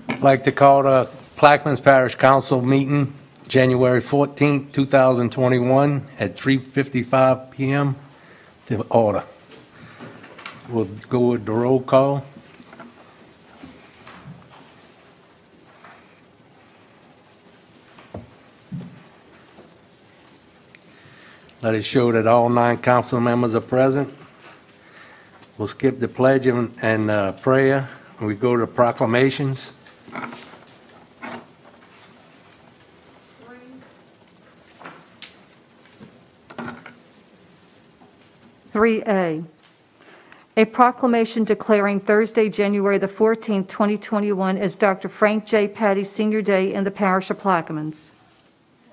I'd like to call the Plaquemines Parish Council meeting January 14th, 2021 at 3:55 p.m. to order. We'll go with the roll call. Let it show that all 9 council members are present. We'll skip the pledge and prayer, and we go to proclamations. 3A, a proclamation declaring Thursday, January the 14th, 2021 as Dr. Frank J. Patty Senior Day in the parish of Plaquemines.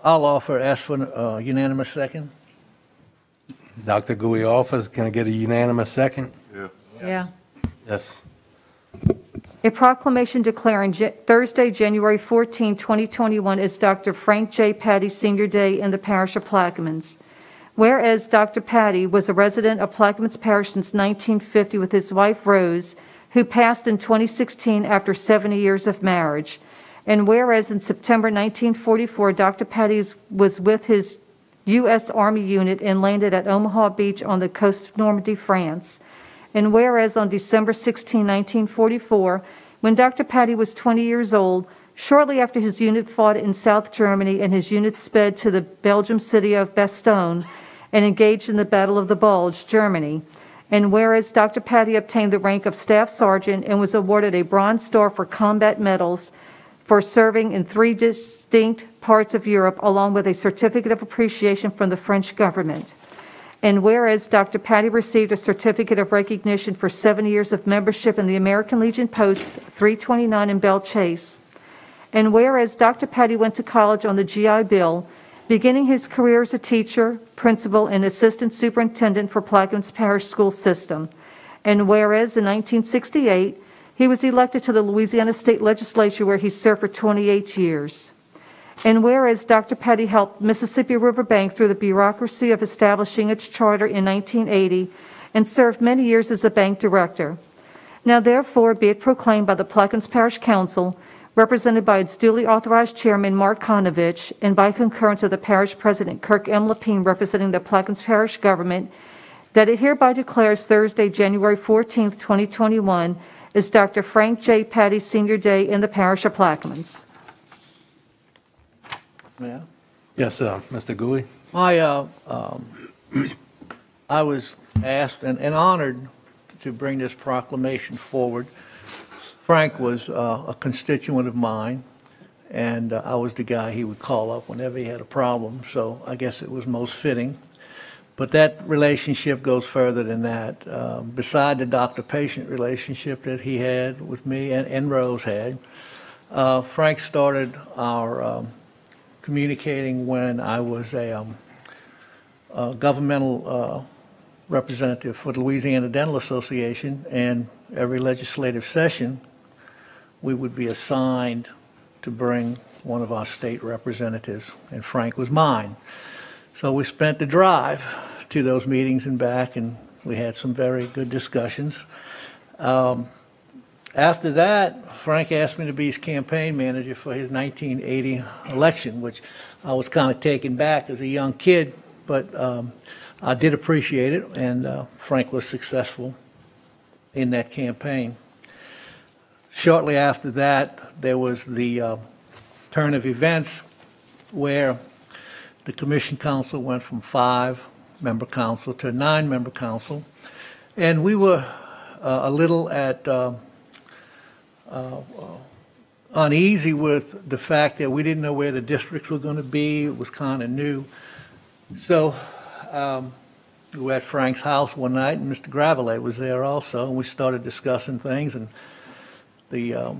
I'll ask for a unanimous second. Dr. Gouy offers. Can I get a unanimous second? Yeah. Yes. A proclamation declaring Thursday, January 14, 2021 as Dr. Frank J. Patty Senior Day in the parish of Plaquemines. Whereas Dr. Patty was a resident of Plaquemines Parish since 1950 with his wife Rose, who passed in 2016 after 70 years of marriage. And whereas in September 1944, Dr. Patty was with his U.S. Army unit and landed at Omaha Beach on the coast of Normandy, France. And whereas on December 16, 1944, when Dr. Patty was 20 years old, shortly after his unit fought in South Germany and his unit sped to the Belgian city of Bastogne and engaged in the Battle of the Bulge, Germany. And whereas Dr. Patty obtained the rank of Staff Sergeant and was awarded a Bronze Star for combat medals for serving in 3 distinct parts of Europe, along with a certificate of appreciation from the French government. And whereas Dr. Patty received a certificate of recognition for 7 years of membership in the American Legion Post 329 in Belle Chase. And whereas Dr. Patty went to college on the GI Bill, beginning his career as a teacher, principal, and assistant superintendent for Plaquemines Parish School System. And whereas in 1968, he was elected to the Louisiana State Legislature where he served for 28 years. And whereas Dr. Patty helped Mississippi River Bank through the bureaucracy of establishing its charter in 1980 and served many years as a bank director. Now therefore be it proclaimed by the Plaquemines Parish Council, represented by its duly authorized chairman, Mark Konovich, and by concurrence of the parish president, Kirk M. Lapine, representing the Plaquemines Parish government, that it hereby declares Thursday, January 14th, 2021, as Dr. Frank J. Patty Senior Day in the parish of Plaquemines. Yeah. Yes, Mr. Gouy. I was asked and honored to bring this proclamation forward. Frank was a constituent of mine, and I was the guy he would call up whenever he had a problem, so I guess it was most fitting. But that relationship goes further than that. Beside the doctor-patient relationship that he had with me and Rose had, Frank started our communicating when I was a governmental representative for the Louisiana Dental Association, and every legislative session we would be assigned to bring one of our state representatives, and Frank was mine. So we spent the drive to those meetings and back, and we had some very good discussions. After that, Frank asked me to be his campaign manager for his 1980 election, which I was kind of taken back as a young kid, but I did appreciate it, and Frank was successful in that campaign. Shortly after that, there was the turn of events where the Commission Council went from 5-member council to a 9-member council, and we were a little uneasy with the fact that we didn't know where the districts were going to be. It was kind of new. So we were at Frank's house one night, and Mr. Gravelet was there also, and we started discussing things, and the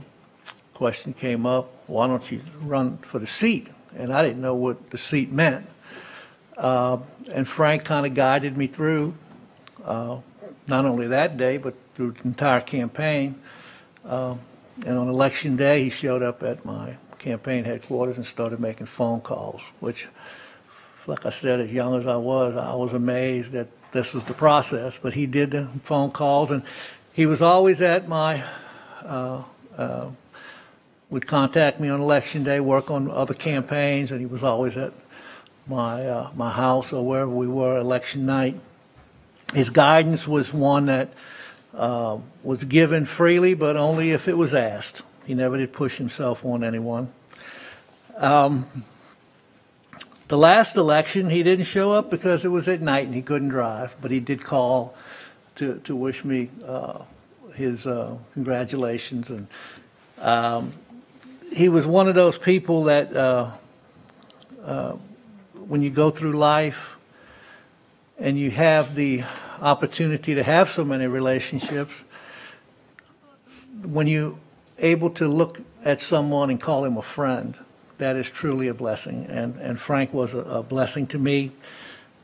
question came up, why don't you run for the seat? And I didn't know what the seat meant. And Frank kind of guided me through, not only that day, but through the entire campaign. And on election day, he showed up at my campaign headquarters and started making phone calls, which, like I said, as young as I was amazed that this was the process. But he did the phone calls, and He was always at my, would contact me on election day, work on other campaigns, and he was always at my house or wherever we were election night. His guidance was one that was given freely, but only if it was asked. He never did push himself on anyone. The last election, he didn't show up because it was at night and he couldn't drive, but he did call to wish me his congratulations. And he was one of those people that when you go through life and you have the opportunity to have so many relationships, when you're able to look at someone and call him a friend, that is truly a blessing. And Frank was a blessing to me.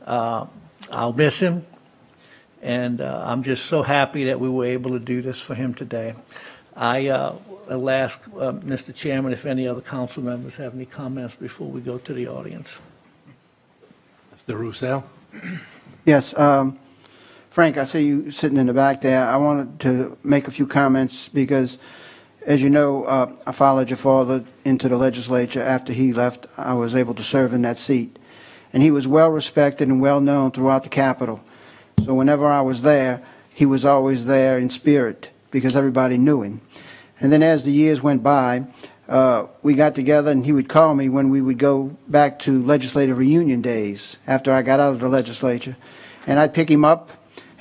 I'll miss him. And I'm just so happy that we were able to do this for him today. I'll ask Mr. Chairman if any other council members have any comments before we go to the audience. Mr. Roussel? Yes. Frank, I see you sitting in the back there. I wanted to make a few comments because, as you know, I followed your father into the legislature. After he left, I was able to serve in that seat. And he was well respected and well known throughout the Capitol. So whenever I was there, he was always there in spirit because everybody knew him. And then as the years went by, we got together and he would call me when we would go back to legislative reunion days after I got out of the legislature. And I'd pick him up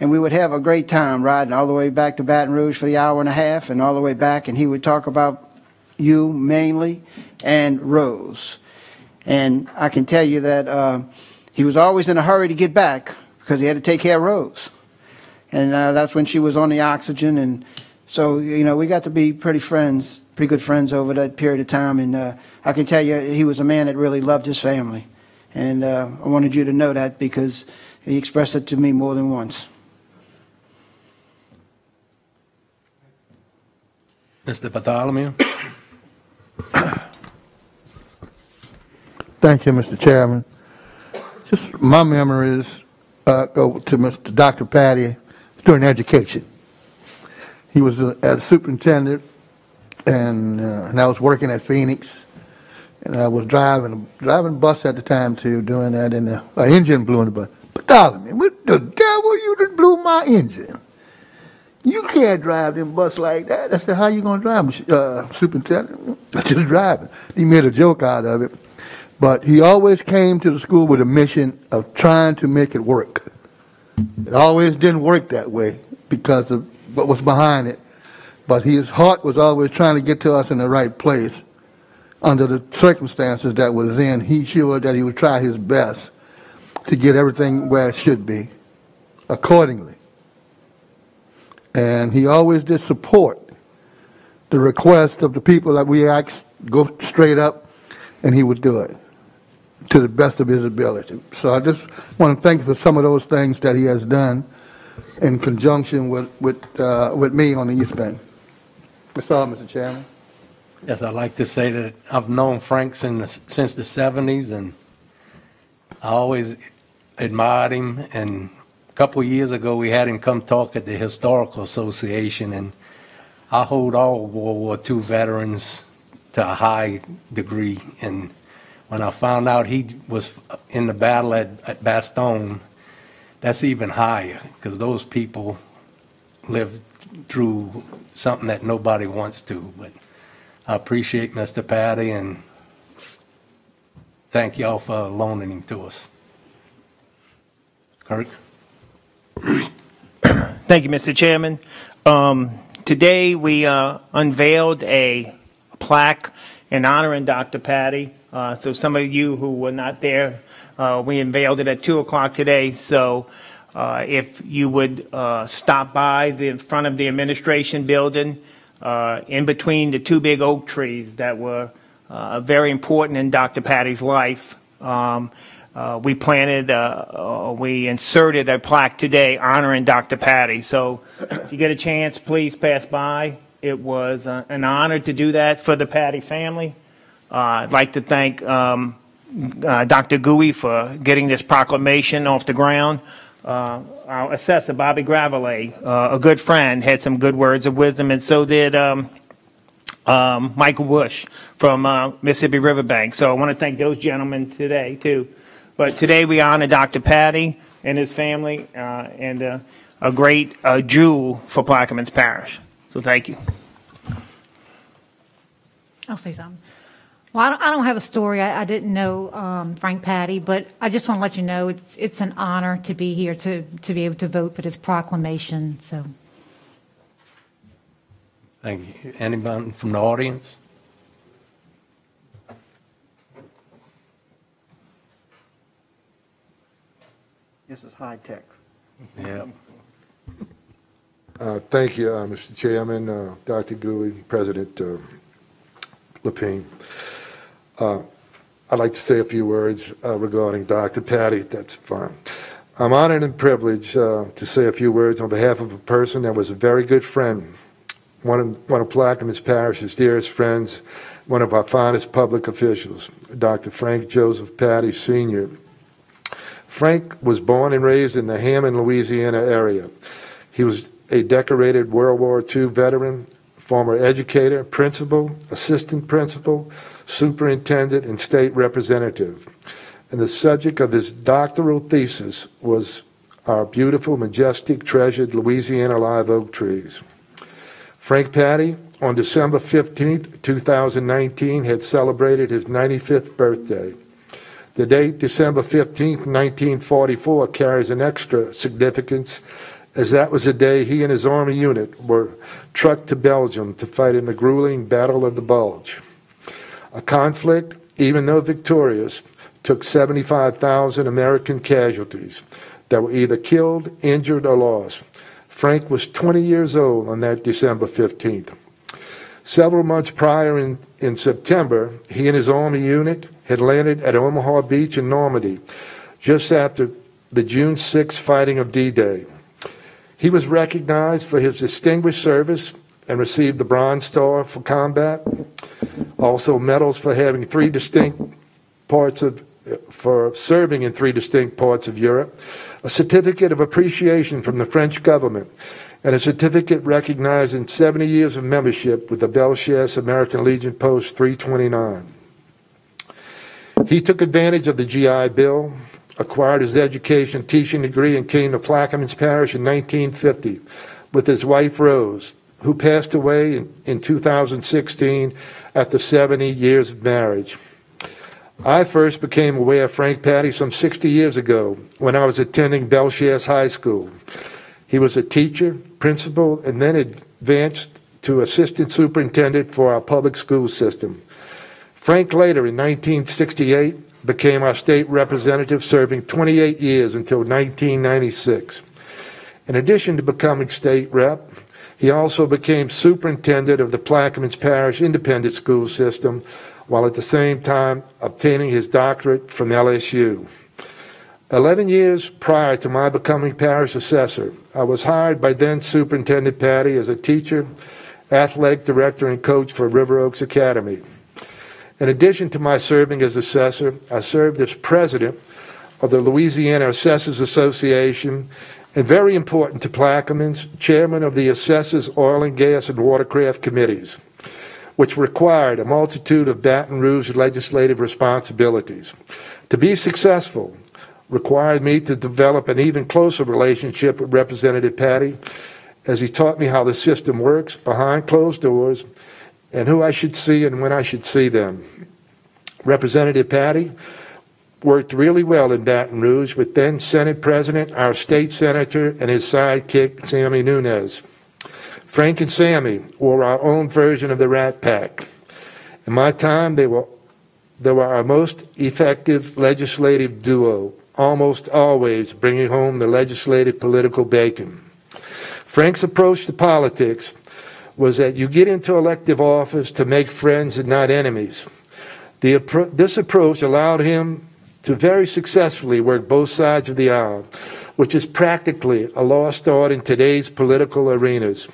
and we would have a great time riding all the way back to Baton Rouge for the hour and a half and all the way back, and he would talk about you mainly and Rose. And I can tell you that he was always in a hurry to get back because he had to take care of Rose. And that's when she was on the oxygen. And so, you know, we got to be pretty good friends over that period of time. And I can tell you he was a man that really loved his family. And I wanted you to know that because he expressed it to me more than once. Mr. Bartholomew? Thank you, Mr. Chairman. Just my memories go to Mr. Dr. Patty during education. He was as superintendent, and I was working at Phoenix, and I was driving a bus at the time too, doing that, and an engine blew in the bus. Bartholomew, what the devil, you done blew my engine? You can't drive them bus like that. I said, how you going to drive, superintendent? I just driving. He made a joke out of it. But he always came to the school with a mission of trying to make it work. It always didn't work that way because of what was behind it. But his heart was always trying to get to us in the right place. Under the circumstances that was in, he showed that he would try his best to get everything where it should be, accordingly. And he always did support the request of the people that we asked, go straight up, and he would do it to the best of his ability. So I just want to thank you for some of those things that he has done in conjunction with me on the East Bank. That's all, Mr. Chairman. Yes, I'd like to say that I've known Frank since the 70s, and I always admired him. And a couple of years ago, we had him come talk at the Historical Association, and I hold all World War II veterans to a high degree. And when I found out he was in the battle at Bastogne, that's even higher, because those people lived through something that nobody wants to. But I appreciate Mr. Patty, and thank y'all for loaning him to us. Kirk? Thank you, Mr. Chairman. Today we unveiled a plaque in honoring Dr. Patty. So some of you who were not there, we unveiled it at 2 o'clock today. So if you would stop by the front of the administration building, in between the 2 big oak trees that were very important in Dr. Patty's life, we inserted a plaque today honoring Dr. Patty. So if you get a chance, please pass by. It was an honor to do that for the Patty family. I'd like to thank Dr. Gouy for getting this proclamation off the ground. our assessor, Bobby Gravelet, a good friend, had some good words of wisdom, and so did Michael Bush from Mississippi Riverbank. So I want to thank those gentlemen today, too. But today we honor Dr. Patty and his family, and a great jewel for Plaquemines Parish. So thank you. I'll say something. Well, I don't have a story. I didn't know Frank Patty, but I just want to let you know it's an honor to be here to be able to vote for this proclamation. So, Thank you. Anyone from the audience? This is high tech. Yeah. Thank you, Mr. Chairman, Dr. Gouy, President Lapine. I'd like to say a few words regarding Dr. Patty, if that's fine. I'm honored and privileged to say a few words on behalf of a person that was a very good friend, one of Plaquemines Parish's dearest friends, one of our finest public officials, Dr. Frank Joseph Patty, Sr. Frank was born and raised in the Hammond, Louisiana area. He was a decorated World War II veteran, former educator, principal, assistant principal, superintendent, and state representative. And the subject of his doctoral thesis was our beautiful, majestic, treasured Louisiana live oak trees. Frank Patty, on December 15th, 2019, had celebrated his 95th birthday. The date, December 15th, 1944, carries an extra significance, as that was the day he and his Army unit were trucked to Belgium to fight in the grueling Battle of the Bulge. A conflict, even though victorious, took 75,000 American casualties that were either killed, injured, or lost. Frank was 20 years old on that December 15th. Several months prior in September, he and his Army unit had landed at Omaha Beach in Normandy, just after the June 6th fighting of D-Day. He was recognized for his distinguished service and received the Bronze Star for combat, also medals for having serving in 3 distinct parts of Europe, a certificate of appreciation from the French government, and a certificate recognizing 70 years of membership with the Belchesse American Legion Post 329. He took advantage of the GI Bill, acquired his education teaching degree, and came to Plaquemines Parish in 1950 with his wife Rose, who passed away in 2016 after 70 years of marriage. I first became aware of Frank Patty some 60 years ago when I was attending Belchesse High School. He was a teacher, principal, and then advanced to assistant superintendent for our public school system. Frank later, in 1968, became our state representative, serving 28 years until 1996. In addition to becoming state rep, he also became superintendent of the Plaquemines Parish Independent School System, while at the same time obtaining his doctorate from LSU. 11 years prior to my becoming parish assessor, I was hired by then Superintendent Patty as a teacher, athletic director, and coach for River Oaks Academy. In addition to my serving as assessor, I served as president of the Louisiana Assessors Association, and very important to Plaquemines, chairman of the Assessors Oil and Gas and Watercraft Committees, which required a multitude of Baton Rouge legislative responsibilities. To be successful required me to develop an even closer relationship with Representative Patty, as he taught me how the system works behind closed doors and who I should see and when I should see them. Representative Patty worked really well in Baton Rouge with then Senate President, our state senator, and his sidekick, Sammy Nunez. Frank and Sammy were our own version of the Rat Pack. In my time, they were our most effective legislative duo, almost always bringing home the legislative political bacon. Frank's approach to politics was that you get into elective office to make friends and not enemies. This approach allowed him to very successfully work both sides of the aisle, which is practically a lost art in today's political arenas.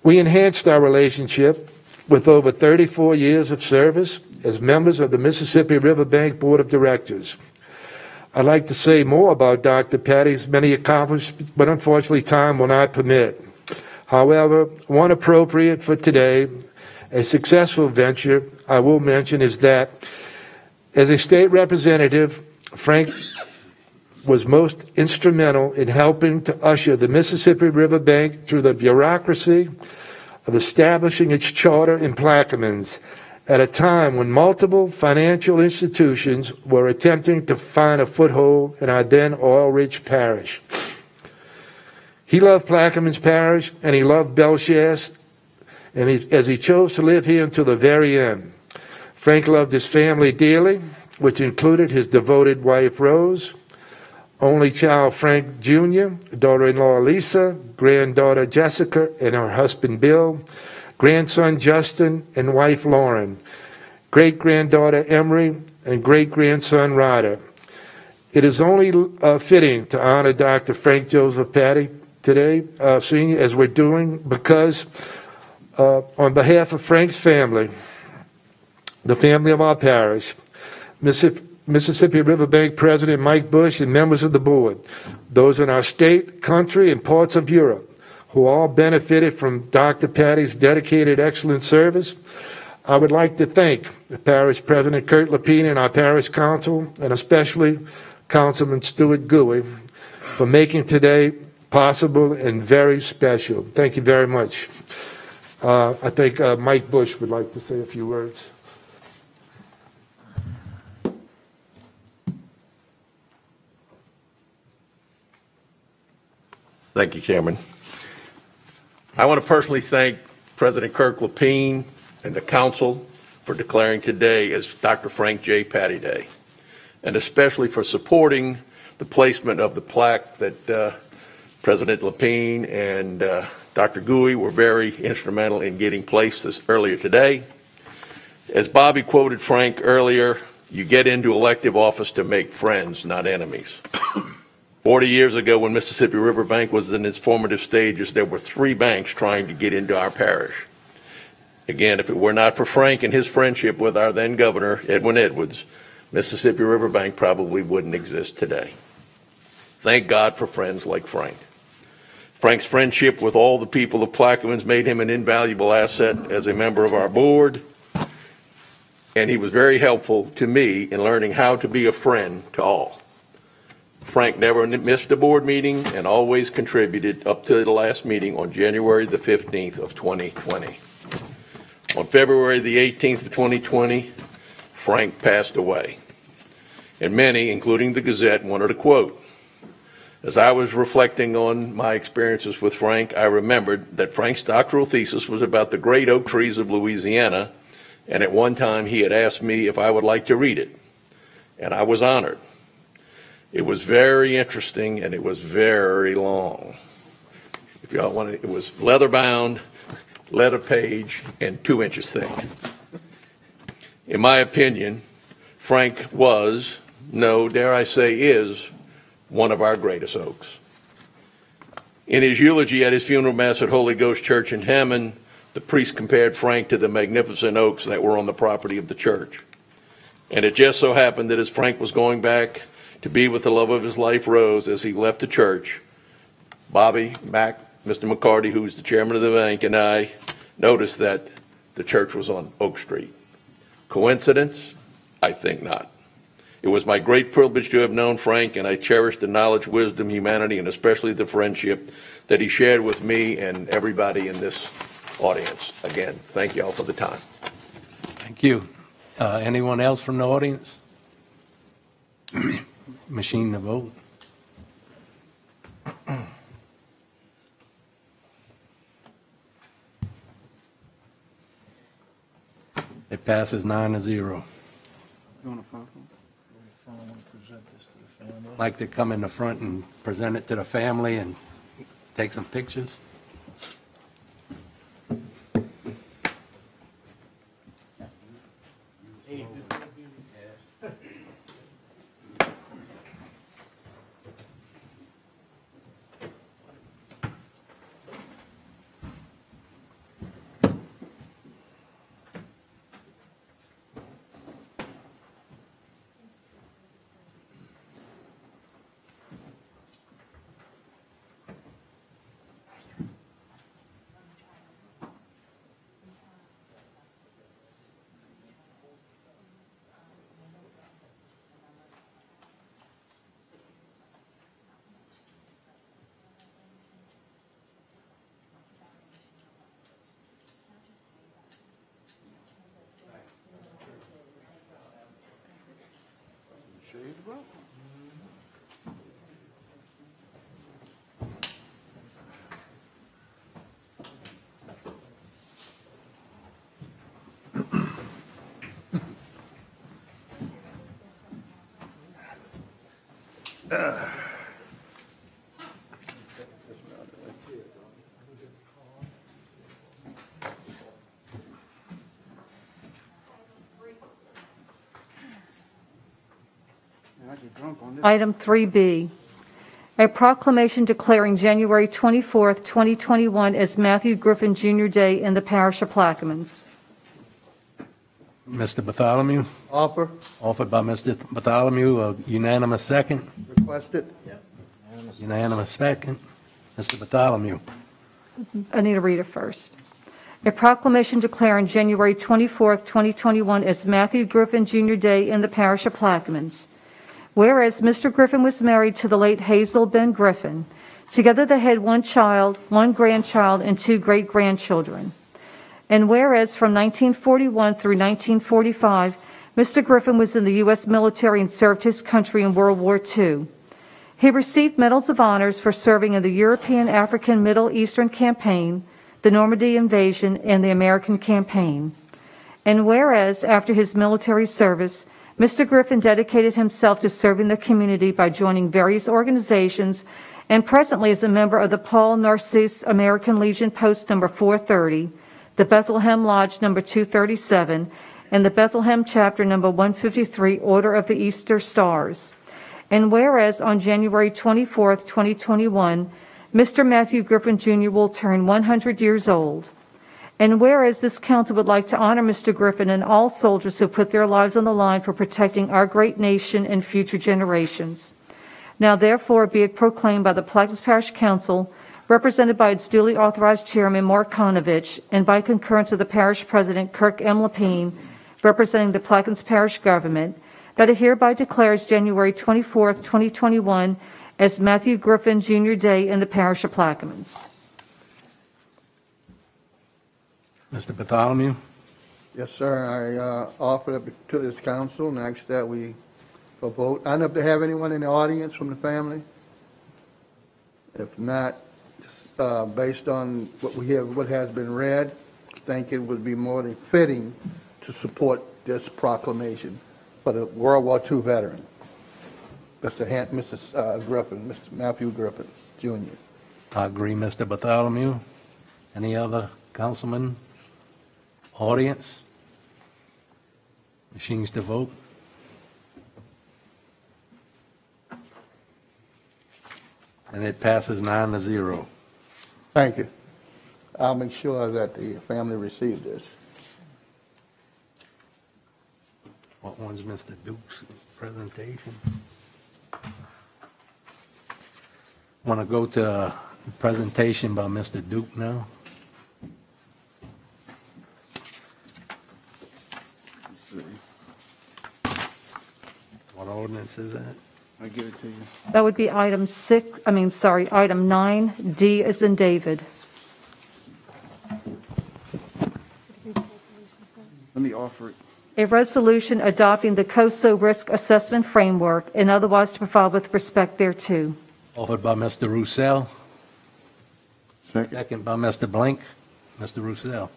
We enhanced our relationship with over 34 years of service as members of the Mississippi Riverbank Board of Directors. I'd like to say more about Dr. Patty's many accomplishments, but unfortunately time will not permit. However, one appropriate for today, a successful venture I will mention is that as a state representative, Frank was most instrumental in helping to usher the Mississippi River Bank through the bureaucracy of establishing its charter in Plaquemines at a time when multiple financial institutions were attempting to find a foothold in our then oil-rich parish. He loved Plaquemines Parish, and he loved Belchas, and as he chose to live here until the very end. Frank loved his family dearly, which included his devoted wife, Rose, only child, Frank Jr., daughter-in-law, Lisa, granddaughter, Jessica, and her husband, Bill, grandson, Justin, and wife, Lauren, great-granddaughter, Emery, and great-grandson, Ryder. It is only fitting to honor Dr. Frank Joseph Patty today, Senior, as we're doing, because on behalf of Frank's family, the family of our parish, Mississippi River Bank President Mike Bush, and members of the board, those in our state, country, and parts of Europe, who all benefited from Dr. Patty's dedicated, excellent service, I would like to thank the Parish President Kurt Lapine and our Parish Council, and especially Councilman Stuart Gouey, for making today possible and very special. Thank you very much. I think Mike Bush would like to say a few words. Thank you, Chairman. I want to personally thank President Kirk Lapine and the Council for declaring today as Dr. Frank J. Patty Day, and especially for supporting the placement of the plaque that President Lapine and Dr. Gouey were very instrumental in getting placed earlier today. As Bobby quoted Frank earlier, you get into elective office to make friends, not enemies. 40 years ago, when Mississippi River Bank was in its formative stages, there were 3 banks trying to get into our parish. Again, if it were not for Frank and his friendship with our then governor, Edwin Edwards, Mississippi River Bank probably wouldn't exist today. Thank God for friends like Frank. Frank's friendship with all the people of Plaquemines made him an invaluable asset as a member of our board, and he was very helpful to me in learning how to be a friend to all. Frank never missed a board meeting and always contributed up to the last meeting on January the 15th of 2020. On February the 18th of 2020, Frank passed away. And many, including the Gazette, wanted a quote. As I was reflecting on my experiences with Frank, I remembered that Frank's doctoral thesis was about the great oak trees of Louisiana, and at one time he had asked me if I would like to read it, and I was honored. It was very interesting, and it was very long. If y'all want it was leather bound, letter page, and 2 inches thick. In my opinion, Frank was, no, dare I say is, one of our greatest oaks. In his eulogy at his funeral mass at Holy Ghost Church in Hammond, the priest compared Frank to the magnificent oaks that were on the property of the church. And it just so happened that as Frank was going back to be with the love of his life, Rose, as he left the church, Bobby, Mac, Mr. McCarty, who's the chairman of the bank, and I noticed that the church was on Oak Street. Coincidence? I think not. It was my great privilege to have known Frank, and I cherish the knowledge, wisdom, humanity, and especially the friendship that he shared with me and everybody in this audience. Again, thank you all for the time. Thank you. Anyone else from the audience? Machine to vote. It passes 9-0. You want to photo? Like to come in the front and present it to the family and take some pictures. Item 3B, a proclamation declaring January 24th, 2021 as Matthew Griffin Jr. Day in the parish of Plaquemines. Mr. Bartholomew, Offer, offered by Mr. Bartholomew, a unanimous second. requested. Unanimous second. Mr. Bartholomew. I need to read it first. A proclamation declaring January 24th, 2021 as Matthew Griffin Jr. Day in the parish of Plaquemines. Whereas Mr. Griffin was married to the late Hazel Ben Griffin. Together they had one child, one grandchild, and two great-grandchildren. And whereas from 1941 through 1945, Mr. Griffin was in the U.S. military and served his country in World War II. He received medals of honors for serving in the European, African, Middle Eastern Campaign, the Normandy Invasion, and the American Campaign. And whereas, after his military service, Mr. Griffin dedicated himself to serving the community by joining various organizations and presently is a member of the Paul Narcisse American Legion Post Number 430, the Bethlehem Lodge Number 237, and the Bethlehem Chapter Number 153 Order of the Easter Stars. And whereas on January 24th, 2021, Mr. Matthew Griffin Jr. will turn 100 years old. And whereas this council would like to honor Mr. Griffin and all soldiers who put their lives on the line for protecting our great nation and future generations. Now therefore be it proclaimed by the Plaquemines Parish Council, represented by its duly authorized chairman, Mark Konovich, and by concurrence of the parish president, Kirk M. Lapine, representing the Plaquemines Parish government, that it hereby declares January 24th, 2021 as Matthew Griffin Jr. Day in the parish of Plaquemines. Mr. Bartholomew. Yes, sir. I offer it to this council and ask that we vote. I don't know if they have anyone in the audience from the family. If not, based on what we have, what has been read, I think it would be more than fitting to support this proclamation for the World War II veteran, Mr. Griffin, Mr. Matthew Griffin, Jr. I agree, Mr. Bartholomew. Any other councilman? Audience? Machines to vote? And it passes 9-0. Thank you. I'll make sure that the family receive this. What one's Mr. Duke's presentation? Want to go to the presentation by Mr. Duke now? What ordinance is that? I give it to you. That would be item 9D as in David. Let me offer it. A resolution adopting the COSO risk assessment framework and otherwise to provide with respect thereto. Offered by Mr. Roussel. Second. Second by Mr. Blank. Mr. Roussel.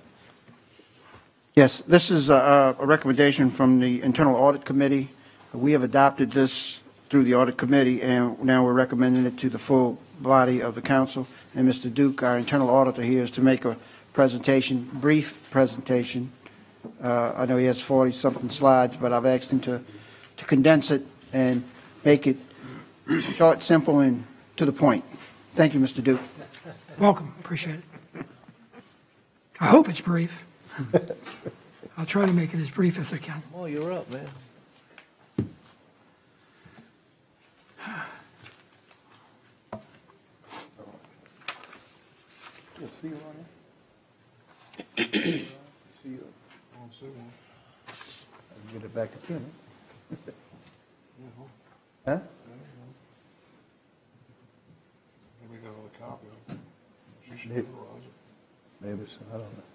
Yes, this is a recommendation from the Internal Audit Committee. We have adopted this through the Audit Committee, and now we're recommending it to the full body of the council. And Mr. Duke, our internal auditor here, is to make a presentation, brief presentation. I know he has 40-something slides, but I've asked him to condense it and make it short, simple, and to the point. Thank you, Mr. Duke. Welcome. Appreciate it. I hope it's brief. I'll try to make it as brief as I can. Oh, you're up, man. See you on it? See you on soon. I can get it back to Kim. Huh? Maybe got another copy of it. She should Maybe. memorize it. Maybe so. I don't know.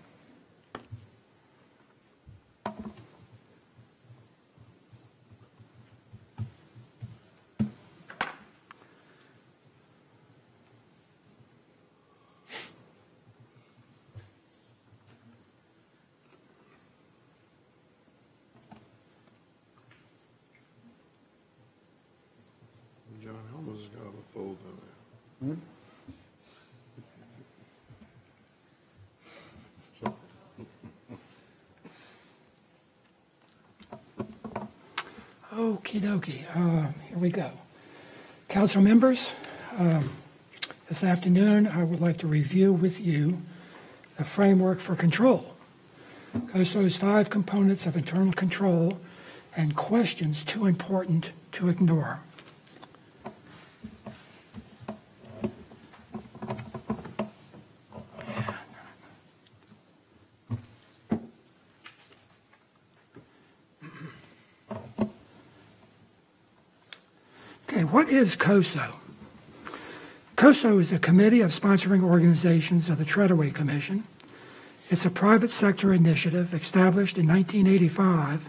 Okie dokie. Here we go. Council members, this afternoon I would like to review with you the framework for control, COSO's 5 components of internal control and questions too important to ignore. Okay, what is COSO? COSO is a committee of sponsoring organizations of the Treadaway Commission. It's a private sector initiative established in 1985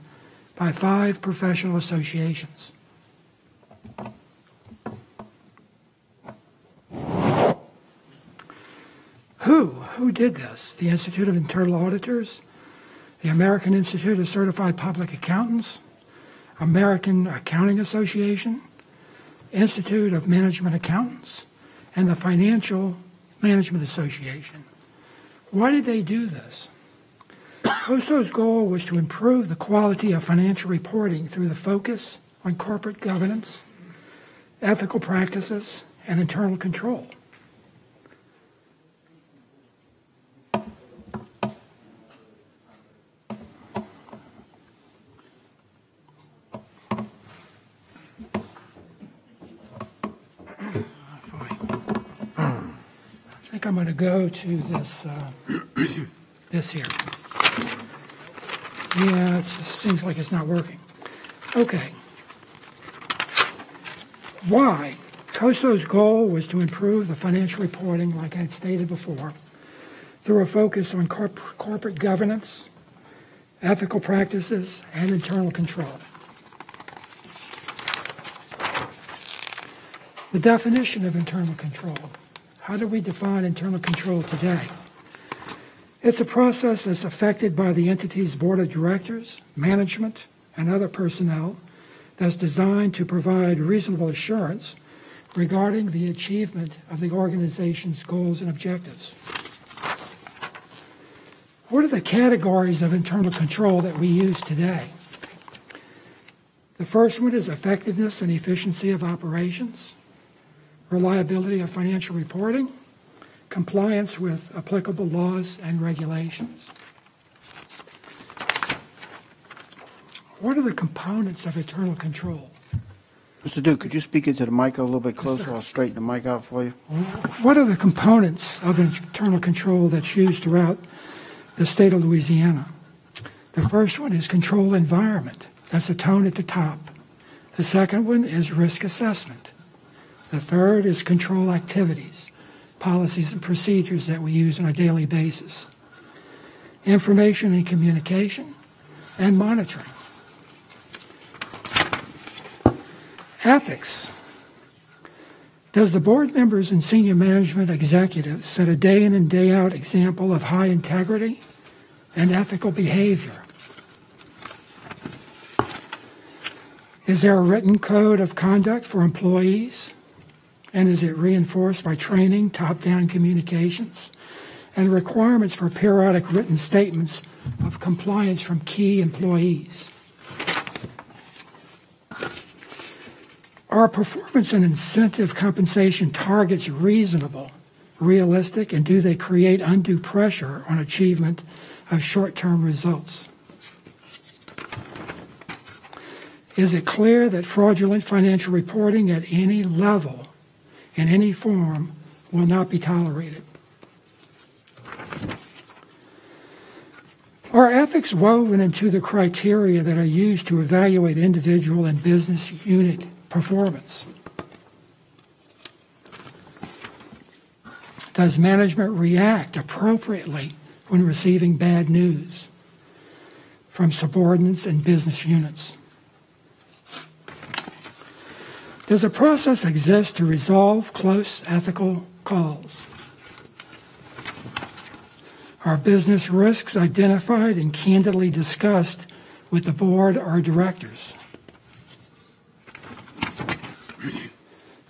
by 5 professional associations. Who did this? The Institute of Internal Auditors, the American Institute of Certified Public Accountants, American Accounting Association, Institute of Management Accountants, and the Financial Management Association. Why did they do this? COSO's goal was to improve the quality of financial reporting through the focus on corporate governance, ethical practices, and internal control. I'm going to go to this this here. Yeah, it just seems like it's not working. Okay. Why? COSO's goal was to improve the financial reporting, like I had stated before, through a focus on corporate governance, ethical practices, and internal control. The definition of internal control. How do we define internal control today? It's a process that's affected by the entity's board of directors, management, and other personnel that's designed to provide reasonable assurance regarding the achievement of the organization's goals and objectives. What are the categories of internal control that we use today? The first one is effectiveness and efficiency of operations, reliability of financial reporting, compliance with applicable laws and regulations. What are the components of internal control? Mr. Duke, could you speak into the mic a little bit closer? I'll straighten the mic out for you. What are the components of internal control that's used throughout the state of Louisiana? The first one is control environment. That's the tone at the top. The second one is risk assessment. The third is control activities, policies and procedures that we use on a daily basis. Information and communication, and monitoring. Ethics. Does the board members and senior management executives set a day in and day out example of high integrity and ethical behavior? Is there a written code of conduct for employees? And is it reinforced by training, top-down communications, and requirements for periodic written statements of compliance from key employees? Are performance and incentive compensation targets reasonable, realistic, and do they create undue pressure on achievement of short-term results? Is it clear that fraudulent financial reporting at any level, in any form, will not be tolerated? Are ethics woven into the criteria that are used to evaluate individual and business unit performance? Does management react appropriately when receiving bad news from subordinates and business units? Does a process exist to resolve close ethical calls? Are business risks identified and candidly discussed with the board or directors?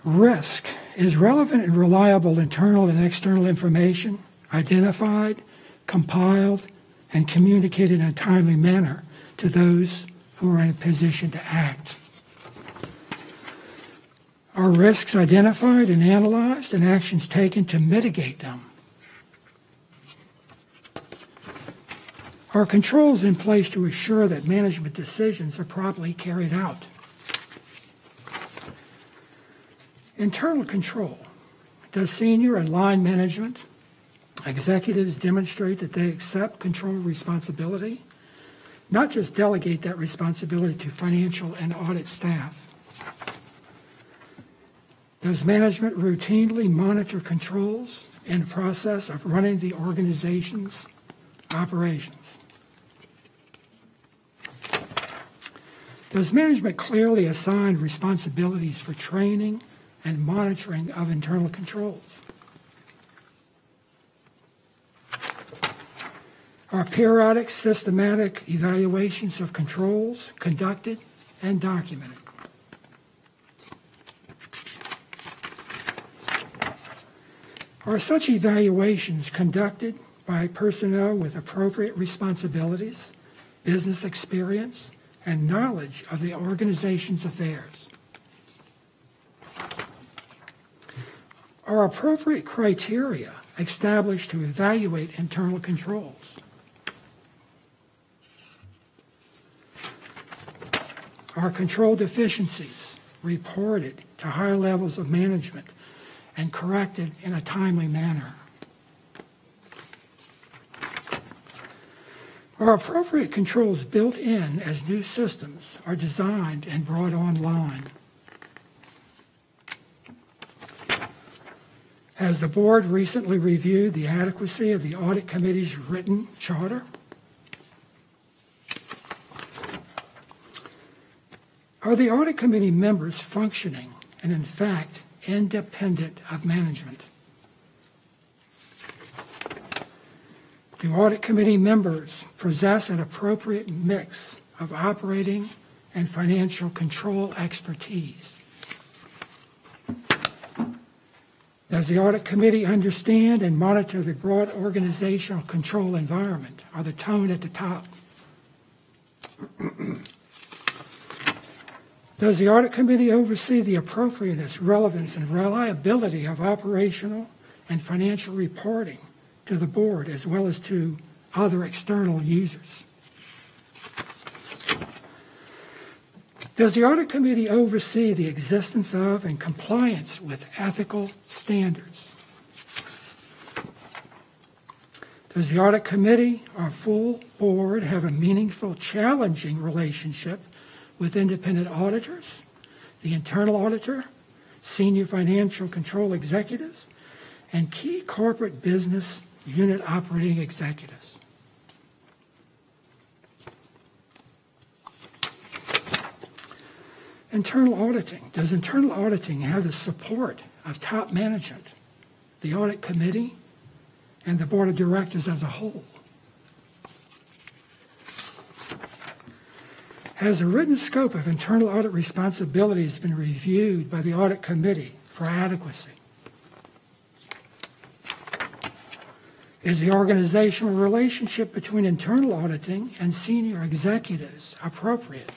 Risk Is relevant and reliable internal and external information identified, compiled, and communicated in a timely manner to those who are in a position to act? Are risks identified and analyzed and actions taken to mitigate them? Are controls in place to assure that management decisions are properly carried out? Internal control. Does senior and line management executives demonstrate that they accept control responsibility, not just delegate that responsibility to financial and audit staff? Does management routinely monitor controls in the process of running the organization's operations? Does management clearly assign responsibilities for training and monitoring of internal controls? Are periodic systematic evaluations of controls conducted and documented? Are such evaluations conducted by personnel with appropriate responsibilities, business experience, and knowledge of the organization's affairs? Are appropriate criteria established to evaluate internal controls? Are control deficiencies reported to higher levels of management and corrected in a timely manner? Are appropriate controls built in as new systems are designed and brought online? Has the board recently reviewed the adequacy of the audit committee's written charter? Are the audit committee members functioning and, in fact, independent of management? Do audit committee members possess an appropriate mix of operating and financial control expertise? Does the audit committee understand and monitor the broad organizational control environment or the tone at the top? Does the audit committee oversee the appropriateness, relevance, and reliability of operational and financial reporting to the board as well as to other external users? Does the audit committee oversee the existence of and compliance with ethical standards? Does the audit committee or full board have a meaningful, challenging relationship with independent auditors, the internal auditor, senior financial control executives, and key corporate business unit operating executives? Internal auditing. Does internal auditing have the support of top management, the audit committee, and the board of directors as a whole? Has the written scope of internal audit responsibilities been reviewed by the audit committee for adequacy? Is the organizational relationship between internal auditing and senior executives appropriate?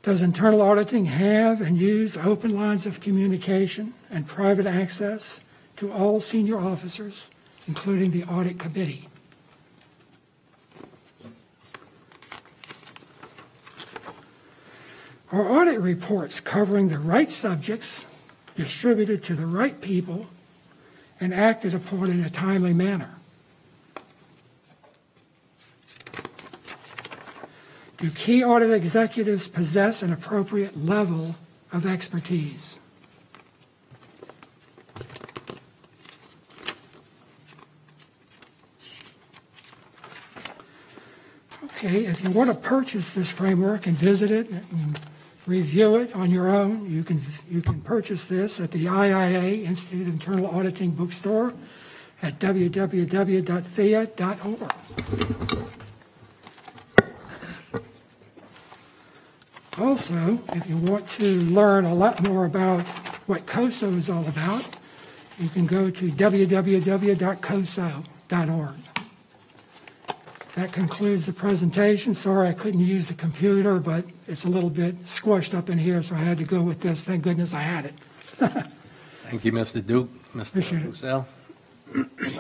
Does internal auditing have and use open lines of communication and private access to all senior officers, including the audit committee? Are audit reports covering the right subjects distributed to the right people and acted upon in a timely manner? Do key audit executives possess an appropriate level of expertise? Okay, if you want to purchase this framework and visit it and review it on your own, you can purchase this at the IIA Institute of Internal Auditing bookstore at www.thea.org. Also, if you want to learn a lot more about what COSO is all about, you can go to www.coso.org. That concludes the presentation. Sorry I couldn't use the computer, but it's a little bit squished up in here, so I had to go with this. Thank goodness I had it. Thank you, Mr. Duke. Mr. Appreciate it. Roussel?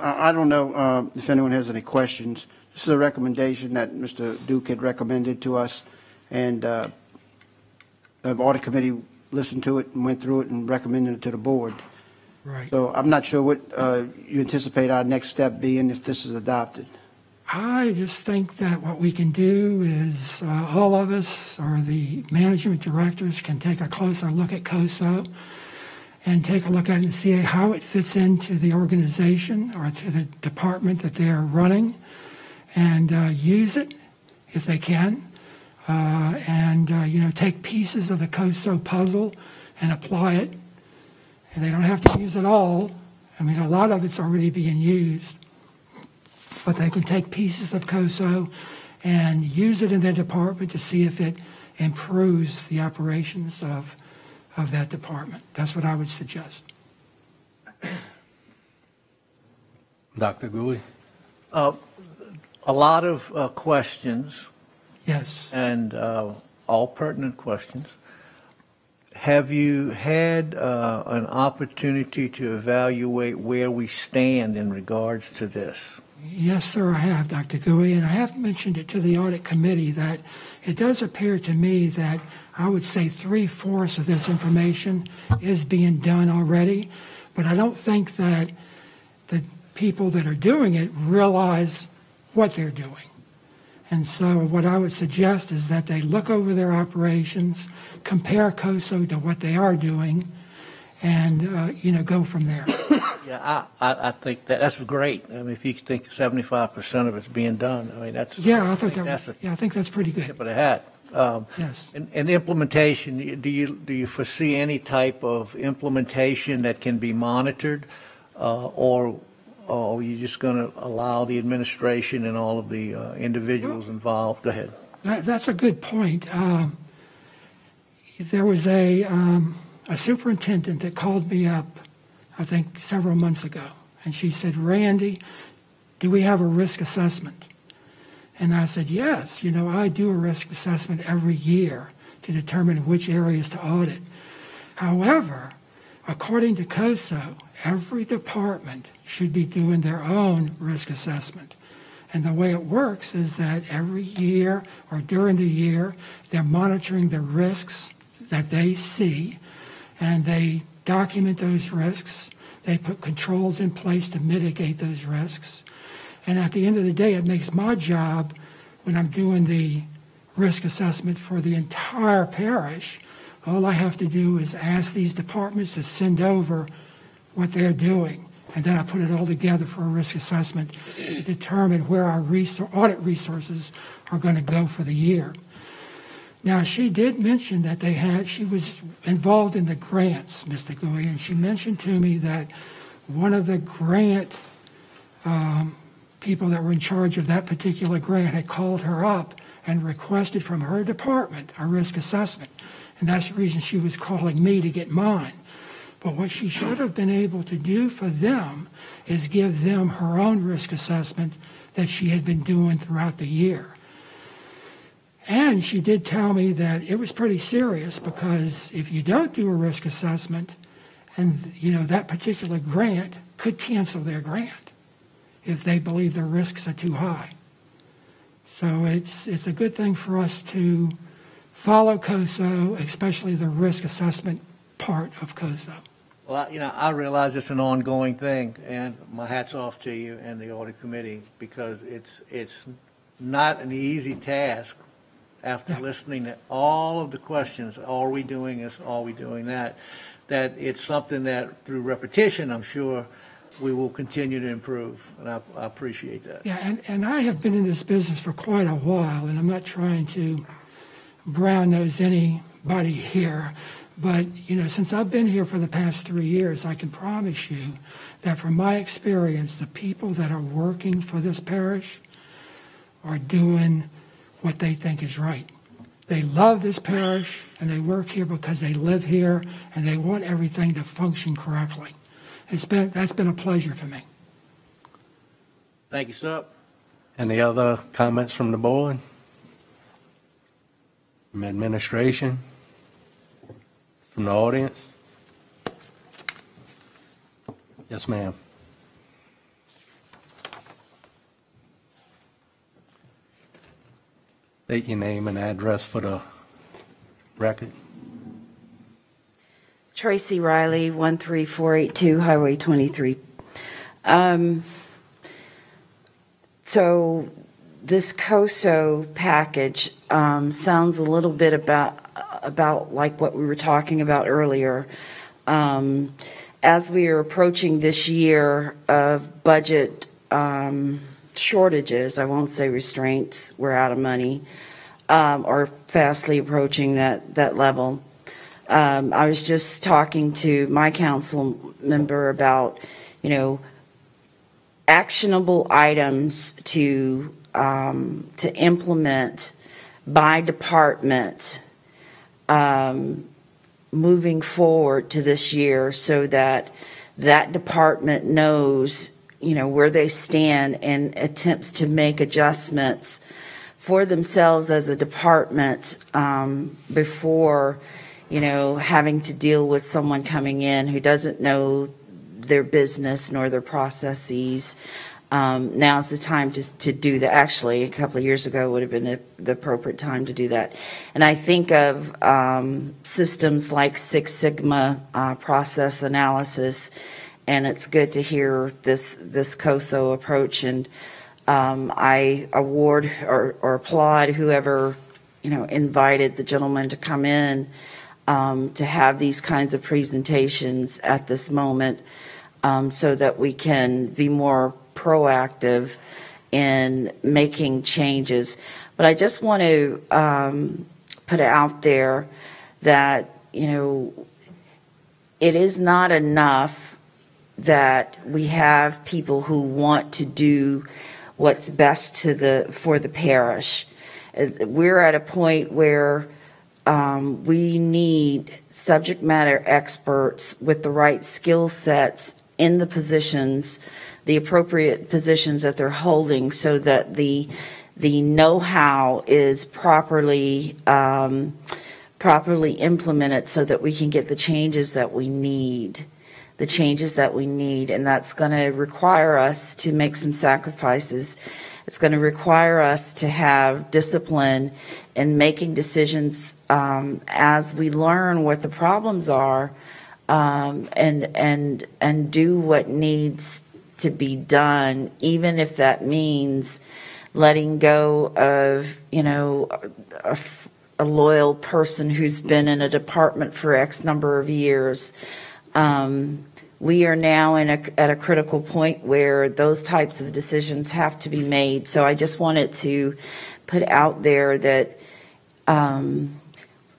I don't know if anyone has any questions. This is a recommendation that Mr. Duke had recommended to us, and the audit committee listened to it and went through it and recommended it to the board. Right. So I'm not sure what you anticipate our next step being if this is adopted. I just think that what we can do is all of us, or the management directors, can take a closer look at COSO and take a look at it and see how it fits into the organization or to the department that they are running, and use it if they can, and take pieces of the COSO puzzle and apply it. And they don't have to use it all. I mean, a lot of it's already being used. But they can take pieces of COSO and use it in their department to see if it improves the operations of that department. That's what I would suggest. Dr. Gouy? A lot of questions, Yes. and all pertinent questions. Have you had an opportunity to evaluate where we stand in regards to this? Yes, sir, I have, Dr. Gouy, and I have mentioned it to the audit committee that it does appear to me that I would say 3/4 of this information is being done already, but I don't think that the people that are doing it realize what they're doing. And so what I would suggest is that they look over their operations, compare COSO to what they are doing, and go from there. Yeah, I think that's great. I mean, if you think 75% of it's being done, I mean, that's... Yeah, I think that's pretty good. Tip of the hat. Yes. And implementation, do you foresee any type of implementation that can be monitored, or are you just going to allow the administration and all of the individuals involved? Go ahead. That's a good point. There was a superintendent that called me up, I think several months ago, and she said, "Randy, do we have a risk assessment?" And I said, "Yes, I do a risk assessment every year to determine which areas to audit. However, according to COSO, every department should be doing their own risk assessment. And the way it works is that every year or during the year, they're monitoring the risks that they see, and they document those risks. They put controls in place to mitigate those risks. And at the end of the day, it makes my job, when I'm doing the risk assessment for the entire parish, all I have to do is ask these departments to send over what they're doing. And then I put it all together for a risk assessment to determine where our audit resources are going to go for the year." Now, she did mention that she was involved in the grants, Mr. Gouy, and she mentioned to me that one of the grant people that were in charge of that particular grant had called her up and requested from her department a risk assessment. And that's the reason she was calling me to get mine. But what she should have been able to do for them is give them her own risk assessment that she had been doing throughout the year. And she did tell me that it was pretty serious, because if you don't do a risk assessment, and that particular grant could cancel their grant if they believe the risks are too high. So it's a good thing for us to follow COSO, especially the risk assessment part of COSO. Well, I realize it's an ongoing thing, and my hat's off to you and the audit committee, because it's not an easy task after listening to all of the questions. Are we doing this? Are we doing that? That it's something that through repetition, I'm sure, we will continue to improve, and I appreciate that. Yeah, and I have been in this business for quite a while, and I'm not trying to brown-nose anybody here, but, since I've been here for the past 3 years, I can promise you that from my experience, the people that are working for this parish are doing what they think is right. They love this parish, and they work here because they live here, and they want everything to function correctly. That's been a pleasure for me. Thank you, sir. Any other comments from the board? From administration? From the audience? Yes, ma'am. State your name and address for the record. Tracy Riley, 13482 Highway 23. So this COSO package sounds a little bit about like what we were talking about earlier. As we are approaching this year of budget shortages, I won't say restraints, we're out of money, or fastly approaching that level. I was just talking to my council member about, actionable items to implement by department moving forward to this year, so that that department knows, where they stand and attempts to make adjustments for themselves as a department before, having to deal with someone coming in who doesn't know their business nor their processes. Now's the time to do that. Actually, a couple of years ago would have been the appropriate time to do that. And I think of systems like Six Sigma process analysis, and it's good to hear this COSO approach. And I award or applaud whoever invited the gentleman to come in to have these kinds of presentations at this moment, so that we can be more proactive in making changes. But I just want to put it out there that, it is not enough that we have people who want to do what's best for the parish. We're at a point where we need subject matter experts with the right skill sets in the positions, the appropriate positions that they're holding, so that the know-how is properly implemented, so that we can get the changes that we need. And that's going to require us to make some sacrifices. It's going to require us to have discipline in making decisions as we learn what the problems are, and do what needs to be done, even if that means letting go of, a loyal person who's been in a department for X number of years. We are now at a critical point where those types of decisions have to be made. So I just wanted to put out there that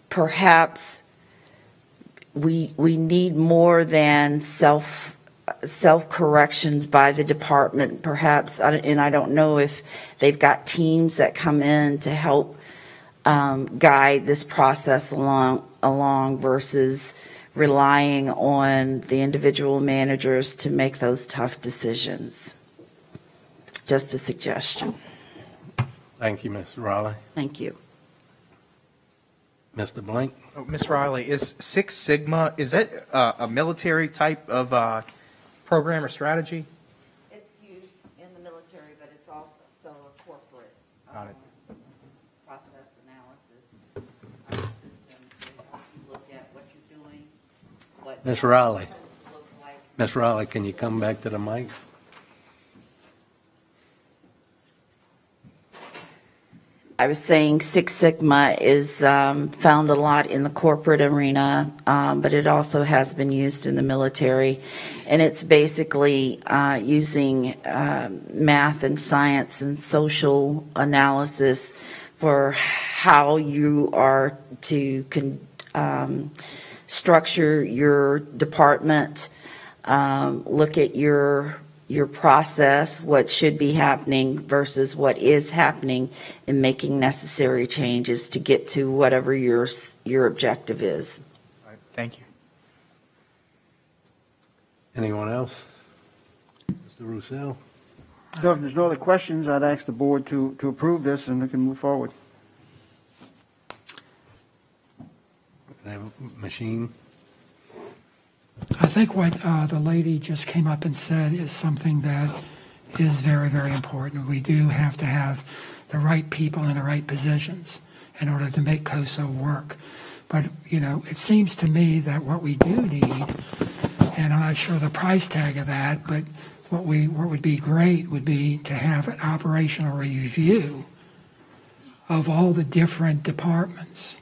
perhaps we need more than self-corrections by the department, perhaps, and I don't know if they've got teams that come in to help guide this process along versus relying on the individual managers to make those tough decisions. Just a suggestion. Thank you, Ms. Riley. Thank you. Mr. Blink? Oh, Ms. Riley, is Six Sigma, is that a military type of program or strategy? It's used in the military, but it's also a corporate process analysis system to help you look at what you're doing, what Ms. Riley? looks like. Ms. Riley, can you come back to the mic? I was saying Six Sigma is found a lot in the corporate arena, but it also has been used in the military. And it's basically using math and science and social analysis for how you are to structure your department, look at your your process, what should be happening versus what is happening, and making necessary changes to get to whatever your objective is. All right, thank you. Anyone else? Mr. Roussel? So if there's no other questions, I'd ask the board to approve this and we can move forward. Can I have a machine? I think what the lady just came up and said is something that is very, very important. We do have to have the right people in the right positions in order to make COSO work. But, you know, it seems to me that what we do need, and I'm not sure the price tag of that, but what would be great would be to have an operational review of all the different departments.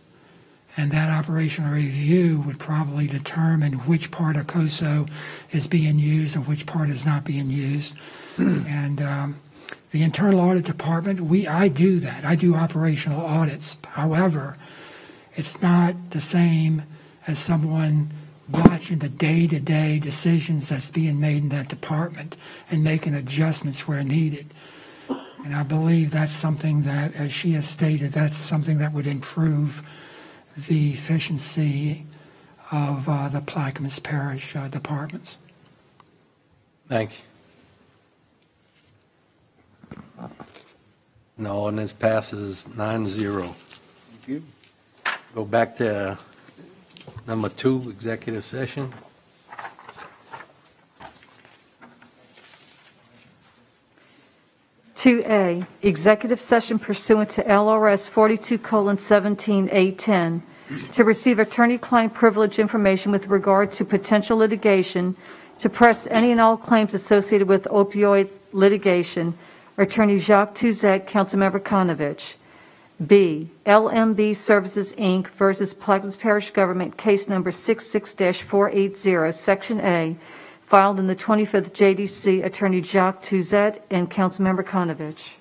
And that operational review would probably determine which part of COSO is being used and which part is not being used. And the internal audit department, I do that. I do operational audits. However, it's not the same as someone watching the day-to-day decisions that's being made in that department and making adjustments where needed. And I believe that's something that, as she has stated, that's something that would improve the efficiency of the Plaquemines Parish departments. Thank you. No, ordinance passes 9-0. Thank you. Go back to number 2, executive session. A, executive session pursuant to LRS 42:17A10 to receive attorney-client privilege information with regard to potential litigation, to press any and all claims associated with opioid litigation. Attorney Jacques Tuzet, Councilmember Konovich. B, LMB Services, Inc. versus Plaquemines Parish Government, case number 66-480, Section A, filed in the 25th JDC, Attorney Jacques Tuzet and Councilmember Konovich.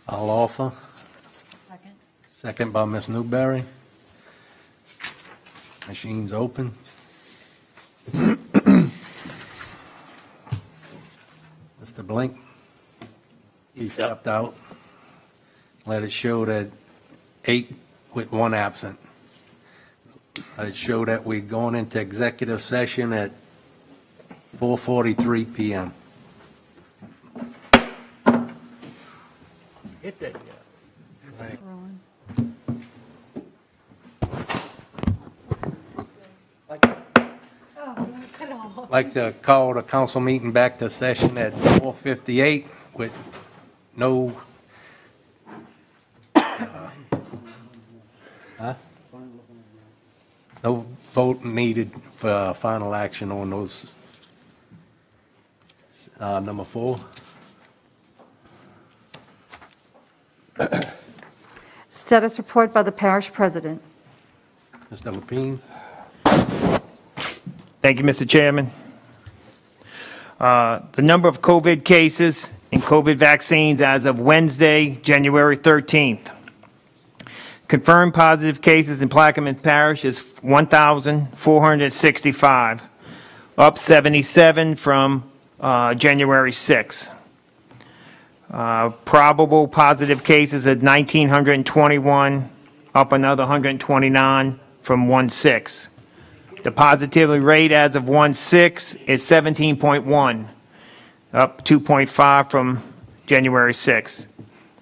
I'll offer. Second. Second by Ms. Newberry. Machine's open. Mr. Blink, he stepped out. Let it show that 8 with 1 absent. Let it show that we're going into executive session at 4:43 p.m. Hit that. Right. I'd like to call the council meeting back to session at 4:58 with no no vote needed for final action on those. Number 4. Status report by the parish president. Mr. Lapine. Thank you, Mr. Chairman. The number of COVID cases and COVID vaccines as of Wednesday, January 13th. Confirmed positive cases in Plaquemines Parish is 1,465, up 77 from January 6th. Probable positive cases at 1,921, up another 129 from 1/6. The positivity rate as of 1/6 is 17.1, up 2.5 from January 6th.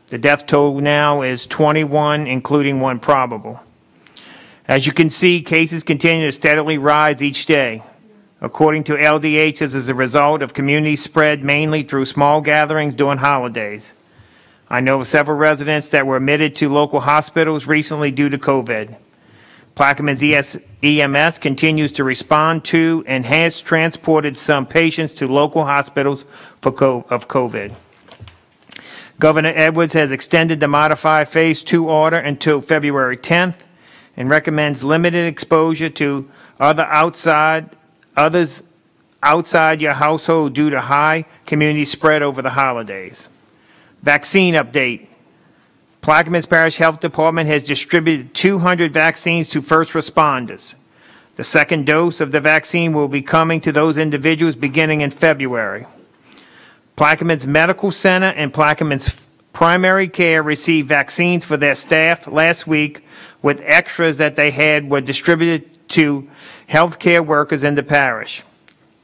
The death total now is 21, including 1 probable. As you can see, cases continue to steadily rise each day. According to LDH, this is a result of community spread mainly through small gatherings during holidays. I know of several residents that were admitted to local hospitals recently due to COVID. Plaquemines EMS continues to respond to and has transported some patients to local hospitals of COVID. Governor Edwards has extended the modified Phase 2 order until February 10th and recommends limited exposure to others outside your household due to high community spread over the holidays. Vaccine update. Plaquemines Parish Health Department has distributed 200 vaccines to first responders. The second dose of the vaccine will be coming to those individuals beginning in February. Plaquemines Medical Center and Plaquemines Primary Care received vaccines for their staff last week, with extras that they had were distributed to healthcare workers in the parish.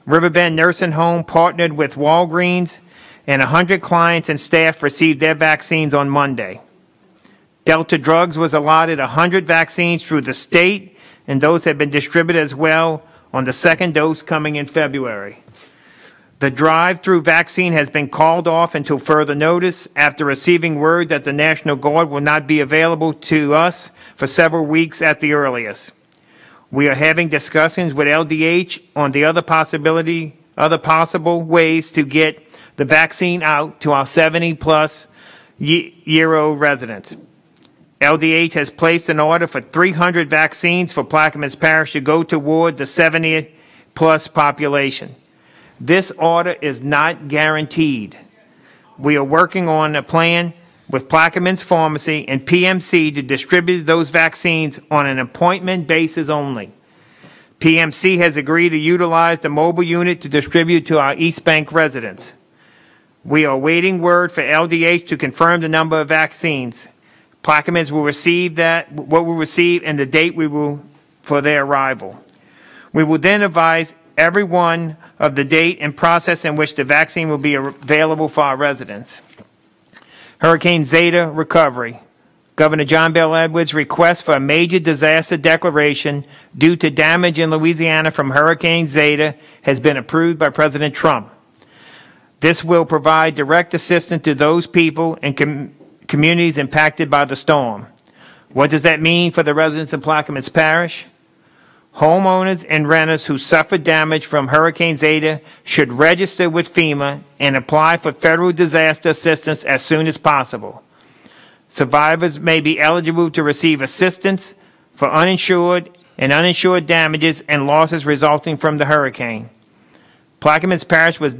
Riverbend Nursing Home partnered with Walgreens, and 100 clients and staff received their vaccines on Monday. Delta Drugs was allotted 100 vaccines through the state, and those have been distributed as well, on the second dose coming in February. The drive-through vaccine has been called off until further notice after receiving word that the National Guard will not be available to us for several weeks at the earliest. We are having discussions with LDH on the other possible ways to get the vaccine out to our 70-plus year-old residents. LDH has placed an order for 300 vaccines for Plaquemines Parish to go toward the 70-plus population. This order is not guaranteed. We are working on a plan with Plaquemines Pharmacy and PMC to distribute those vaccines on an appointment basis only. PMC has agreed to utilize the mobile unit to distribute to our East Bank residents. We are waiting word for LDH to confirm the number of vaccines. Plaquemines will receive what we'll receive, and the date for their arrival. We will then advise everyone of the date and process in which the vaccine will be available for our residents. Hurricane Zeta recovery. Governor John Bel Edwards' request for a major disaster declaration due to damage in Louisiana from Hurricane Zeta has been approved by President Trump. This will provide direct assistance to those people and communities impacted by the storm. What does that mean for the residents of Plaquemines Parish? Homeowners and renters who suffered damage from Hurricane Zeta should register with FEMA and apply for federal disaster assistance as soon as possible. Survivors may be eligible to receive assistance for uninsured and uninsured damages and losses resulting from the hurricane. Plaquemines Parish was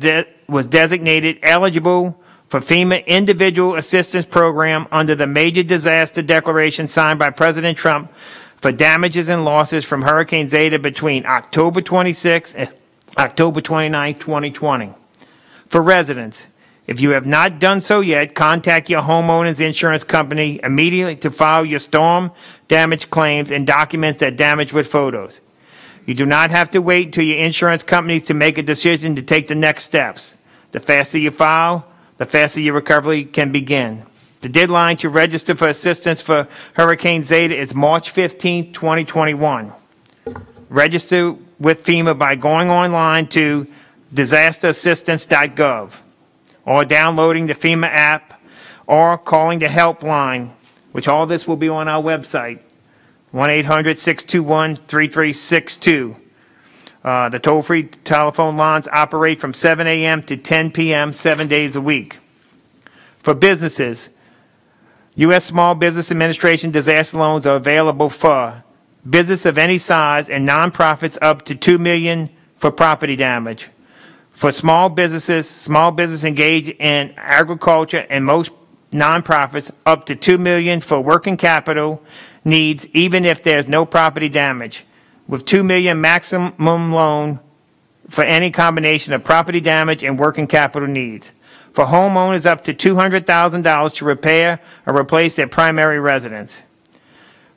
designated eligible for FEMA Individual Assistance Program under the Major Disaster Declaration signed by President Trump for damages and losses from Hurricane Zeta between October 26 and October 29, 2020. For residents, if you have not done so yet, contact your homeowner's insurance company immediately to file your storm damage claims and documents that damage with photos. You do not have to wait until your insurance companies to make a decision to take the next steps. The faster you file, the faster your recovery can begin. The deadline to register for assistance for Hurricane Zeta is March 15, 2021. Register with FEMA by going online to disasterassistance.gov or downloading the FEMA app or calling the helpline, which all this will be on our website, 1-800-621-3362. The toll-free telephone lines operate from 7 a.m. to 10 p.m. 7 days a week. For businesses, U.S. Small Business Administration disaster loans are available for business of any size and nonprofits up to $2 million for property damage. For small businesses engaged in agriculture and most nonprofits up to $2 million for working capital needs, even if there's no property damage, with $2 million maximum loan for any combination of property damage and working capital needs. For homeowners, up to $200,000 to repair or replace their primary residence.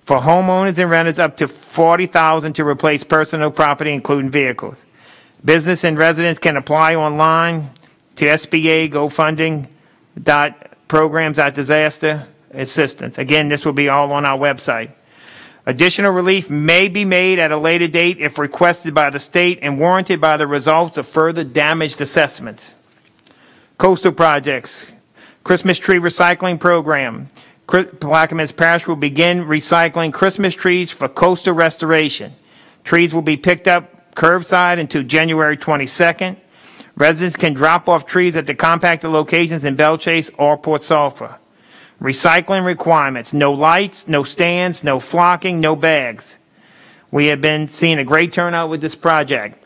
For homeowners and renters, up to $40,000 to replace personal property, including vehicles. Business and residents can apply online to SBA GoFunding.programs.disaster assistance. Again, this will be all on our website. Additional relief may be made at a later date if requested by the state and warranted by the results of further damaged assessments. Coastal projects, Christmas tree recycling program. Plaquemines Parish will begin recycling Christmas trees for coastal restoration. Trees will be picked up curbside until January 22nd. Residents can drop off trees at the compacted locations in Belle Chase or Port Sulphur. Recycling requirements, no lights, no stands, no flocking, no bags. We have been seeing a great turnout with this project.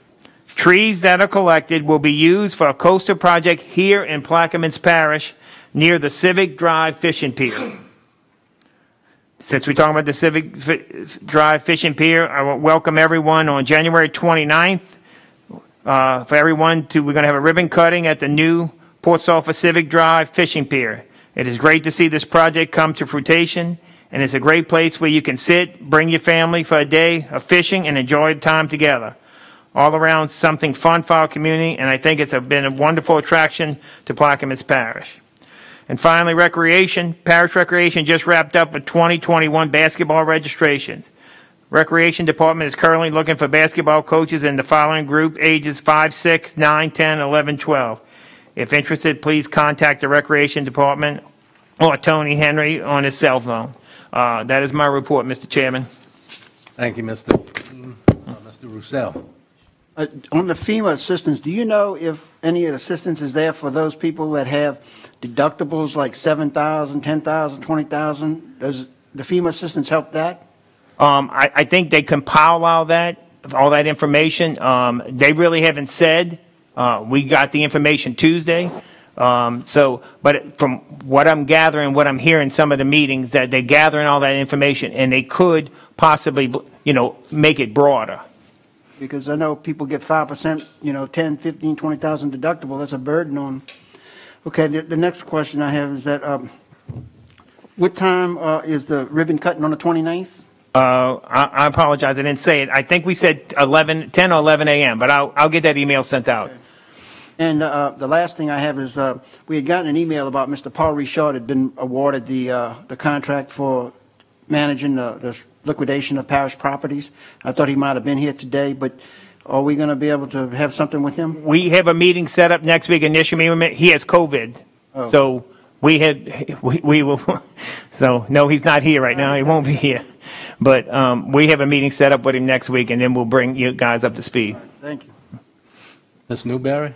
Trees that are collected will be used for a coastal project here in Plaquemines Parish near the Civic Drive Fishing Pier. Since we're talking about the Civic Drive Fishing Pier, I will welcome everyone on January 29th. We're going to have a ribbon cutting at the new Port Sulphur Civic Drive Fishing Pier. It is great to see this project come to fruition, and it's a great place where you can sit, bring your family for a day of fishing, and enjoy time together. All around something fun for our community, and I think it's been a wonderful attraction to Plaquemines Parish. And finally, recreation. Parish Recreation just wrapped up a 2021 basketball registrations. Recreation Department is currently looking for basketball coaches in the following group, ages 5, 6, 9, 10, 11, 12. If interested, please contact the Recreation Department or Tony Henry on his cell phone. That is my report, Mr. Chairman. Thank you, Mr. Roussel. On the FEMA assistance, do you know if any assistance is there for those people that have deductibles like $7,000, $10,000, $20,000? Does the FEMA assistance help that? I think they compile all that information. They really haven't said. We got the information Tuesday. But from what I'm gathering, what I'm hearing some of the meetings, that they're gathering all that information, and they could possibly, make it broader. Because I know people get 5%, 10, 15, 20,000 deductible. That's a burden on. Okay, the next question I have is that what time is the ribbon cutting on the 29th? I apologize, I didn't say it. I think we said 10 or 11 a.m., but I'll get that email sent out. Okay. And the last thing I have is we had gotten an email about Mr. Paul Richard had been awarded the contract for managing the liquidation of parish properties. I thought he might have been here today, but are we going to be able to have something with him? We have a meeting set up next week. Initially, he has COVID, so we will. So no, he's not here right now. He won't be here, but we have a meeting set up with him next week, and then we'll bring you guys up to speed. Thank you, Ms. Newberry.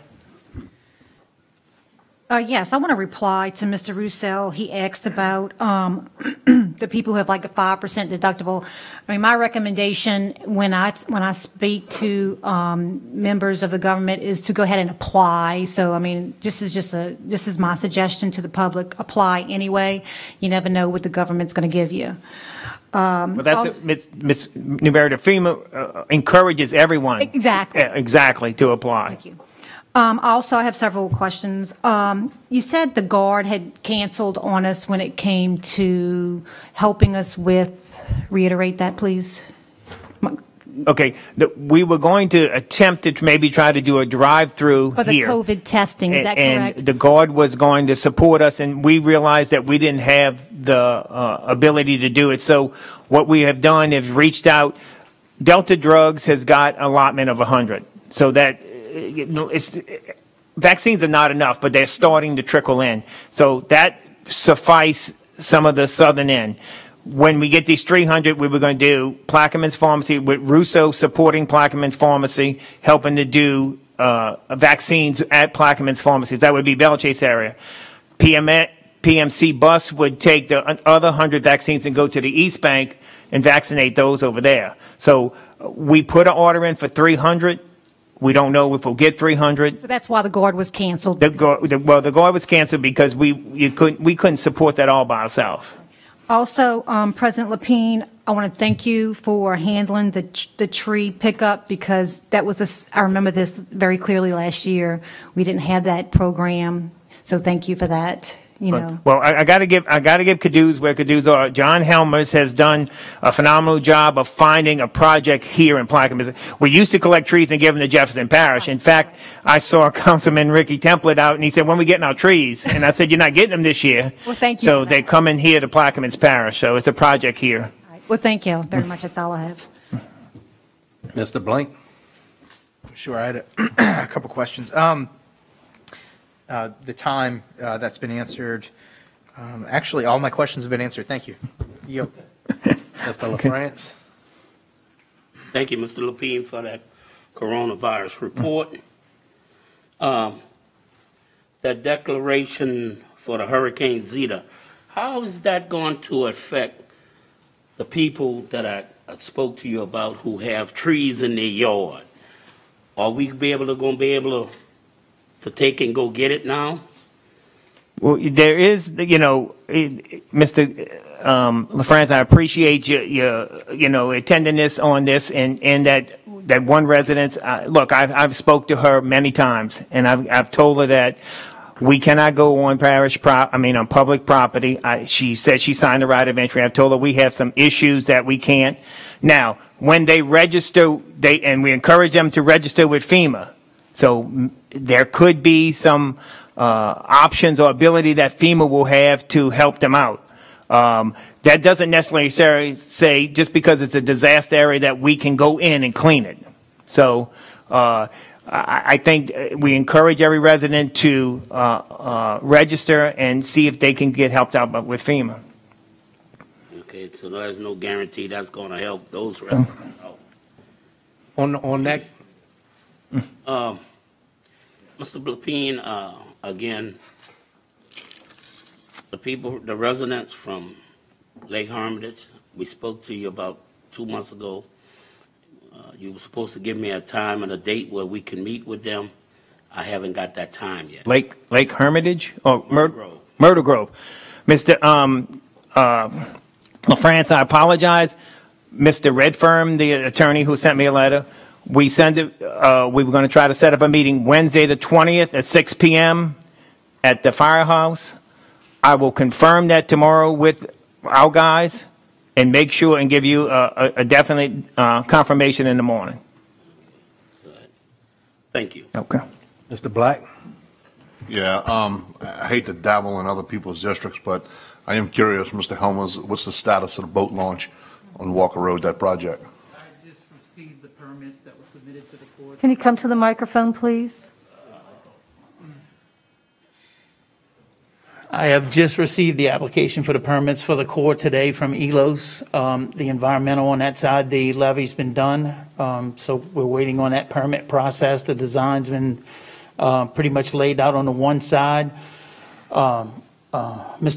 Yes, I want to reply to Mr. Roussel. He asked about the people who have like a 5% deductible. I mean, my recommendation when I speak to members of the government is to go ahead and apply. So, I mean, this is my suggestion to the public: apply anyway. You never know what the government's going to give you. Well, that's Ms. Newberry. The FEMA encourages everyone exactly to apply. Thank you. Also, I have several questions. You said the Guard had canceled on us when it came to helping us with, reiterate that, please. Okay, we were going to attempt to maybe try to do a drive-through for the here. COVID testing, is that correct? And the Guard was going to support us, and we realized that we didn't have the ability to do it. So what we have done is reached out. Delta Drugs has got allotment of 100, so that vaccines are not enough, but they're starting to trickle in. So that suffice some of the southern end. When we get these 300, we were going to do Plaquemines Pharmacy with Russo supporting Plaquemines Pharmacy, helping to do vaccines at Plaquemines Pharmacy. That would be Bell Chase area. PMC bus would take the other 100 vaccines and go to the East Bank and vaccinate those over there. So we put an order in for 300. We don't know if we'll get 300. So that's why the Guard was canceled. The Guard was canceled because we couldn't support that all by ourselves. Also, President Lapine, I want to thank you for handling the tree pickup, because that was I remember this very clearly last year. We didn't have that program, so thank you for that. Well, I got to give kudos where kudos are. John Helmers has done a phenomenal job of finding a project here in Plaquemines. We used to collect trees and give them to Jefferson Parish. In fact, I saw Councilman Ricky Templet out, and he said, "When are we getting our trees?" And I said, "You're not getting them this year." Well, thank you. So they're coming here to Plaquemines Parish. So it's a project here. All right. Well, thank you very much. That's all I have. Mr. Blank. Sure, I had a couple questions. The time that's been answered. Actually, all my questions have been answered. Thank you. Mr. LaFrance. Thank you, Mr. Lapine, for that coronavirus report. That declaration for the Hurricane Zeta, how is that going to affect the people that I spoke to you about who have trees in their yard? Are we going to be able to take and go get it now? Well, there is, Mr. LaFrance, I appreciate your attentiveness on this, and that one resident. Look, I've spoke to her many times, and I've told her that We cannot go on on public property. She said she signed a right of entry. I've told her we have some issues that we can't. Now, when they register, and we encourage them to register with FEMA. So there could be some options or ability that FEMA will have to help them out. That doesn't necessarily say just because it's a disaster area that we can go in and clean it. So I think we encourage every resident to register and see if they can get helped out with FEMA. Okay, so there's no guarantee that's going to help those residents out. On that, Mr. Blepine, again, the residents from Lake Hermitage, we spoke to you about 2 months ago. You were supposed to give me a time and a date where we can meet with them. I haven't got that time yet. Lake Hermitage or Myrtle Grove. Myrtle Grove. Mr. LaFrance, I apologize. Mr. Redfern, the attorney who sent me a letter, we were going to try to set up a meeting Wednesday the 20th at 6 p.m. at the firehouse. I will confirm that tomorrow with our guys and make sure and give you a definite confirmation in the morning. Thank you. Okay. Mr. Black? Yeah, I hate to dabble in other people's districts, but I am curious, Mr. Helmers, what's the status of the boat launch on Walker Road, that project? I just received the permits that were submitted to the court. Can you come to the microphone, please? I have just received the application for the permits for the Corps today from ELOS. The environmental on that side, the levee's been done. So we're waiting on that permit process. The design's been pretty much laid out on the one side. Mr.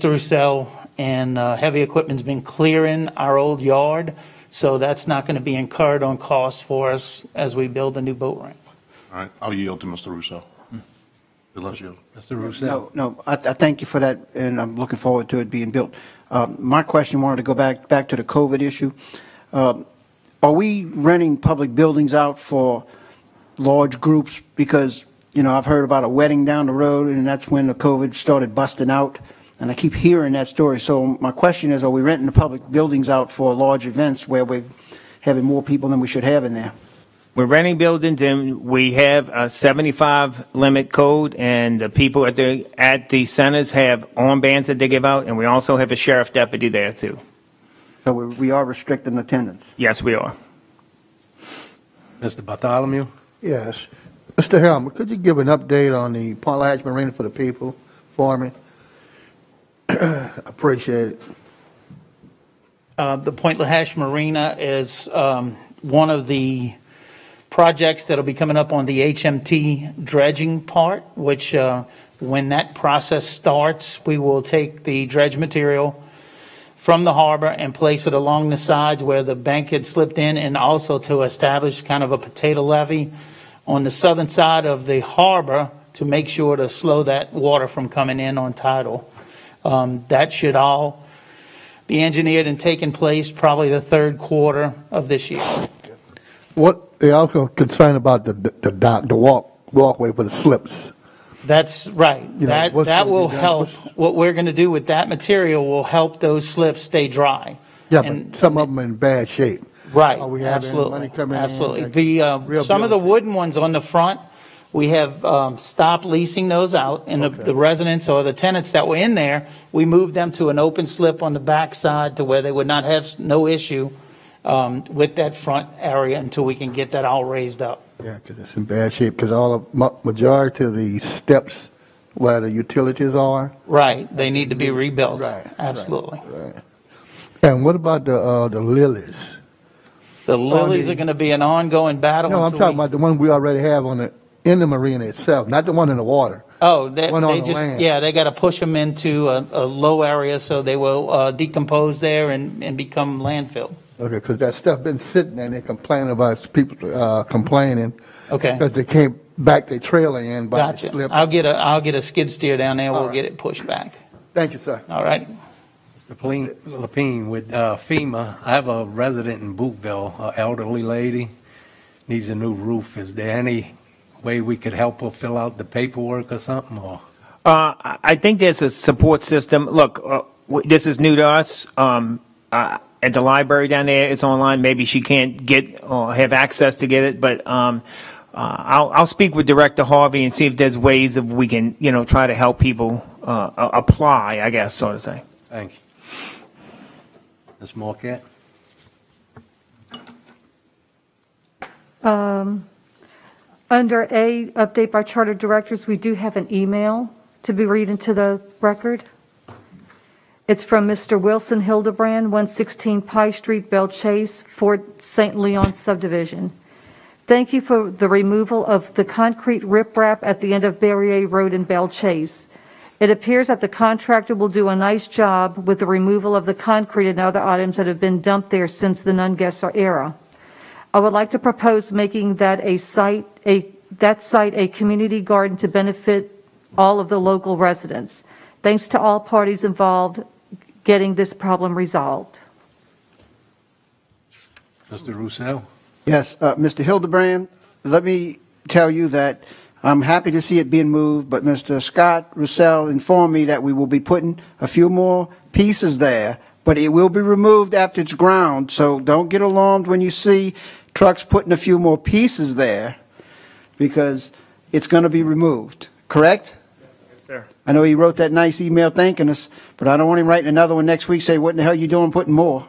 Roussel and heavy equipment's been clearing our old yard. So that's not going to be incurred on cost for us as we build a new boat ramp. All right, I'll yield to Mr. Roussel. Mr. Roussel? No, I thank you for that, and I'm looking forward to it being built. My question wanted to go back to the COVID issue. Are we renting public buildings out for large groups? Because, I've heard about a wedding down the road, and that's when the COVID started busting out, and I keep hearing that story. So my question is, are we renting the public buildings out for large events where we're having more people than we should have in there? We're renting buildings, and we have a 75 limit code, and the people at the centers have armbands that they give out, and we also have a sheriff deputy there too. So we are restricting attendance? Yes, we are. Mr. Bartholomew? Yes. Mr. Helmer, could you give an update on the Parlance Marina for the people for me? Appreciate it. The Point Lahash Marina is one of the projects that'll be coming up on the HMT dredging part, which when that process starts, we will take the dredge material from the harbor and place it along the sides where the bank had slipped in, and also to establish kind of a potato levee on the southern side of the harbor to make sure to slow that water from coming in on tidal. That should all be engineered and taken place probably the third quarter of this year. What they also concerned about the walkway for the slips. That's right. That will help. What we're going to do with that material will help those slips stay dry. Yeah, but some of them are in bad shape. Right. Are we having Absolutely. money coming in? Absolutely. Like Some of the wooden ones on the front, we have stopped leasing those out, and the residents or the tenants that were in there, we moved them to an open slip on the back side to where they would not have no issue with that front area until we can get that all raised up. Yeah, because it's in bad shape, because all the majority of the steps where the utilities are. Right, they need to be rebuilt. Right. Absolutely. Right. And what about the lilies? The lilies are going to be an ongoing battle. No, I'm talking about the one we already have in the marina itself, not the one in the water. Oh, they got to push them into a low area so they will decompose there and become landfill. Okay, because that stuff been sitting there and they're complaining about people complaining. Okay. Because they can't back their trailer in by Gotcha. the slip. I'll get a skid steer down there. We'll right. get it pushed back. Thank you, sir. All right. Mr. Lapine, with FEMA, I have a resident in Bootville, an elderly lady, needs a new roof. Is there any way we could help her fill out the paperwork or something? Or? I think there's a support system. Look, this is new to us. At the library down there, it's online. Maybe she can't get or have access to get it, but I'll speak with Director Harvey and see if there's ways that we can, try to help people apply, I guess, so to say. Thank you. Ms. Marquette? Under A, update by Charter Directors, we do have an email to be read into the record. It's from Mr. Wilson Hildebrand, 116 Pie Street, Belle Chase, Fort St. Leon subdivision. Thank you for the removal of the concrete riprap at the end of Berrier Road in Belle Chase. It appears that the contractor will do a nice job with the removal of the concrete and other items that have been dumped there since the Nungesser era. I would like to propose making that site a community garden to benefit all of the local residents. Thanks to all parties involved getting this problem resolved. Mr. Roussel? Yes, Mr. Hildebrand, let me tell you that I'm happy to see it being moved, but Mr. Scott Roussel informed me that we will be putting a few more pieces there, but it will be removed after it's ground, so don't get alarmed when you see trucks putting a few more pieces there, because it's going to be removed, correct? Yes, sir. I know he wrote that nice email thanking us, but I don't want him writing another one next week, say, what in the hell you doing putting more?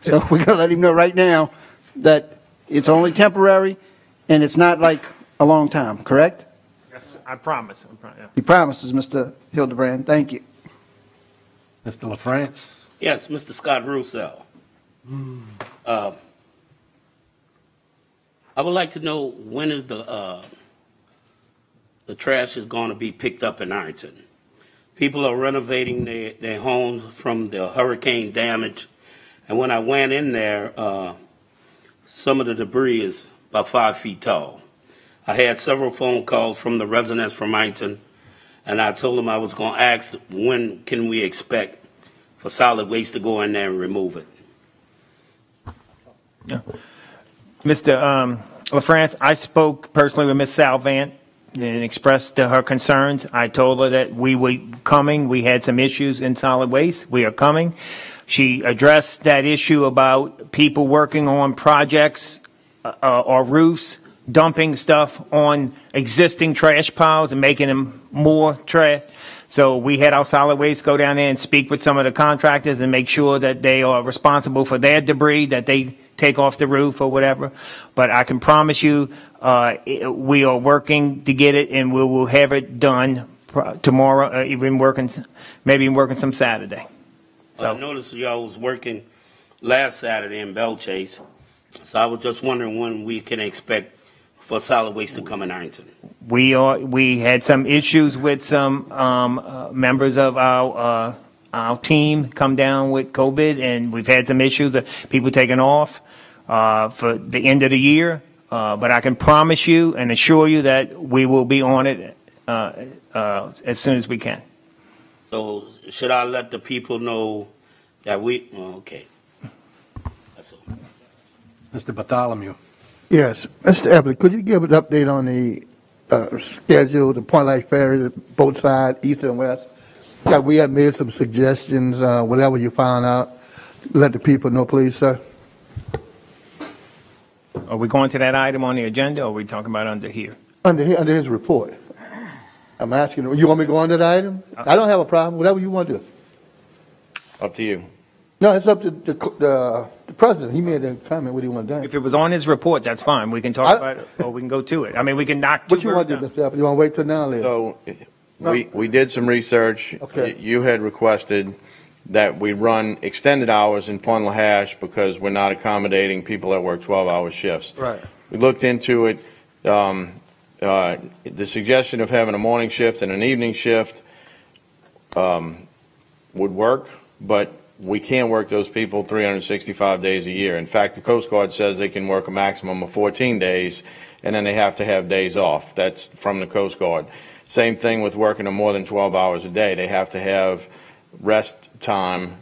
So we're going to let him know right now that it's only temporary, and it's not like a long time, correct? Yes, I promise. Yeah. He promises, Mr. Hildebrand. Thank you. Mr. LaFrance? Yes, Mr. Scott Roussel. I would like to know when is the trash is going to be picked up in Ironton. People are renovating their homes from the hurricane damage, and when I went in there, some of the debris is about 5 feet tall. I had several phone calls from the residents from Ironton, and I told them I was going to ask when can we expect for solid waste to go in there and remove it. Yeah. Mr. LaFrance, I spoke personally with Ms. Salvant and expressed her concerns. I told her that we were coming. We had some issues in solid waste. We are coming. She addressed that issue about people working on projects or roofs, dumping stuff on existing trash piles and making them more trash. So we had our solid waste go down there and speak with some of the contractors and make sure that they are responsible for their debris that they take off the roof or whatever. But I can promise you we are working to get it, and we will have it done tomorrow, maybe working some Saturday. So. I noticed y'all was working last Saturday in Belle Chase, so I was just wondering when we can expect for solid waste to come in Ironton. We had some issues with some members of our team come down with COVID, and we've had some issues of people taking off for the end of the year. But I can promise you and assure you that we will be on it as soon as we can. So should I let the people know that okay. That's all. Mr. Bartholomew? Yes. Mr. Ebley, could you give an update on the schedule, the Point Life ferry, both sides, east and west? That we have made some suggestions, whatever you found out, let the people know, please, sir. Are we going to that item on the agenda, or are we talking about under here? Under his report. I'm asking, you want me to go on that item? I don't have a problem, whatever you want to do. Up to you. No, it's up to the president. He made a comment what he want done. If it was on his report, that's fine. We can talk about it, or we can go to it. I mean, we can knock two What you want to do, Mr. Ebley? You want to wait till now, Leo? So we did some research. Okay. You had requested that we run extended hours in Point LaHash because we're not accommodating people that work 12-hour shifts. Right. We looked into it. The suggestion of having a morning shift and an evening shift would work, but we can't work those people 365 days a year. In fact, the Coast Guard says they can work a maximum of 14 days, and then they have to have days off. That's from the Coast Guard. Same thing with working more than 12 hours a day. They have to have rest time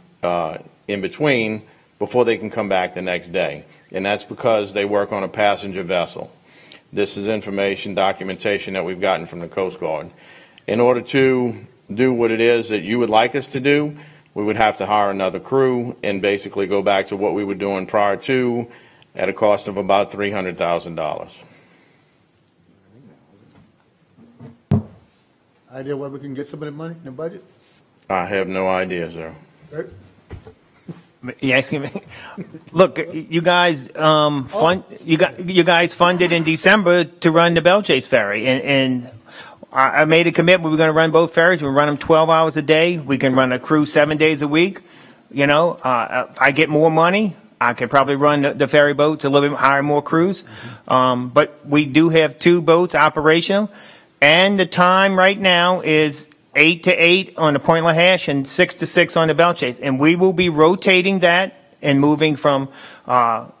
in between before they can come back the next day. And that's because they work on a passenger vessel. This is information, documentation that we've gotten from the Coast Guard. In order to do what it is that you would like us to do, we would have to hire another crew and basically go back to what we were doing prior to at a cost of about $300,000. Idea where we can get some of the money in the budget? I have no idea, sir. Right? You asking me? Look, you guys you guys funded in December to run the Bell Chase ferry, and I made a commitment. We're going to run both ferries. We run them 12 hours a day. We can run a crew 7 days a week. You know, if I get more money, I could probably run the ferry boats a little bit, hire more crews. But we do have 2 boats operational, and the time right now is 8 to 8 on the Point LaHash and 6 to 6 on the Bell Chase. And we will be rotating that and moving from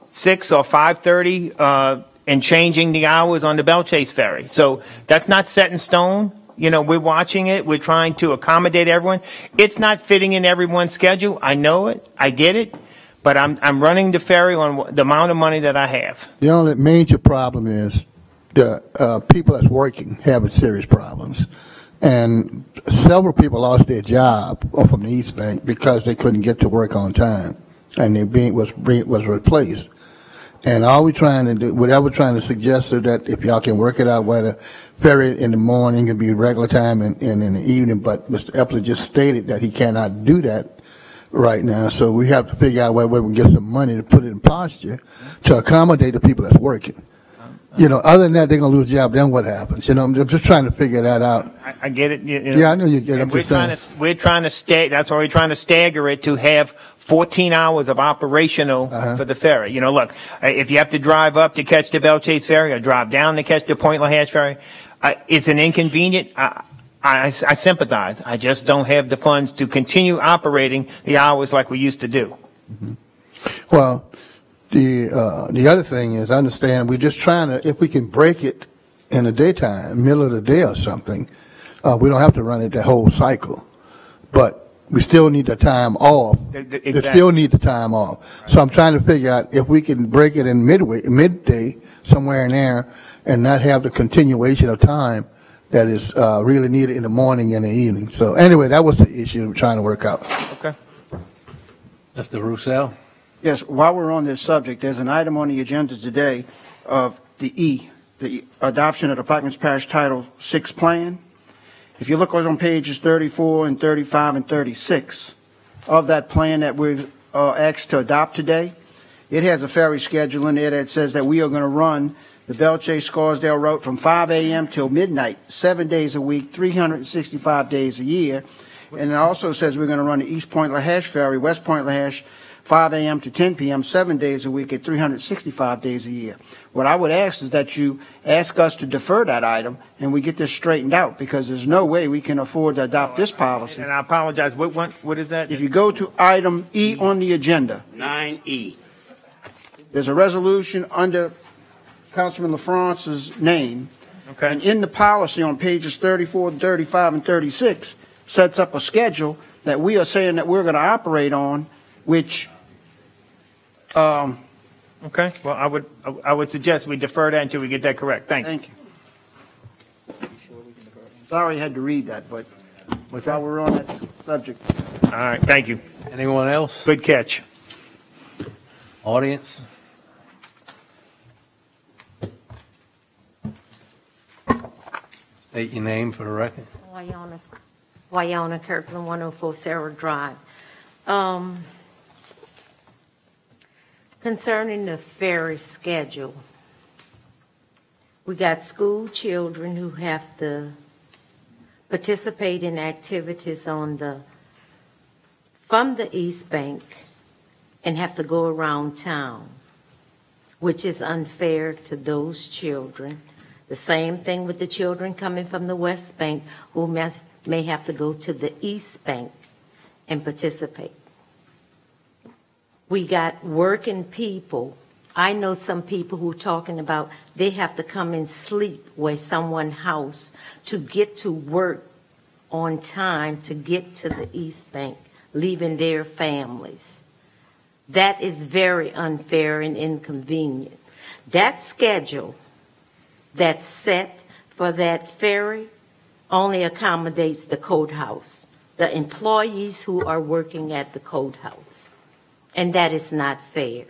6 or 5:30 and changing the hours on the Bell Chase ferry. So that's not set in stone. You know, we're watching it. We're trying to accommodate everyone. It's not fitting in everyone's schedule. I know it. I get it. But I'm running the ferry on the amount of money that I have. The only major problem is the people that's working having serious problems. And several people lost their job from the East Bank because they couldn't get to work on time, and their being was replaced. And all we're trying to do, whatever we're trying to suggest is that if y'all can work it out, whether ferry in the morning can be regular time and in the evening, but Mr. Epler just stated that he cannot do that right now. So we have to figure out where we can get some money to put it in posture to accommodate the people that's working. You know, other than that, they're going to lose a job. Then what happens? You know, I'm just trying to figure that out. I get it. You know, yeah, I know you get it. We're trying to that's why we're trying to stagger it to have 14 hours of operational for the ferry. You know, look, if you have to drive up to catch the Bell Chase ferry or drive down to catch the Point LaHash ferry, it's an inconvenient. I sympathize. I just don't have the funds to continue operating the hours like we used to do. Mm-hmm. Well, the other thing is, I understand we're just trying to, if we can break it in the daytime, middle of the day or something, we don't have to run it the whole cycle. But we still need the time off. Exactly. We still need the time off. Right. So I'm trying to figure out if we can break it in midday, somewhere in there, and not have the continuation of time that is really needed in the morning and the evening. So anyway, that was the issue we're trying to work out. Okay. Mr. Roussel? Yes, while we're on this subject, there's an item on the agenda today of the adoption of the Proclamations Parish Title VI plan. If you look on pages 34 and 35 and 36 of that plan that we're asked to adopt today, it has a ferry schedule in there that says that we are going to run the Bell Chase Scarsdale Road from 5 a.m. till midnight, 7 days a week, 365 days a year. And it also says we're going to run the East Point LaHash ferry, West Point LaHash, 5 a.m. to 10 p.m., 7 days a week at 365 days a year. What I would ask is that you ask us to defer that item and we get this straightened out, because there's no way we can afford to adopt this policy. And I apologize. What is that? If you go to item E on the agenda, 9E, there's a resolution under Councilman LaFrance's name. Okay. And in the policy on pages 34, 35, and 36 sets up a schedule that we are saying that we're going to operate on, which okay. Well, I would suggest we defer that until we get that correct. Thank you. Sorry I had to read that, but while we're on that subject. All right. Thank you. Anyone else? Good catch. Audience? State your name for the record. Wyona Kirkland, 104 Sarah Drive. Concerning the ferry schedule, we got school children who have to participate in activities from the East Bank and have to go around town, which is unfair to those children. The same thing with the children coming from the West Bank who may have to go to the East Bank and participate. We got working people. I know some people who are talking about they have to come and sleep where someone's house to get to work on time to get to the East Bank, leaving their families. That is very unfair and inconvenient. That schedule that's set for that ferry only accommodates the courthouse, the employees who are working at the courthouse. And that is not fair.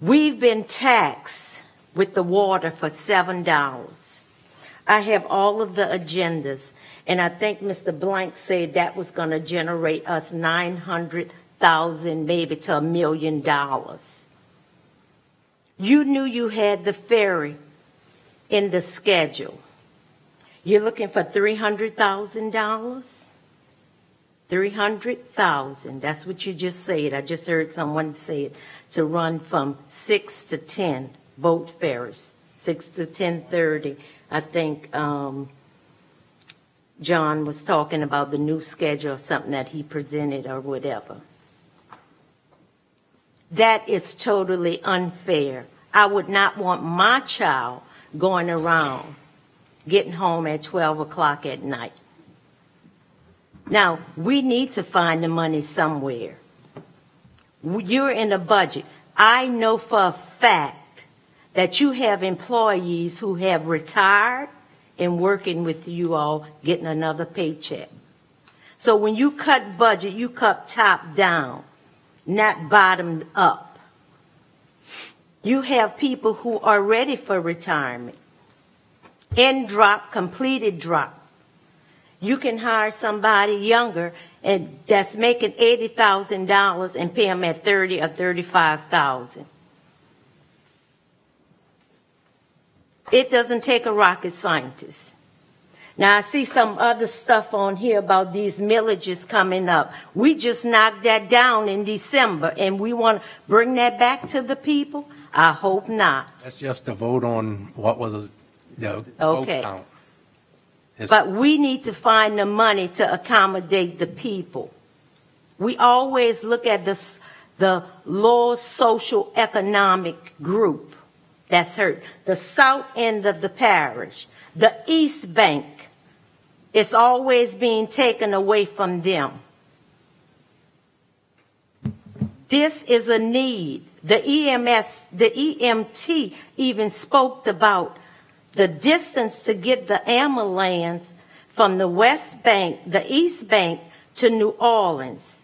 We've been taxed with the water for $7. I have all of the agendas, and I think Mr. Blank said that was going to generate us $900,000, maybe to $1 million. You knew you had the ferry in the schedule. You're looking for $300,000? $300,000. That's what you just said. I just heard someone say it, to run from 6 to 10 boat ferries, 6 to 10:30. I think John was talking about the new schedule or something that he presented or whatever. That is totally unfair. I would not want my child going around getting home at 12 o'clock at night. Now, we need to find the money somewhere. You're in a budget. I know for a fact that you have employees who have retired and working with you all, getting another paycheck. So when you cut budget, you cut top down, not bottom up. You have people who are ready for retirement. End drop, completed drop. You can hire somebody younger and that's making $80,000 and pay them at $30,000 or $35,000. It doesn't take a rocket scientist. Now, I see some other stuff on here about these millages coming up. We just knocked that down in December, and we want to bring that back to the people? I hope not. That's just a vote on what was the Okay. vote count. But we need to find the money to accommodate the people. We always look at the low social economic group that's hurt. The south end of the parish, the East Bank, it's always being taken away from them. This is a need. The EMT even spoke about the distance to get the ambulance from the West Bank, the East Bank, to New Orleans.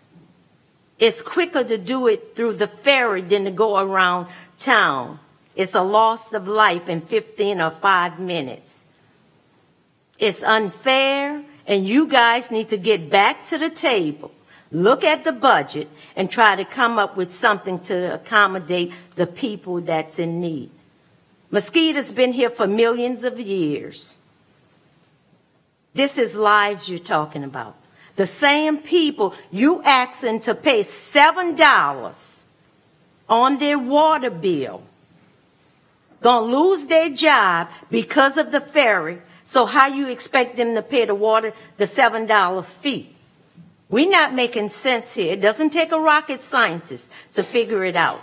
It's quicker to do it through the ferry than to go around town. It's a loss of life in 15 or 5 minutes. It's unfair, and you guys need to get back to the table, look at the budget, and try to come up with something to accommodate the people that's in need. Mosquito's been here for millions of years. This is lives you're talking about. The same people you asking to pay $7 on their water bill gonna lose their job because of the ferry. So how you expect them to pay the $7 fee? We're not making sense here. It doesn't take a rocket scientist to figure it out.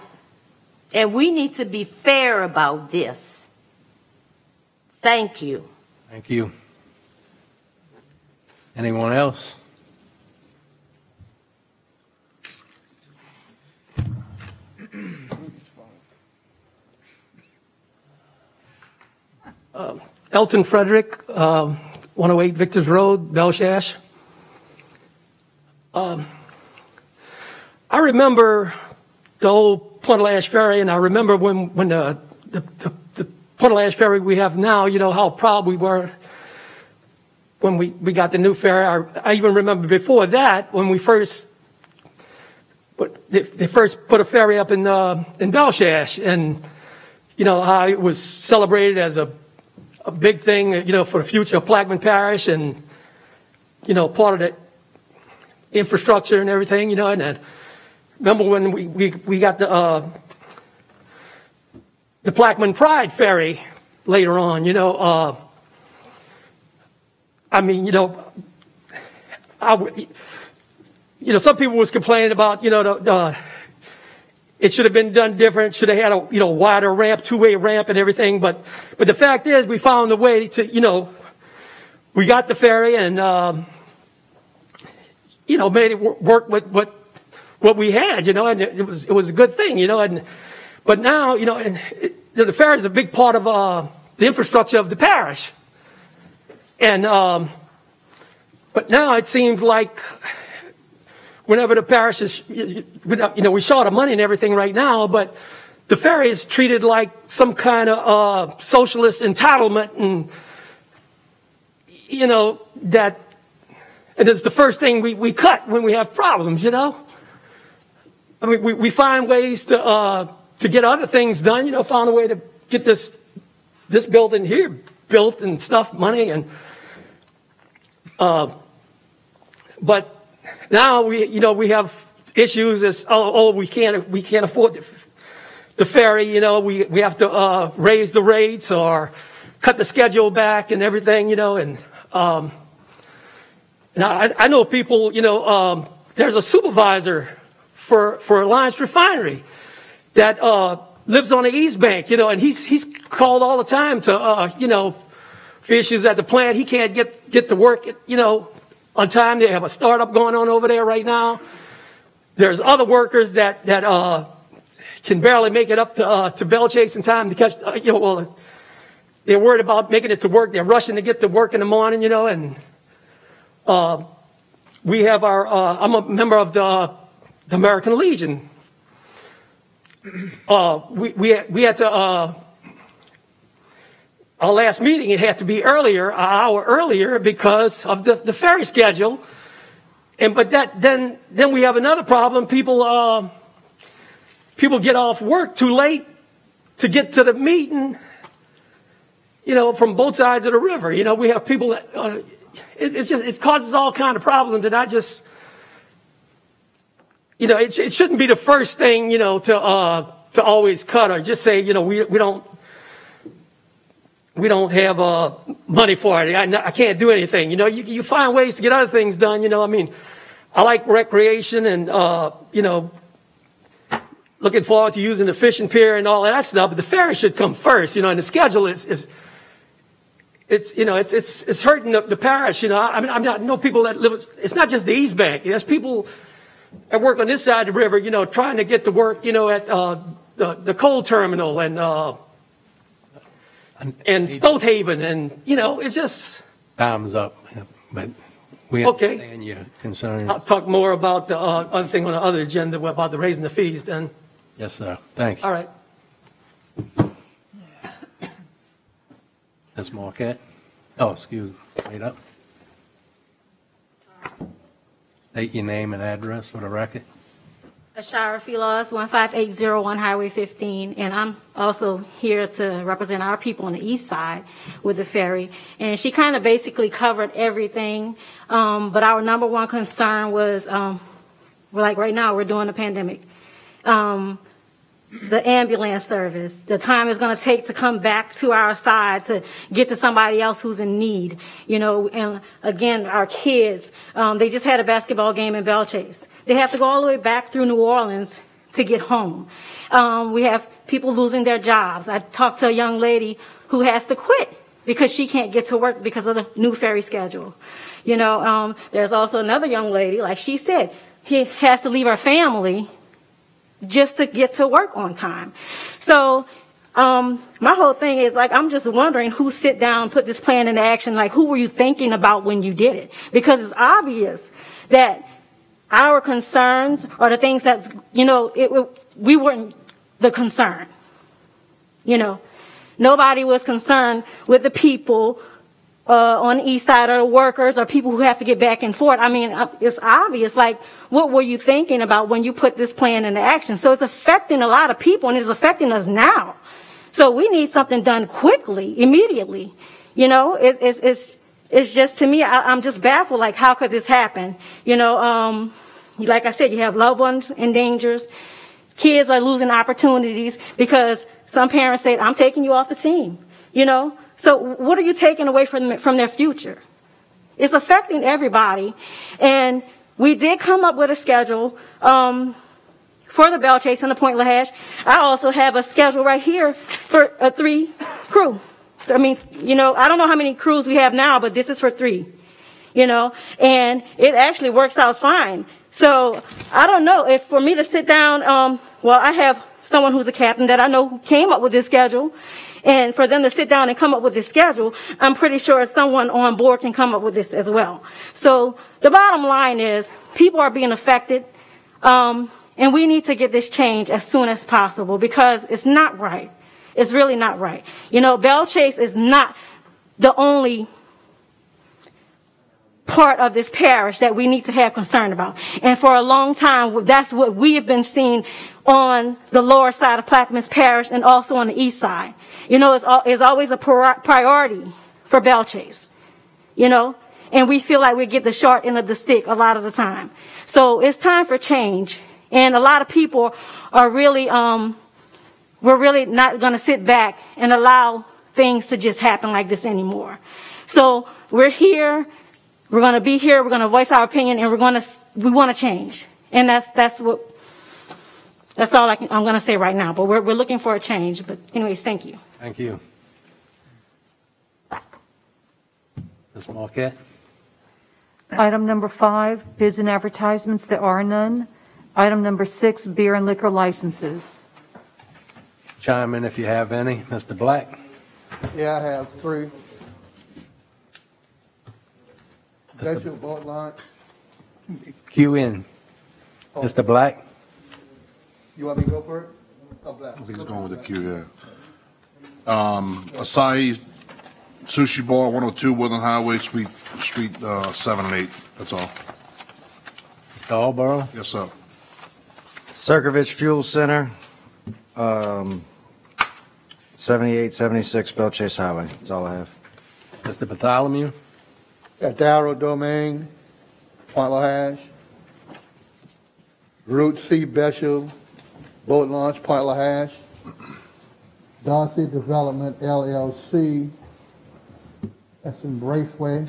And we need to be fair about this. Thank you. Thank you. Anyone else? Elton Frederick, 108 Victor's Road, Belshash. I remember the old Point of Ash Ferry, and I remember when the Point of Ash Ferry we have now, you know, how proud we were when we got the new ferry. I even remember before that, when we they first put a ferry up in Belshash, and, you know, how it was celebrated as a big thing, you know, for the future of Plaquemine Parish, and, you know, part of the infrastructure and everything, you know. And then remember when we got the Plaquemine Pride ferry later on, you know. I mean, you know, some people was complaining about, you know, it should have been done different. Should have had a, you know, wider ramp, two-way ramp and everything. But the fact is, we found a way to, you know, we got the ferry and, you know, made it work with what we had, you know, and it was a good thing, you know. But now, you know, the ferry is a big part of the infrastructure of the parish. And, but now it seems like whenever the parish is, we short of money and everything right now, but the ferry is treated like some kind of socialist entitlement, and, that, and it's the first thing we cut when we have problems, I mean, we find ways to get other things done, found a way to get this building here built and stuff, money, and, but now we have issues as, we can't afford the ferry, we have to raise the rates or cut the schedule back and everything, and I know people, there's a supervisor for Alliance Refinery that lives on the East Bank, and he's called all the time to, for issues at the plant. He can't get to work, on time. They have a startup going on over there right now. There's other workers that can barely make it up to Bell Chase in time to catch, they're worried about making it to work. They're rushing to get to work in the morning, and we have I'm a member of the American Legion. We had to, our last meeting, it had to be earlier, an hour earlier, because of the ferry schedule. But then we have another problem. People get off work too late to get to the meeting, from both sides of the river. We have people that, it causes all kind of problems, and I just, it shouldn't be the first thing, to always cut or just say, we don't have money for it. I can't do anything. You find ways to get other things done. I mean, I like recreation and, looking forward to using the fishing pier and all that stuff. But the ferry should come first, and the schedule it's hurting the parish. I mean, I know people that live. It's not just the East Bank. There's people that work on this side of the river, trying to get to work, at the coal terminal and Stoughhaven, and it's just time's up. But we understand your concerns. I'll talk more about the other thing on the other agenda about the raising the fees. Then. Yes, sir. Thanks. All right. Ms. Marquette. Oh, excuse me. Wait up. State your name and address for the record. Ashara Filas, 15801 Highway 15, and I'm also here to represent our people on the east side with the ferry. And she kind of basically covered everything, but our number one concern was, right now we're doing the pandemic. The ambulance service, the time it's going to take to come back to our side to get to somebody else who's in need, and again, our kids, they just had a basketball game in Bell Chase. They have to go all the way back through New Orleans to get home. We have people losing their jobs. I talked to a young lady who has to quit because she can't get to work because of the new ferry schedule. There's also another young lady, like she said, he has to leave her family just to get to work on time. So my whole thing is, I'm just wondering who sit down and put this plan into action. Who were you thinking about when you did it? Because it's obvious that our concerns are the things that, we weren't the concern. Nobody was concerned with the people on the east side, or the workers, or people who have to get back and forth. I mean, it's obvious, what were you thinking about when you put this plan into action? So it's affecting a lot of people, and it's affecting us now. So we need something done quickly, immediately. It's just, to me, I'm just baffled, how could this happen? Like I said, you have loved ones in danger. Kids are losing opportunities because some parents say, I'm taking you off the team, So what are you taking away from their future? It's affecting everybody. And we did come up with a schedule for the Bell Chase and the Point Lahash. I also have a schedule right here for a 3 crew. I mean, I don't know how many crews we have now, but this is for 3, and it actually works out fine. So I don't know if for me to sit down, I have someone who's a captain that I know who came up with this schedule, And for them to sit down and come up with this schedule, I'm pretty sure someone on board can come up with this as well. So the bottom line is people are being affected, and we need to get this change as soon as possible because it's not right. It's really not right. You know, Belle Chase is not the only part of this parish that we need to have concern about. And for a long time, that's what we have been seeing on the lower side of Plaquemines Parish and also on the east side. You know, it's always a priority for Belle Chase, you know, and we feel like we get the short end of the stick a lot of the time. So it's time for change. And a lot of people are really, we're really not going to sit back and allow things to just happen like this anymore. So we're here. We're going to be here. We're going to voice our opinion, and we want to change. And that's all I'm going to say right now. But we're looking for a change. But anyways, thank you. Thank you. Ms. Marquette? Item number 5, bids and advertisements. There are none. Item number 6, beer and liquor licenses. Chime in if you have any. Mr. Black? Yeah, I have 3. Special boat launch. Cue in. Mr. Black? You want me to go for it? Oh, Black. I think he's going with the queue, yeah. Asahi Sushi Bar, 102 Woodland Highway, Street 7 and 8. That's all. Mr. Alborough? Yes, sir. Circovich Fuel Center, 7876 Belle Chase Highway. That's all I have. Mr. Bartholomew? Got Darrow Domain, Point LaHash. Route C Beshel, boat launch, Point LaHash. Darcy Development LLC, that's in Braceway,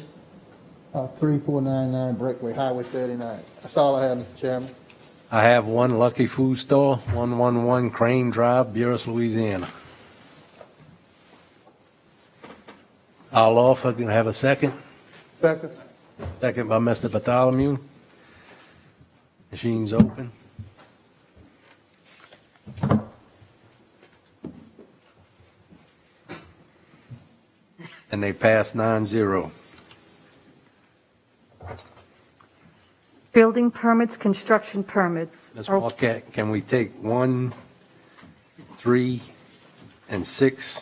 3499 Breakway, Highway 39. That's all I have, Mr. Chairman. I have one Lucky Food Store, 111 Crane Drive, Buras, Louisiana. I'll offer. Can I have a second? Second. Second by Mr. Bartholomew. Machine's open. And they passed 9-0. Building permits, construction permits. Ms. Marquette, can we take 1, 3, and 6?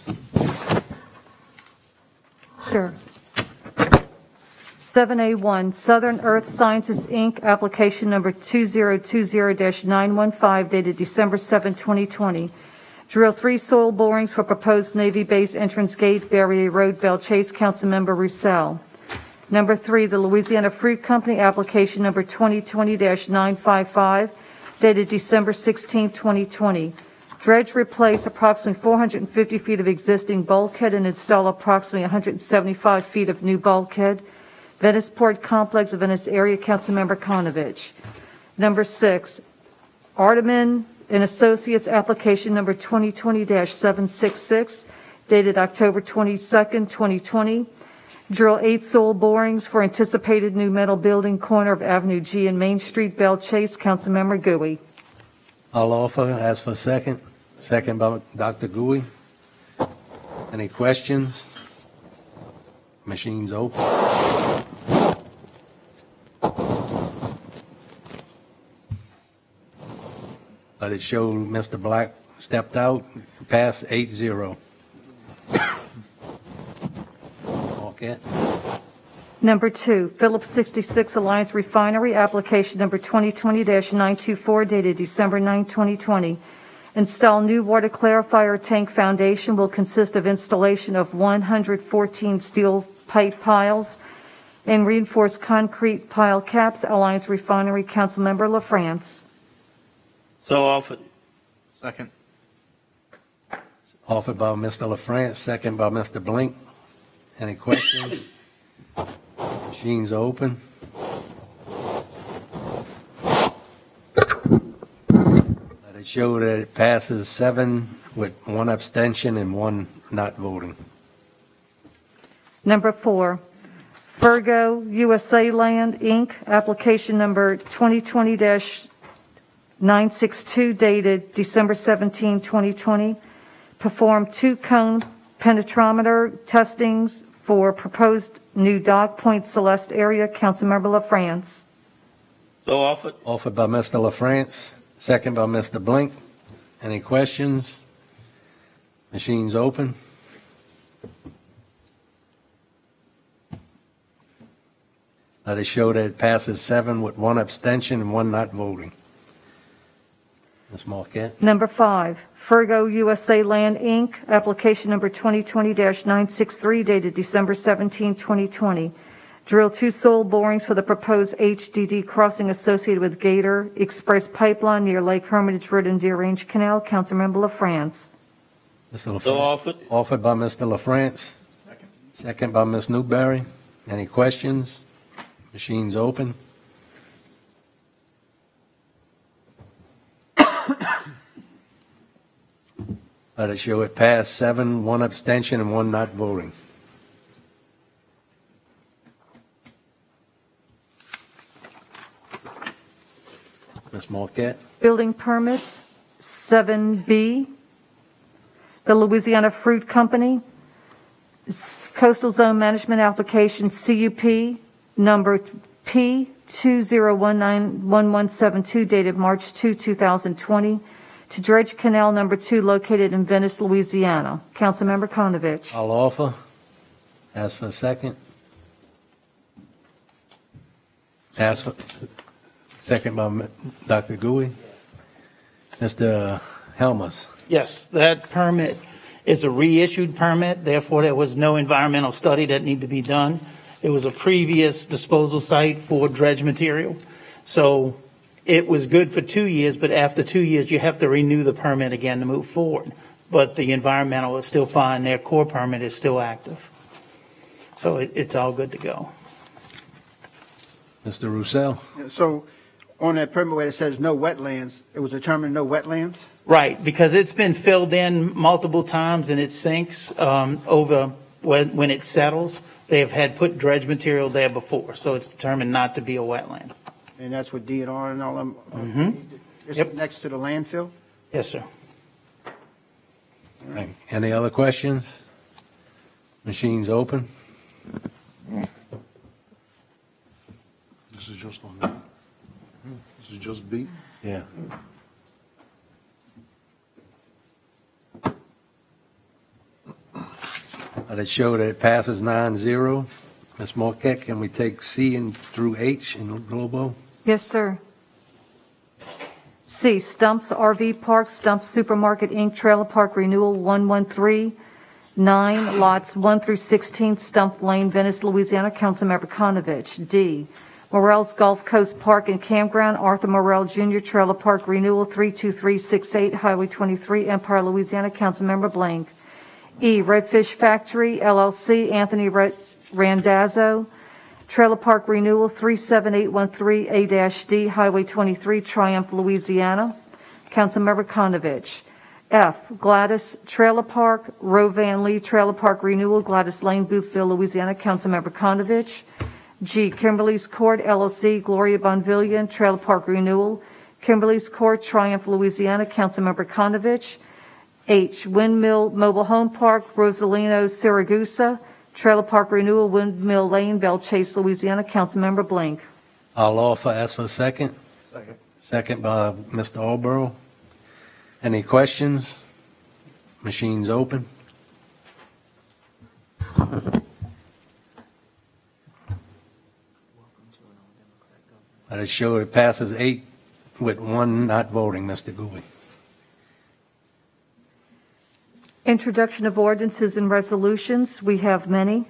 Sure. 7A1, Southern Earth Sciences, Inc., application number 2020-915, dated December 7, 2020. Drill 3 soil borings for proposed Navy base entrance gate, Barrier Road, Belle Chase, Councilmember Roussel. Number 3, the Louisiana Fruit Company, application number 2020-955, dated December 16, 2020. Dredge replace approximately 450 feet of existing bulkhead and install approximately 175 feet of new bulkhead. Venice Port Complex of Venice Area, Councilmember Konovich. Number 6, Arteman and Associates, application number 2020-766, dated October 22nd, 2020. Drill 8 soil borings for anticipated new metal building, corner of Avenue G and Main Street, Belle Chase, Councilmember Gouy. I'll offer. Ask for a second. Second by Dr. Gouy. Any questions? Machine's open. But it showed Mr. Black stepped out, passed 8-0. Okay. Number 2, Phillips 66 Alliance Refinery, application number 2020-924, dated December 9, 2020. Install new water clarifier tank foundation will consist of installation of 114 steel pipe piles and reinforced concrete pile caps. Alliance Refinery, Councilmember LaFrance. So offered. Second. Offered by Mr. LaFrance, second by Mr. Blink. Any questions? Machines open. Let it show that it passes 7 with 1 abstention and 1 not voting. Number 4, Fergo USA Land, Inc., application number 2020-962, dated December 17, 2020. Perform 2 cone penetrometer testings for proposed new dock Point Celeste area. Councilmember LaFrance. So offered. Offered by Mr. LaFrance, second by Mr. Blink. Any questions? Machines open. Let it show that it passes 7 with 1 abstention and 1 not voting. Ms. Marquette. Number 5, Fergo USA Land, Inc., application number 2020-963, dated December 17, 2020. Drill 2 soil borings for the proposed HDD crossing associated with Gator Express Pipeline near Lake Hermitage Road and Deer Range Canal. Councilmember LaFrance. Mr. LaFrance. So offered. Offered by Mr. LaFrance. Second by Ms. Newberry. Any questions? Machines open. Let it show it passed 7, 1 abstention, and 1 not voting. Ms. Marquette. Building permits, 7B, the Louisiana Fruit Company, Coastal Zone Management Application, CUP, number P20191172, dated March 2, 2020, to dredge canal number 2 located in Venice, Louisiana. Councilmember Konovich. I'll offer. Ask for a second. Ask for second by Dr. Gouy. Mr. Helmers. Yes, that permit is a reissued permit, therefore there was no environmental study that needed to be done. It was a previous disposal site for dredge material. So it was good for 2 years, but after 2 years, you have to renew the permit again to move forward. But the environmental is still fine. Their core permit is still active. So it's all good to go. Mr. Roussel. So on that permit where it says no wetlands, it was determined no wetlands? Right, because it's been filled in multiple times and it sinks over when it settles. They have had put dredge material there before, so it's determined not to be a wetland. And that's what DNR and all them, it's Yep. next to the landfill? Yes, sir. Right. Any other questions? Machines open. This is just on B. This is just B? Yeah. Let it show that it passes 9-0. Ms. Marquette, can we take C and through H in Globo? Yes, sir. C, Stumps RV Park, Stumps Supermarket, Inc., Trailer Park Renewal 113-9, lots 1 through 16, Stump Lane, Venice, Louisiana. Councilmember Konovich. D, Morrell's Gulf Coast Park and Campground, Arthur Morrell Jr., Trailer Park Renewal 32368, Highway 23, Empire, Louisiana. Councilmember Blank. E, Redfish Factory, LLC, Anthony Randazzo, Trailer Park Renewal 37813A-D, Highway 23, Triumph, Louisiana. Councilmember Konovich. F, Gladys Trailer Park, Rovan Lee Trailer Park Renewal, Gladys Lane, Boothville, Louisiana. Councilmember Konovich. G, Kimberly's Court, LLC, Gloria Bonvillian, Trailer Park Renewal, Kimberly's Court, Triumph, Louisiana. Councilmember Konovich. H, Windmill Mobile Home Park, Rosalino, Siragusa, Trailer Park Renewal, Windmill Lane, Belle Chase, Louisiana. Councilmember Blink. I'll offer. Ask for a second. Second. Second by Mr. Alborough. Any questions? Machines open. Let it show it passes 8 with 1 not voting, Mr. Gooey. Introduction of ordinances and resolutions. We have many.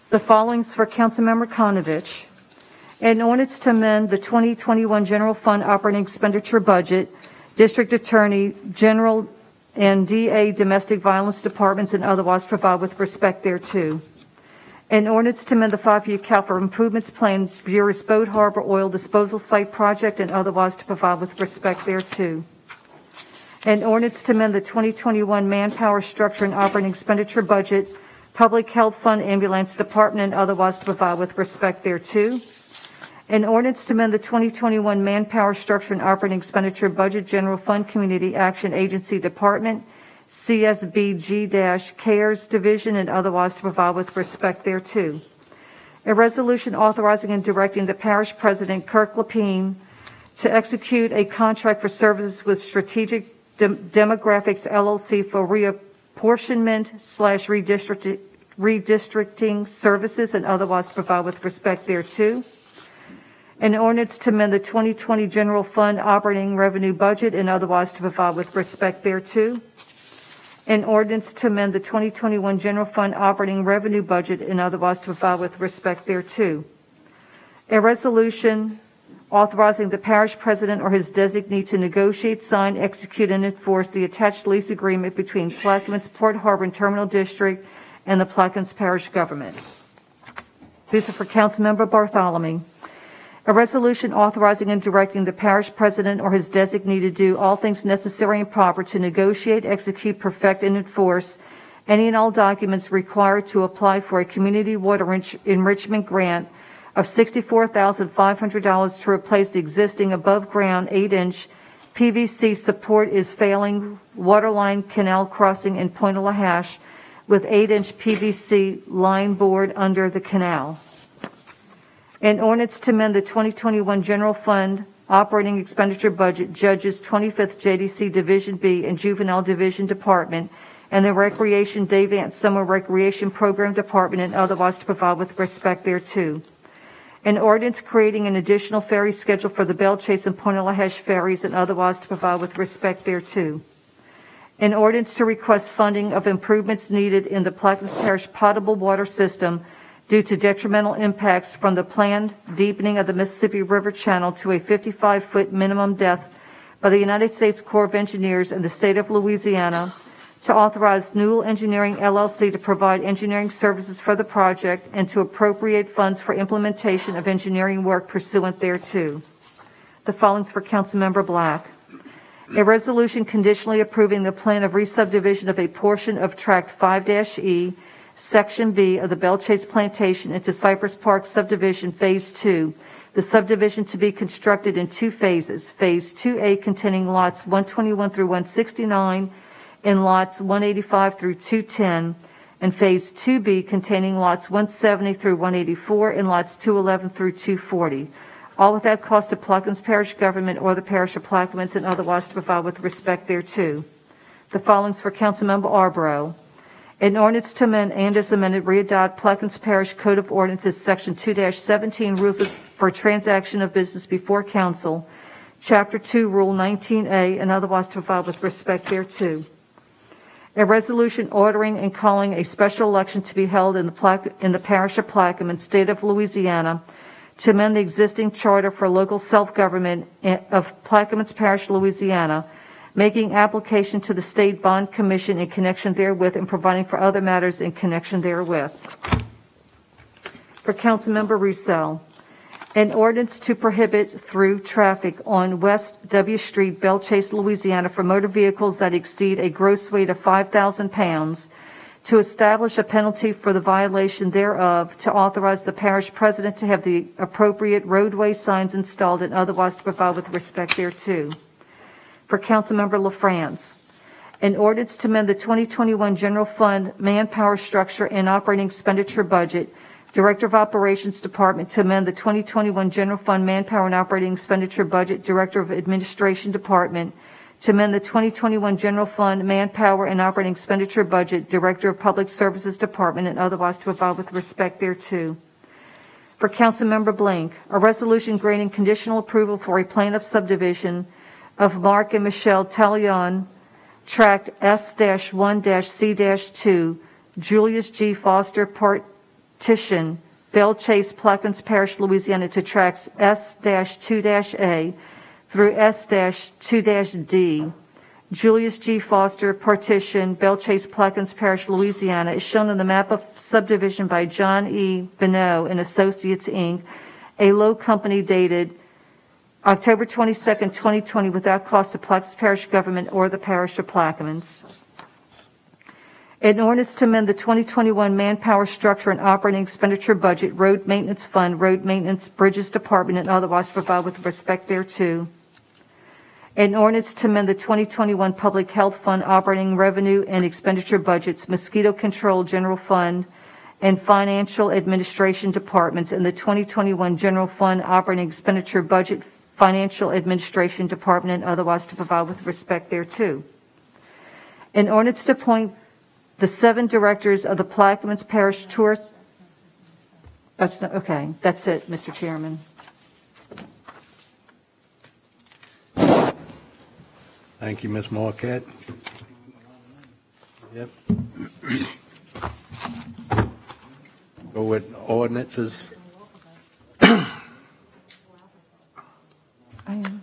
The following's for Councilmember Konovich. An ordinance to amend the 2021 General Fund Operating Expenditure Budget, District Attorney, General, and DA Domestic Violence Departments, and otherwise provide with respect thereto. An ordinance to amend the 5-year capital improvements plan, Buras Boat Harbor Oil Disposal Site Project, and otherwise to provide with respect thereto. An ordinance to amend the 2021 Manpower Structure and Operating Expenditure Budget, Public Health Fund Ambulance Department, and otherwise to provide with respect thereto. An ordinance to amend the 2021 Manpower Structure and Operating Expenditure Budget General Fund Community Action Agency Department, CSBG-CARES Division, and otherwise to provide with respect thereto. A resolution authorizing and directing the parish president, Kirk Lapine, to execute a contract for services with Strategic Demographics LLC for reapportionment/redistricting services and otherwise to provide with respect thereto. An ordinance to amend the 2020 general fund operating revenue budget and otherwise to provide with respect thereto. An ordinance to amend the 2021 general fund operating revenue budget and otherwise to provide with respect thereto. A resolution authorizing the parish president or his designee to negotiate, sign, execute, and enforce the attached lease agreement between Plaquemines Port Harbor and Terminal District and the Plaquemines Parish Government. These are for Councilmember Bartholomew. A resolution authorizing and directing the parish president or his designee to do all things necessary and proper to negotiate, execute, perfect, and enforce any and all documents required to apply for a community water enrichment grant of $64,500 to replace the existing above-ground 8-inch PVC support is failing waterline canal crossing in Point Lahash with 8-inch PVC line board under the canal. An ordinance to amend the 2021 general fund operating expenditure budget, Judges 25th JDC Division B and Juvenile Division Department, and the Recreation Day Vance Summer Recreation Program Department, and otherwise to provide with respect thereto. An ordinance creating an additional ferry schedule for the Belle Chase and Point Lahash ferries, and otherwise to provide with respect thereto. An ordinance to request funding of improvements needed in the Plaquemines Parish potable water system due to detrimental impacts from the planned deepening of the Mississippi River Channel to a 55-foot minimum depth by the United States Corps of Engineers and the state of Louisiana, to authorize Newell Engineering LLC to provide engineering services for the project and to appropriate funds for implementation of engineering work pursuant thereto. The following is for Councilmember Black. A resolution conditionally approving the plan of re-subdivision of a portion of Tract 5-E, Section B of the Belle Chase Plantation into Cypress Park Subdivision Phase 2, the subdivision to be constructed in two phases. Phase 2A containing lots 121 through 169 and lots 185 through 210, and Phase 2B containing lots 170 through 184 and lots 211 through 240, all without cost to Plaquemines Parish government or the parish of Plaquemines, and otherwise to provide with respect thereto. The following is for Councilmember Arborough. An ordinance to amend and as amended readopt Plaquemines Parish Code of Ordinances Section 2-17 Rules for Transaction of Business Before Council, Chapter 2, Rule 19A, and otherwise to provide with respect thereto. A resolution ordering and calling a special election to be held in the parish of Plaquemines, state of Louisiana, to amend the existing charter for local self-government of Plaquemines Parish, Louisiana, making application to the State Bond Commission in connection therewith and providing for other matters in connection therewith. For Councilmember Roussel, an ordinance to prohibit through traffic on West W Street, Belle Chase, Louisiana, for motor vehicles that exceed a gross weight of 5,000 pounds, to establish a penalty for the violation thereof, to authorize the parish president to have the appropriate roadway signs installed, and otherwise to provide with respect thereto. For Councilmember LaFrance, an ordinance to amend the 2021 general fund manpower structure and operating expenditure budget, Director of Operations Department, to amend the 2021 general fund manpower and operating expenditure budget, Director of Administration Department, to amend the 2021 general fund manpower and operating expenditure budget, Director of Public Services Department, and otherwise to provide with respect thereto. For Councilmember Blink, a resolution granting conditional approval for a plan of subdivision of Mark and Michelle Talion, Tract S-1-C-2, Julius G. Foster Partition, Belle Chase, Plaquemines Parish, Louisiana, to Tracts S-2-A through S-2-D. Julius G. Foster Partition, Belle Chase, Plaquemines Parish, Louisiana, is shown on the map of subdivision by John E. Bonneau and Associates, Inc., a low company dated October 22nd, 2020, without cost to Plaquemines Parish government or the parish of Plaquemines. An ordinance to amend the 2021 manpower structure and operating expenditure budget, road maintenance fund, road maintenance, bridges department, and otherwise provide with respect thereto. An ordinance to amend the 2021 public health fund operating revenue and expenditure budgets, mosquito control general fund, and financial administration departments in the 2021 general fund operating expenditure budget, financial administration department, and otherwise to provide with respect thereto. An ordinance to appoint the 7 directors of the Plaquemines Parish Tourist. That's not, okay. That's it, Mr. Chairman. Thank you, Ms. Marquette. Yep. Go with ordinances. I am.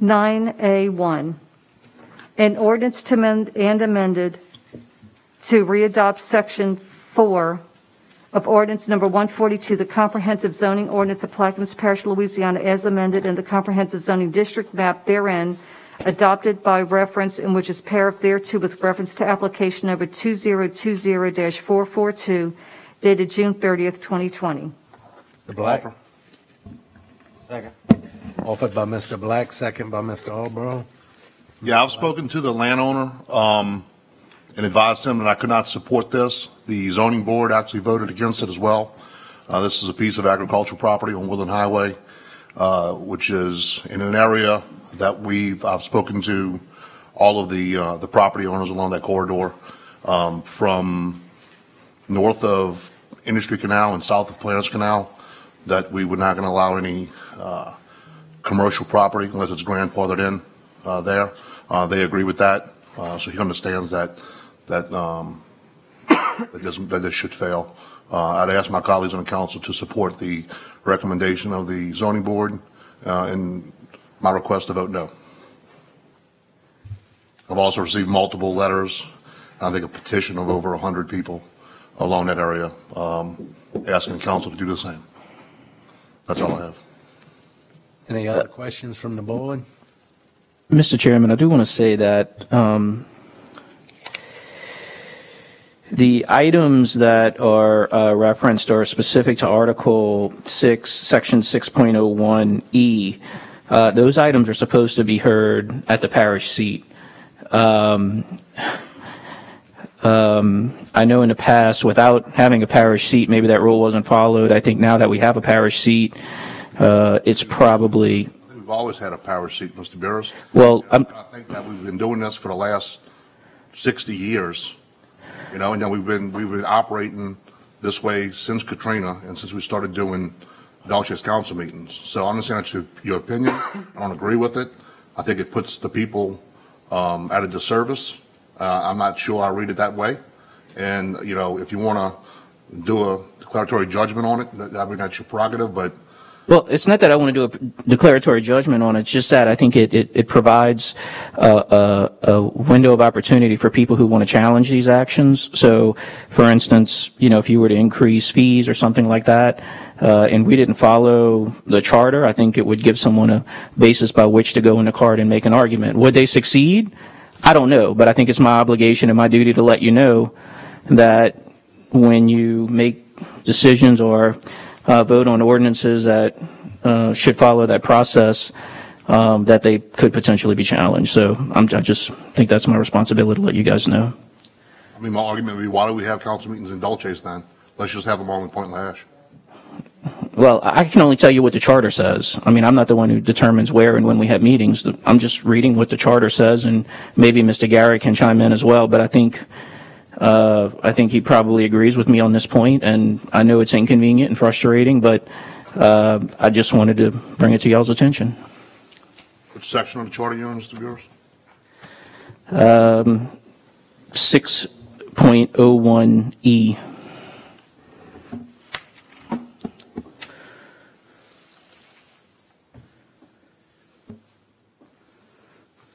(9A1), an ordinance to amend and amended to readopt Section 4 of Ordinance Number 142, the Comprehensive Zoning Ordinance of Plaquemines Parish, Louisiana, as amended, and the Comprehensive Zoning District map therein, adopted by reference, and which is paired thereto with reference to application number 2020-442, dated June 30th, 2020. Mr. Black. Second. Offered by Mr. Black, second by Mr. Alborough. Yeah, I've spoken to the landowner and advised him that I could not support this. The zoning board actually voted against it as well. This is a piece of agricultural property on Woodland Highway, which is in an area that I've spoken to all of the property owners along that corridor, from north of Industry Canal and south of Parlance Canal, that we were not going to allow any commercial property unless it's grandfathered in there. They agree with that, so he understands that this should fail. I'd ask my colleagues on the council to support the recommendation of the zoning board and my request to vote no. I've also received multiple letters, I think a petition of over 100 people along that area asking the council to do the same. That's all I have. Any other questions from the board? Mr. Chairman, I do want to say that the items that are referenced are specific to Article 6, Section 6.01E. Those items are supposed to be heard at the parish seat. I know in the past, without having a parish seat, maybe that rule wasn't followed. I think now that we have a parish seat, it's probably... We've always had a parish seat, Mr. Beers. Well, I think that we've been doing this for the last 60 years, and then we've been operating this way since Katrina and since we started doing Belch's council meetings. So I understand that's your opinion. I don't agree with it. I think it puts the people at a disservice. I'm not sure I read it that way. And, if you want to do a declaratory judgment on it, that's your prerogative, but... Well, it's not that I want to do a declaratory judgment on it. It's just that I think it provides a window of opportunity for people who want to challenge these actions. So, for instance, if you were to increase fees or something like that, and we didn't follow the charter, I think it would give someone a basis by which to go in the court and make an argument. Would they succeed? I don't know, but I think it's my obligation and my duty to let you know that when you make decisions or vote on ordinances that should follow that process, that they could potentially be challenged. So I just think that's my responsibility to let you guys know. I mean, my argument would be, why do we have council meetings in Dulces then? Let's just have them all in Point Lash. Well, I can only tell you what the charter says. I mean, I'm not the one who determines where and when we have meetings. I'm just reading what the charter says, and maybe Mr. Garrett can chime in as well, but I think he probably agrees with me on this point, and I know it's inconvenient and frustrating, but I just wanted to bring it to y'all's attention. Which section of the charter you in, Mr. Beers? 6.01E.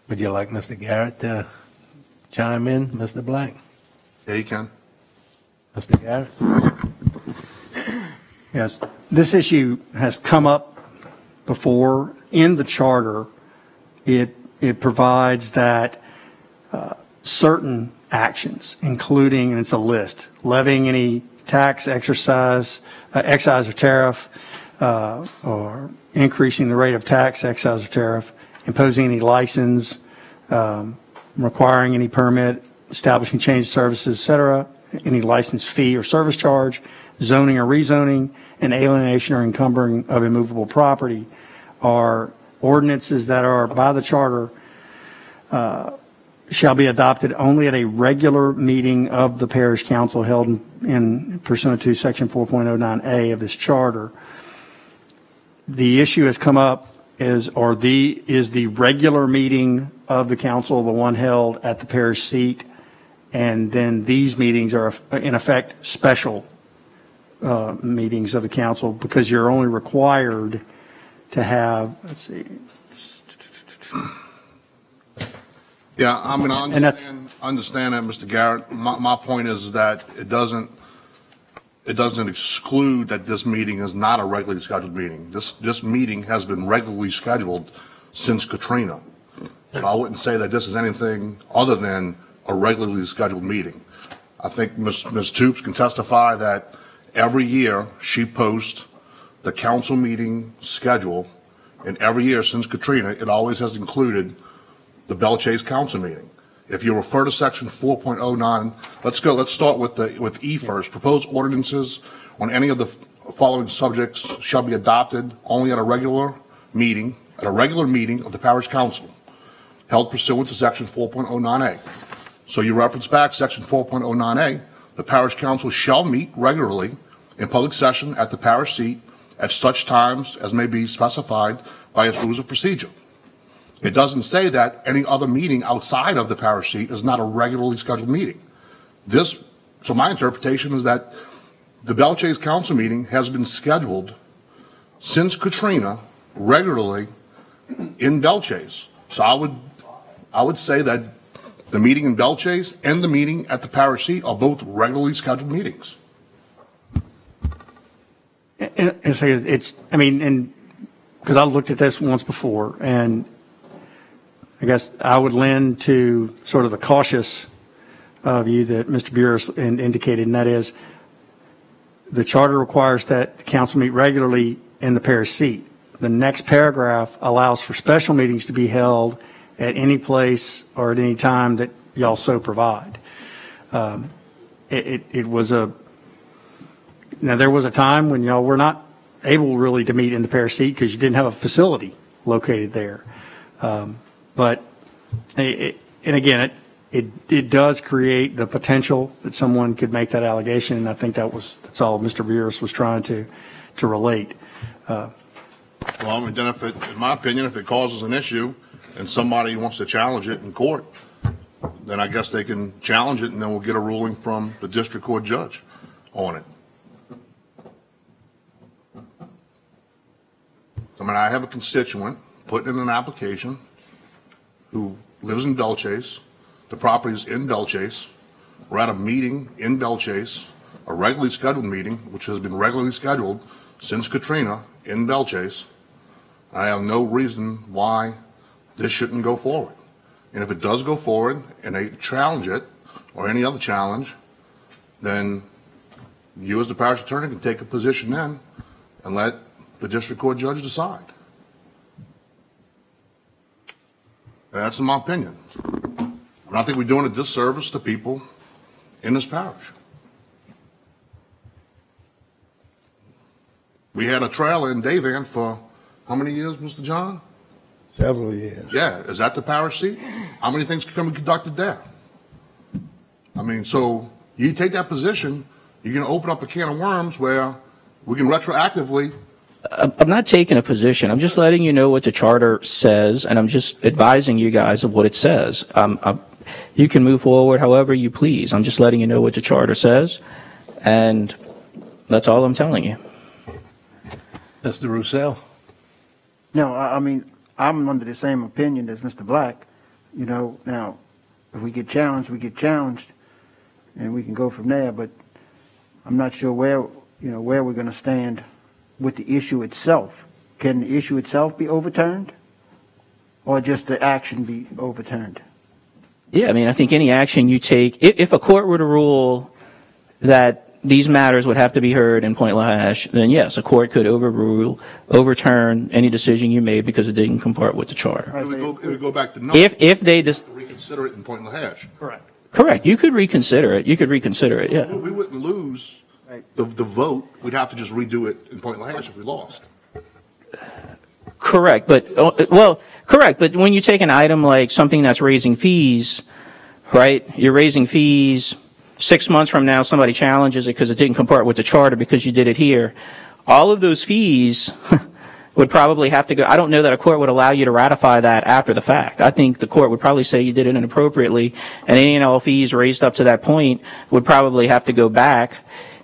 Would you like Mr. Garrett to chime in, Mr. Black? Yeah, you can. Mr. Garrett? Yes, this issue has come up before in the charter. It it provides that certain actions, including, and it's a list, levying any tax, excise or tariff, or increasing the rate of tax, excise or tariff, imposing any license, requiring any permit, establishing change of services, et cetera, any license fee or service charge, zoning or rezoning, and alienation or encumbering of immovable property are ordinances that are by the charter shall be adopted only at a regular meeting of the parish council held in pursuant to section 4.09A of this charter. The issue has come up is the regular meeting of the council the one held at the parish seat, and then these meetings are in effect special meetings of the council because you're only required to have, let's see. Yeah, I mean, I understand that, Mr. Garrett. My point is that it doesn't exclude that this meeting is not a regularly scheduled meeting. This meeting has been regularly scheduled since Katrina. So I wouldn't say that this is anything other than a regularly scheduled meeting. I think Ms. Toops can testify that every year she posts the council meeting schedule, and every year since Katrina, it always has included the Belle Chase council meeting. If you refer to section 4.09, let's start with E first. Proposed ordinances on any of the following subjects shall be adopted only at a regular meeting of the parish council held pursuant to section 4.09A. So you reference back section 4.09A, the parish council shall meet regularly in public session at the parish seat at such times as may be specified by its rules of procedure. It doesn't say that any other meeting outside of the parish seat is not a regularly scheduled meeting. So my interpretation is that the Belle Chase council meeting has been scheduled since Katrina regularly in Belle Chase. So I would say that the meeting in Belle Chase and the meeting at the parish seat are both regularly scheduled meetings. Because I looked at this once before, and I guess I would lend to sort of the cautious view that Mr. Burris indicated, and that is the charter requires that the council meet regularly in the parish seat. The next paragraph allows for special meetings to be held at any place or at any time that y'all so provide. There was a time when y'all were not able really to meet in the parish seat because you didn't have a facility located there. But it does create the potential that someone could make that allegation, and I think that's all Mr. Burris was trying to relate. Well, I mean, then in my opinion, if it causes an issue and somebody wants to challenge it in court, then I guess they can challenge it, and then we'll get a ruling from the district court judge on it. I mean, I have a constituent putting in an application who lives in Belle Chase. The property is in Belle Chase. We're at a meeting in Belle Chase, a regularly scheduled meeting, which has been regularly scheduled since Katrina in Belle Chase. I have no reason why this shouldn't go forward. And if it does go forward and they challenge it, or any other challenge, then you as the parish attorney can take a position then and let the district court judge decide. And that's in my opinion. And I think we're doing a disservice to people in this parish. We had a trailer in Davan for how many years, Mr. John? Several years. Yeah, is that the parish seat? How many things can be conducted there? I mean, so you take that position, you're going to open up a can of worms where we can retroactively. I'm not taking a position. I'm just letting you know what the charter says, and I'm just advising you guys of what it says. You can move forward however you please. I'm just letting you know what the charter says, and that's all I'm telling you. Mr. Roussel? No, I mean, I'm under the same opinion as Mr. Black. You know, now, if we get challenged, we get challenged, and we can go from there, but I'm not sure where we're going to stand with the issue itself. Can the issue itself be overturned? or just the action be overturned? Yeah, I mean, I think any action you take, if a court were to rule that these matters would have to be heard in Point Lahash, then yes, a court could overturn any decision you made because it didn't comport with the charter. It would go back to no. If they just reconsider it in Point Lahash. correct, you could reconsider it. You could reconsider it. Yeah. We wouldn't lose the vote. We'd have to just redo it in Point Lahash if we lost. Correct, but correct. But when you take an item like something that's raising fees, right? You're raising fees. 6 months from now, somebody challenges it because it didn't comport with the charter because you did it here. All of those fees would probably have to go. I don't know that a court would allow you to ratify that after the fact. I think the court would probably say you did it inappropriately, and any and all fees raised up to that point would probably have to go back,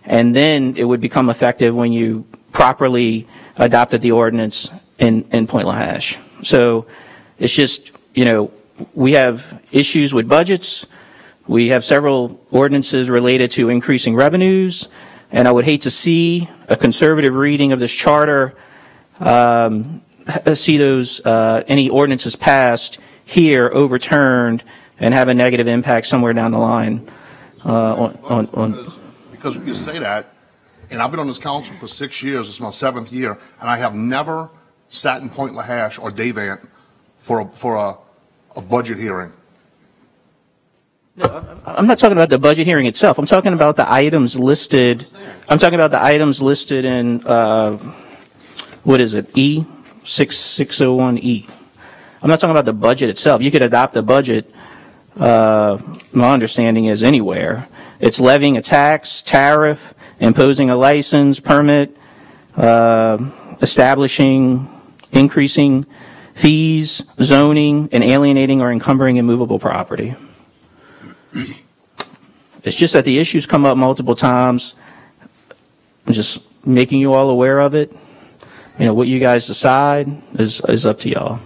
and then it would become effective when you properly adopted the ordinance in Point Lahash. So it's just, we have issues with budgets. We have several ordinances related to increasing revenues, and I would hate to see a conservative reading of this charter, see those, any ordinances passed here overturned and have a negative impact somewhere down the line. Because you say that, and I've been on this council for 6 years, it's my 7th year, and I have never sat in Point Lahash or Davant for a budget hearing. No, I'm not talking about the budget hearing itself. I'm talking about the items listed. I'm talking about the items listed in, what is it, E? 6601E. I'm not talking about the budget itself. You could adopt the budget, my understanding is anywhere. It's levying a tax, tariff, imposing a license, permit, establishing, increasing fees, zoning, and alienating or encumbering immovable property. It's just that the issues come up multiple times. I'm just making you all aware of it. What you guys decide is up to y'all.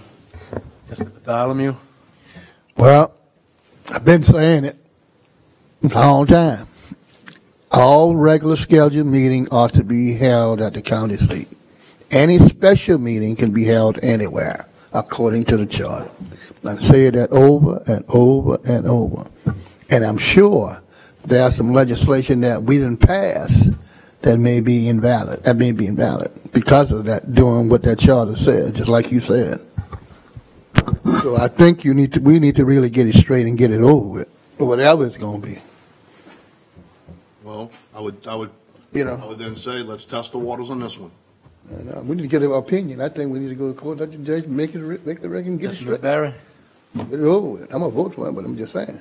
Mr. Bartholomew? Well, I've been saying it a long time. All regular scheduled meetings ought to be held at the county seat. Any special meeting can be held anywhere, according to the charter. I say that over and over and over. And I'm sure there's some legislation that we didn't pass that may be invalid. Because of that, doing what that charter said, just like you said. So I think we need to really get it straight and get it over with, whatever it's going to be. Well, I would then say, let's test the waters on this one. And, we need to get an opinion. I think we need to go to court, let the judge make the record, and get it straight. Barry? Get it over with. I'm going to vote for it, but I'm just saying.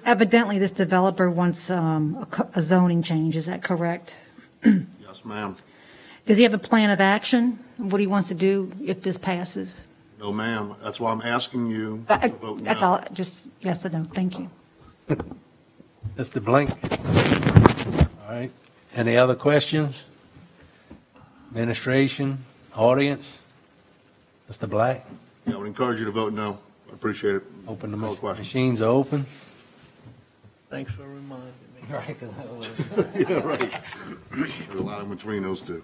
Evidently, this developer wants a zoning change. Is that correct? Yes, ma'am. Does he have a plan of action? What he wants to do if this passes? No, ma'am. That's why I'm asking you to vote no. That's all. Just yes or no. Thank you. Mr. Blink? All right. Any other questions? Administration? Audience? Mr. Black? Yeah, I would encourage you to vote no. I appreciate it. Open the machines are open. Thanks for reminding me. Right, yeah, right. There's a lot in between those two.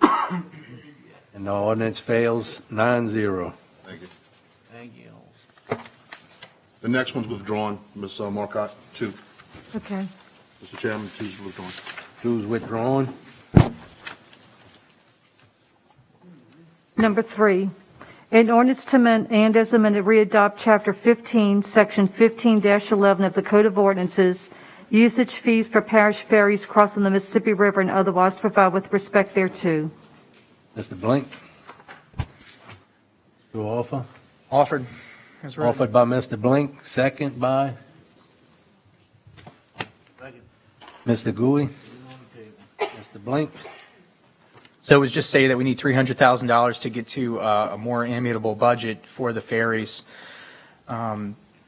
And the ordinance fails 9-0. Thank you. Thank you. The next one's withdrawn, Ms. Marcotte, 2. Okay. Mr. Chairman, 2's withdrawn. 2's withdrawn. Number 3, an ordinance to amend and as amended readopt Chapter 15, Section 15-11 of the Code of Ordinances, usage fees for parish ferries crossing the Mississippi River and otherwise provide with respect thereto. Mr. Blink? Your offer? Offered. Offered by Mr. Blink, second by? Mr. Gouy? Mr. Blink? So it was just say that we need $300,000 to get to a more amiable budget for the ferries.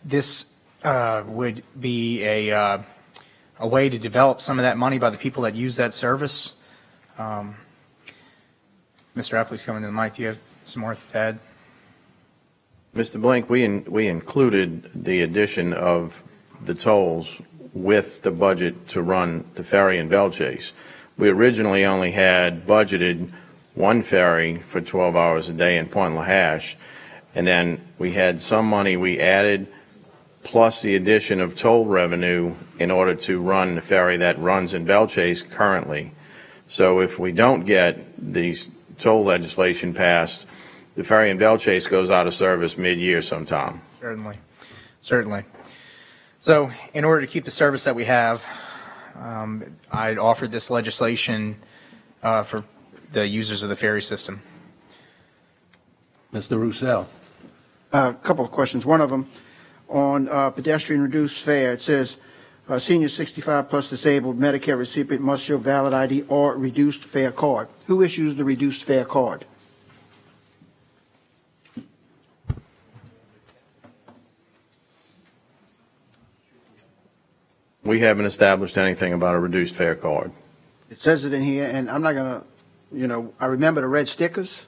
This would be a way to develop some of that money by the people that use that service. Mr. Epley's coming to the mic. Do you have some more to add? Mr. Blink, we included the addition of the tolls with the budget to run the ferry in Belle Chase. We originally only had budgeted one ferry for 12 hours a day in Point Lahash. And then we had some money we added, plus the addition of toll revenue in order to run the ferry that runs in Belchase currently. So if we don't get these toll legislation passed, the ferry in Belchase goes out of service mid-year sometime. Certainly. Certainly. So in order to keep the service that we have, I offered this legislation for the users of the ferry system. Mr. Roussel. A couple of questions. One of them on pedestrian reduced fare. It says senior 65 plus disabled Medicare recipient must show valid ID or reduced fare card. Who issues the reduced fare card? We haven't established anything about a reduced fare card. It says it in here, and I'm not going to, I remember the red stickers.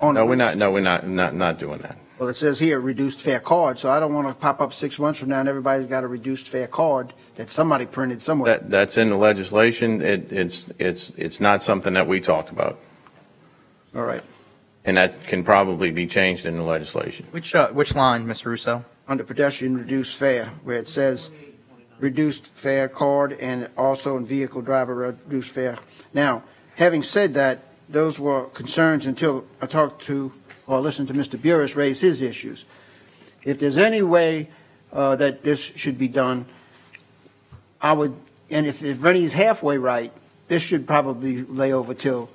No, we're not doing that. Well, it says here reduced fare card, so I don't want to pop up 6 months from now and everybody's got a reduced fare card that somebody printed somewhere. That's in the legislation. It's not something that we talked about. All right. And that can probably be changed in the legislation. Which line, Mr. Russo? Under pedestrian reduced fare, where it says reduced fare card and also in vehicle driver reduced fare. Now, having said that, those were concerns until I talked to or listened to Mr. Burris raise his issues. If there's any way that this should be done, I would, and if Rennie's halfway right, this should probably lay over till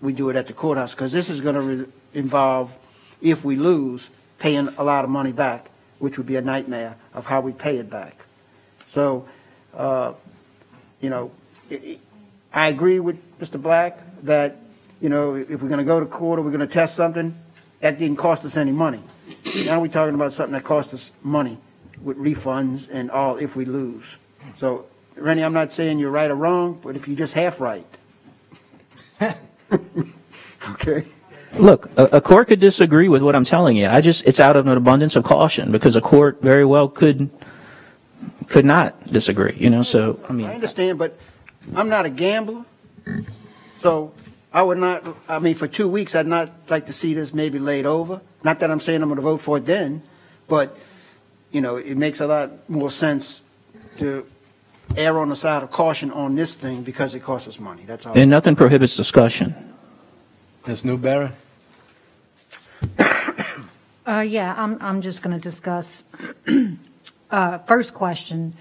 we do it at the courthouse, because this is going to involve, if we lose, paying a lot of money back, which would be a nightmare of how we pay it back. So, I agree with Mr. Black that, if we're going to go to court or we're going to test something, that didn't cost us any money. Now we're talking about something that cost us money with refunds and all if we lose. So, Rennie, I'm not saying you're right or wrong, but if you're just half right. Okay. Look, a court could disagree with what I'm telling you. It's out of an abundance of caution, because a court very well could not disagree, so, I mean. I understand, but I'm not a gambler, so I would not, for 2 weeks, I'd not like to see this maybe laid over. Not that I'm saying I'm going to vote for it then, but, it makes a lot more sense to err on the side of caution on this thing because it costs us money. That's all. And nothing prohibits discussion. Ms. Newberry? Yeah, I'm just going to discuss. First question,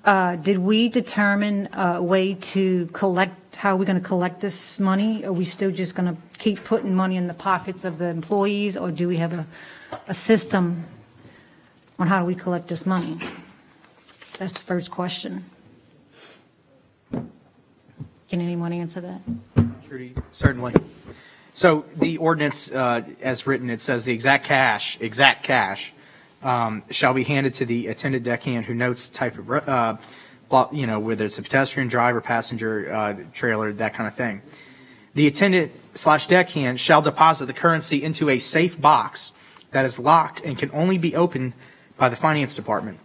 did we determine a way to collect, how are we going to collect this money? Are we still just going to keep putting money in the pockets of the employees, or do we have a system on how do we collect this money? That's the first question. Can anyone answer that? Certainly. So the ordinance, as written, it says the exact cash, shall be handed to the attendant deckhand who notes the type of, whether it's a pedestrian, driver, passenger, trailer, that kind of thing. The attendant/deckhand shall deposit the currency into a safe box that is locked and can only be opened by the finance department.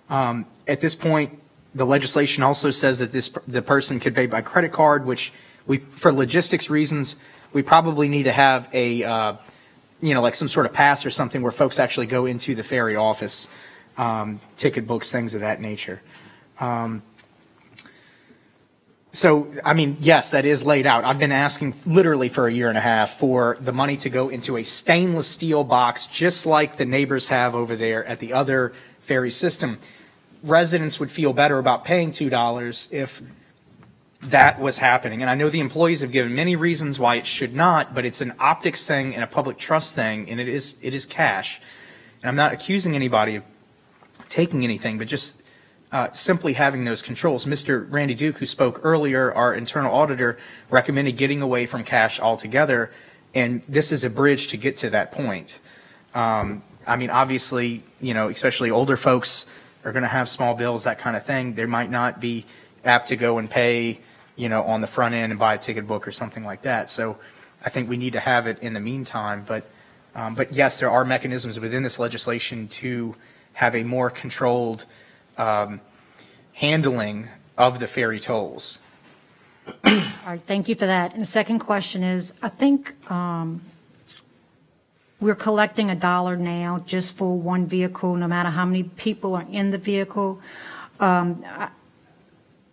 At this point, the legislation also says that the person can pay by credit card, which for logistics reasons, we probably need to have a, like some sort of pass or something where folks actually go into the ferry office, ticket books, things of that nature. So, yes, that is laid out. I've been asking literally for a year and a half for the money to go into a stainless steel box, just like the neighbors have over there at the other ferry system. Residents would feel better about paying $2 if that was happening. And I know the employees have given many reasons why it should not, but it's an optics thing and a public trust thing, and it is cash. And I'm not accusing anybody of taking anything, but just simply having those controls. Mr. Randy Duke, who spoke earlier, our internal auditor, recommended getting away from cash altogether, and this is a bridge to get to that point. Obviously, especially older folks are going to have small bills, that kind of thing. They might not be apt to go and pay, on the front end and buy a ticket book or something like that. So I think we need to have it in the meantime. But yes, there are mechanisms within this legislation to have a more controlled handling of the ferry tolls. All right, thank you for that. And the second question is, I think we're collecting $1 now just for one vehicle, no matter how many people are in the vehicle. At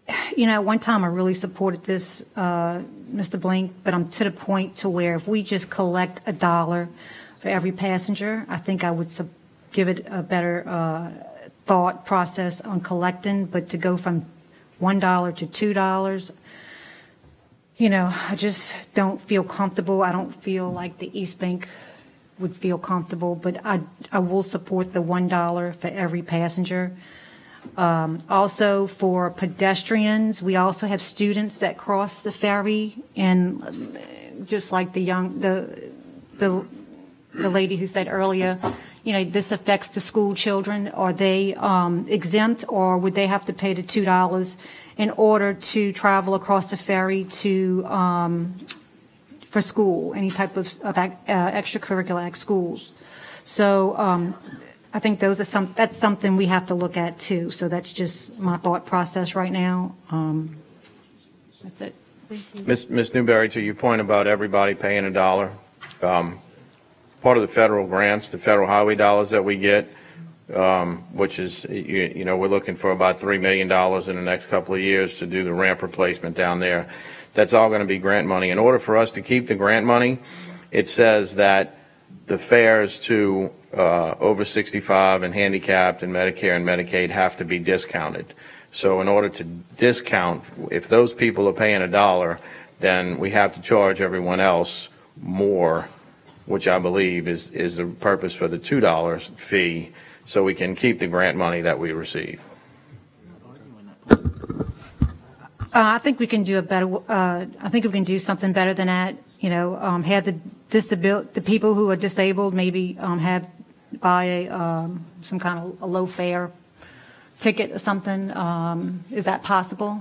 one time I really supported this, Mr. Blink, but I'm to the point to where if we just collect $1 for every passenger, I think I would give it a better thought process on collecting, but to go from $1 to $2, I just don't feel comfortable. I don't feel like the East Bank would feel comfortable, but I will support the $1 for every passenger. Also for pedestrians, we also have students that cross the ferry, and just like the lady who said earlier, this affects the school children. Are they exempt, or would they have to pay the $2 in order to travel across the ferry to for school, any type of extracurricular at schools? So I think that's something we have to look at too. So that's just my thought process right now. That's it. Ms. Newberry, to your point about everybody paying $1, part of the federal grants, the federal highway dollars that we get, which is, we're looking for about $3 million in the next couple of years to do the ramp replacement down there. That's all going to be grant money. In order for us to keep the grant money, it says that the fares to over 65 and handicapped and Medicare and Medicaid have to be discounted. So in order to discount, if those people are paying $1, then we have to charge everyone else more, which I believe is the purpose for the $2 fee, so we can keep the grant money that we receive. I think we can do a better. I think we can do something better than that. Have the people who are disabled maybe have buy some kind of a low fare ticket or something. Is that possible?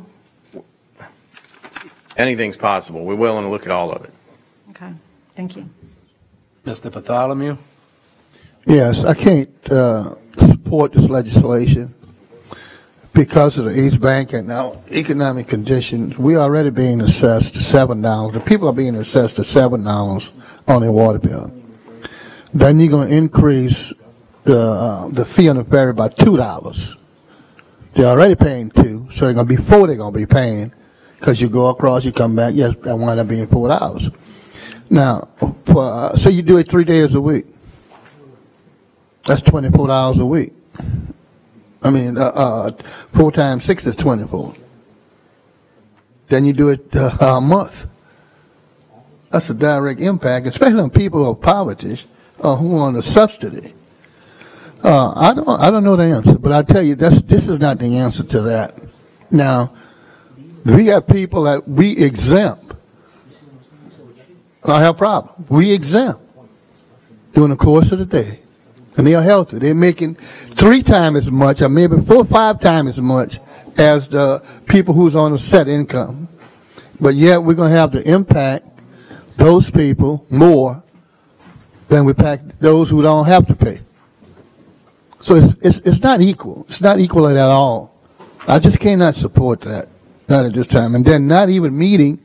Anything's possible. We're willing to look at all of it. Okay, thank you. Mr. Bartholomew? Yes, I can't support this legislation because of the East Bank and now economic conditions. We are already being assessed $7. The people are being assessed $7 on their water bill. Then you're going to increase the fee on the ferry by $2. They're already paying $2, so they're going to be $4 they're going to be paying, because you go across, you come back, yes, that wind up being $4. Now, so you do it 3 days a week. That's $24 a week. I mean, 4 times 6 is 24. Then you do it a month. That's a direct impact, especially on people of poverty who are on a subsidy. I don't know the answer, but I tell you, this is not the answer to that. Now, we got people that we exempt. I have a problem. We exempt during the course of the day. And they are healthy. They're making 3 times as much, or maybe 4 or 5 times as much as the people who's on a set income. But yet we're going to have to impact those people more than we impact those who don't have to pay. So it's not equal. It's not equal at all. I just cannot support that, not at this time. And then not even meeting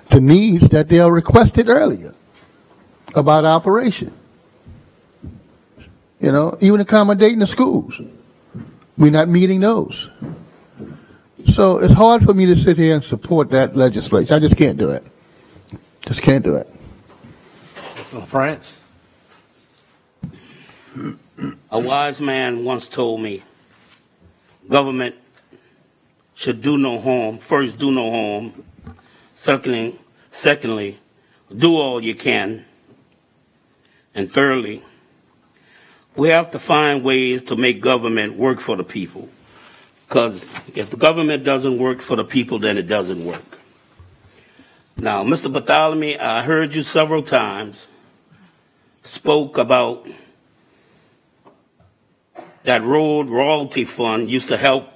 the needs that they are requested earlier about operation. Even accommodating the schools. We're not meeting those. So it's hard for me to sit here and support that legislation. I just can't do it. Just can't do it. France? A wise man once told me, government should do no harm. First, do no harm. Secondly, do all you can. And thirdly, we have to find ways to make government work for the people. Because if the government doesn't work for the people, then it doesn't work. Now, Mr. Bartholomew, I heard you several times spoke about that road royalty fund used to help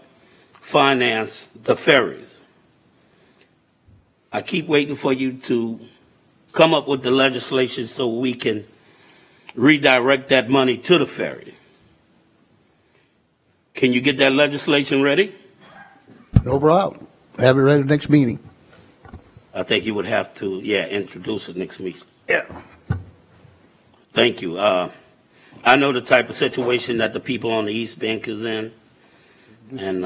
finance the ferries. I keep waiting for you to come up with the legislation so we can redirect that money to the ferry. Can you get that legislation ready? No problem. Have it ready next meeting. I think you would have to, introduce it next week. Yeah. Thank you. I know the type of situation that the people on the East Bank is in, and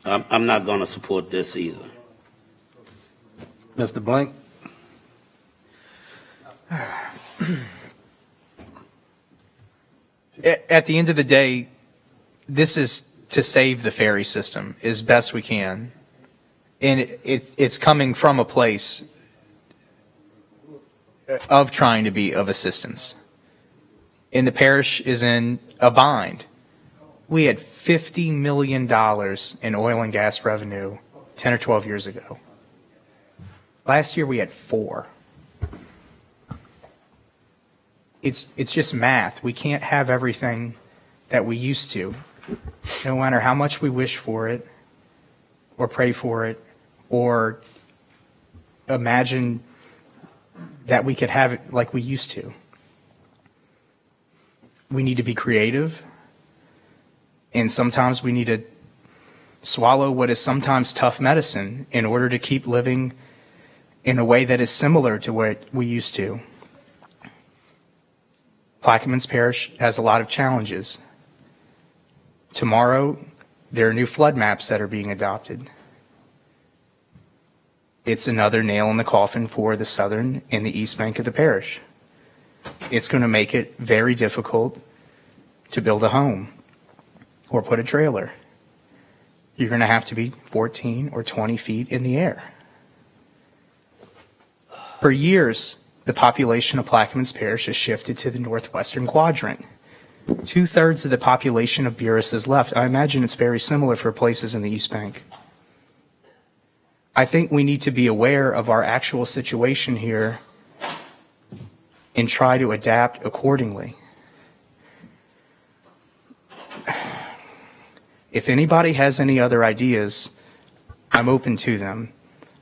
I'm not going to support this either. Mr. Blank? At the end of the day, this is to save the ferry system as best we can. And it's coming from a place of trying to be of assistance. And the parish is in a bind. We had $50 million in oil and gas revenue 10 or 12 years ago. Last year we had 4. It's just math. We can't have everything that we used to, no matter how much we wish for it or pray for it or imagine that we could have it like we used to. We need to be creative, and sometimes we need to swallow what is sometimes tough medicine in order to keep living in a way that is similar to what we used to. Plaquemines Parish has a lot of challenges. Tomorrow, there are new flood maps that are being adopted. It's another nail in the coffin for the southern and the east bank of the parish. It's going to make it very difficult to build a home or put a trailer. You're going to have to be 14 or 20 feet in the air. For years, the population of Plaquemines Parish has shifted to the northwestern quadrant. 2/3 of the population of Buras is left. I imagine it's very similar for places in the East Bank. I think we need to be aware of our actual situation here and try to adapt accordingly. If anybody has any other ideas, I'm open to them.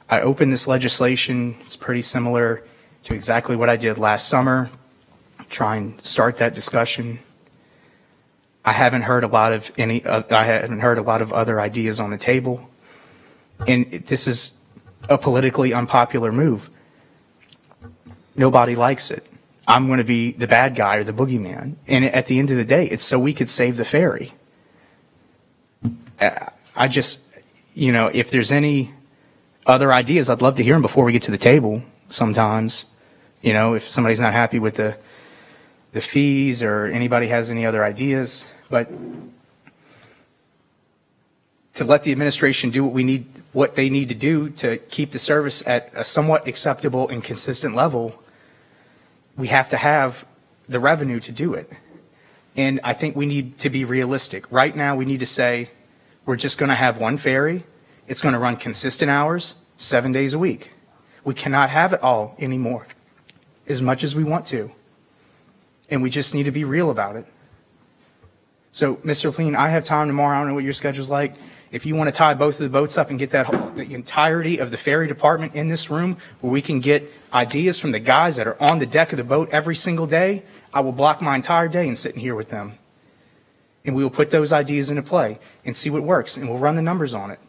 I opened this legislation, it's pretty similar to exactly what I did last summer, try and start that discussion. I haven't heard a lot of other ideas on the table, and this is a politically unpopular move. Nobody likes it. I'm going to be the bad guy or the boogeyman, and at the end of the day, it's so we could save the ferry. I just, if there's any other ideas, I'd love to hear them before we get to the table sometimes. If somebody's not happy with the fees or anybody has any other ideas, but to let the administration do what they need to do to keep the service at a somewhat acceptable and consistent level, we have to have the revenue to do it. And I think we need to be realistic. Right now, we need to say, we're just going to have one ferry. It's going to run consistent hours, 7 days a week. We cannot have it all anymore, as much as we want to. And we just need to be real about it. So, Mr. Pleen, I have time tomorrow. I don't know what your schedule's like. If you want to tie both of the boats up and get the entirety of the ferry department in this room where we can get ideas from the guys that are on the deck of the boat every single day, I will block my entire day and sit in here with them. And we will put those ideas into play and see what works, and we'll run the numbers on it.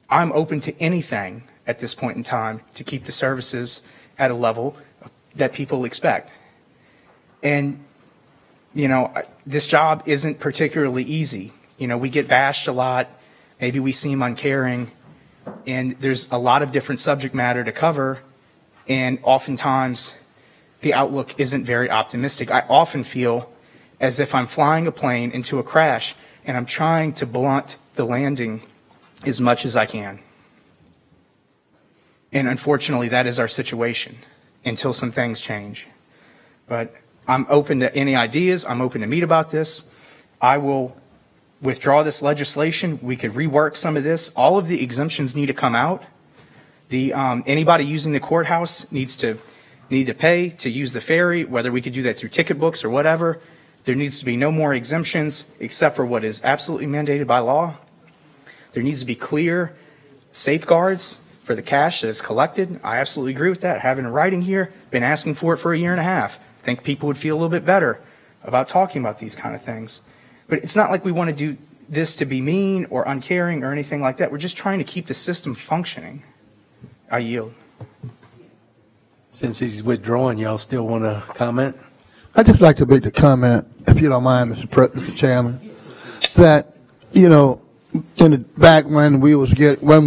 I'm open to anything at this point in time to keep the services at a level that people expect. And, this job isn't particularly easy. We get bashed a lot. Maybe we seem uncaring. And there's a lot of different subject matter to cover. And oftentimes, the outlook isn't very optimistic. I often feel as if I'm flying a plane into a crash and I'm trying to blunt the landing as much as I can. And unfortunately, that is our situation until some things change. But I'm open to any ideas. I'm open to meet about this. I will withdraw this legislation. We could rework some of this. All of the exemptions need to come out. Anybody using the courthouse need to pay to use the ferry, whether we could do that through ticket books or whatever. There needs to be no more exemptions except for what is absolutely mandated by law. There needs to be clear safeguards for the cash that is collected. I absolutely agree with that. I have it in writing here. Been asking for it for 1.5 years. I think people would feel a little bit better about talking about these kind of things. But it's not like we want to do this to be mean or uncaring or anything like that. We're just trying to keep the system functioning. I yield. Since he's withdrawing, y'all still want to comment? I'd just like to make the comment, if you don't mind, Mr. Chairman, that, you know, in the back when we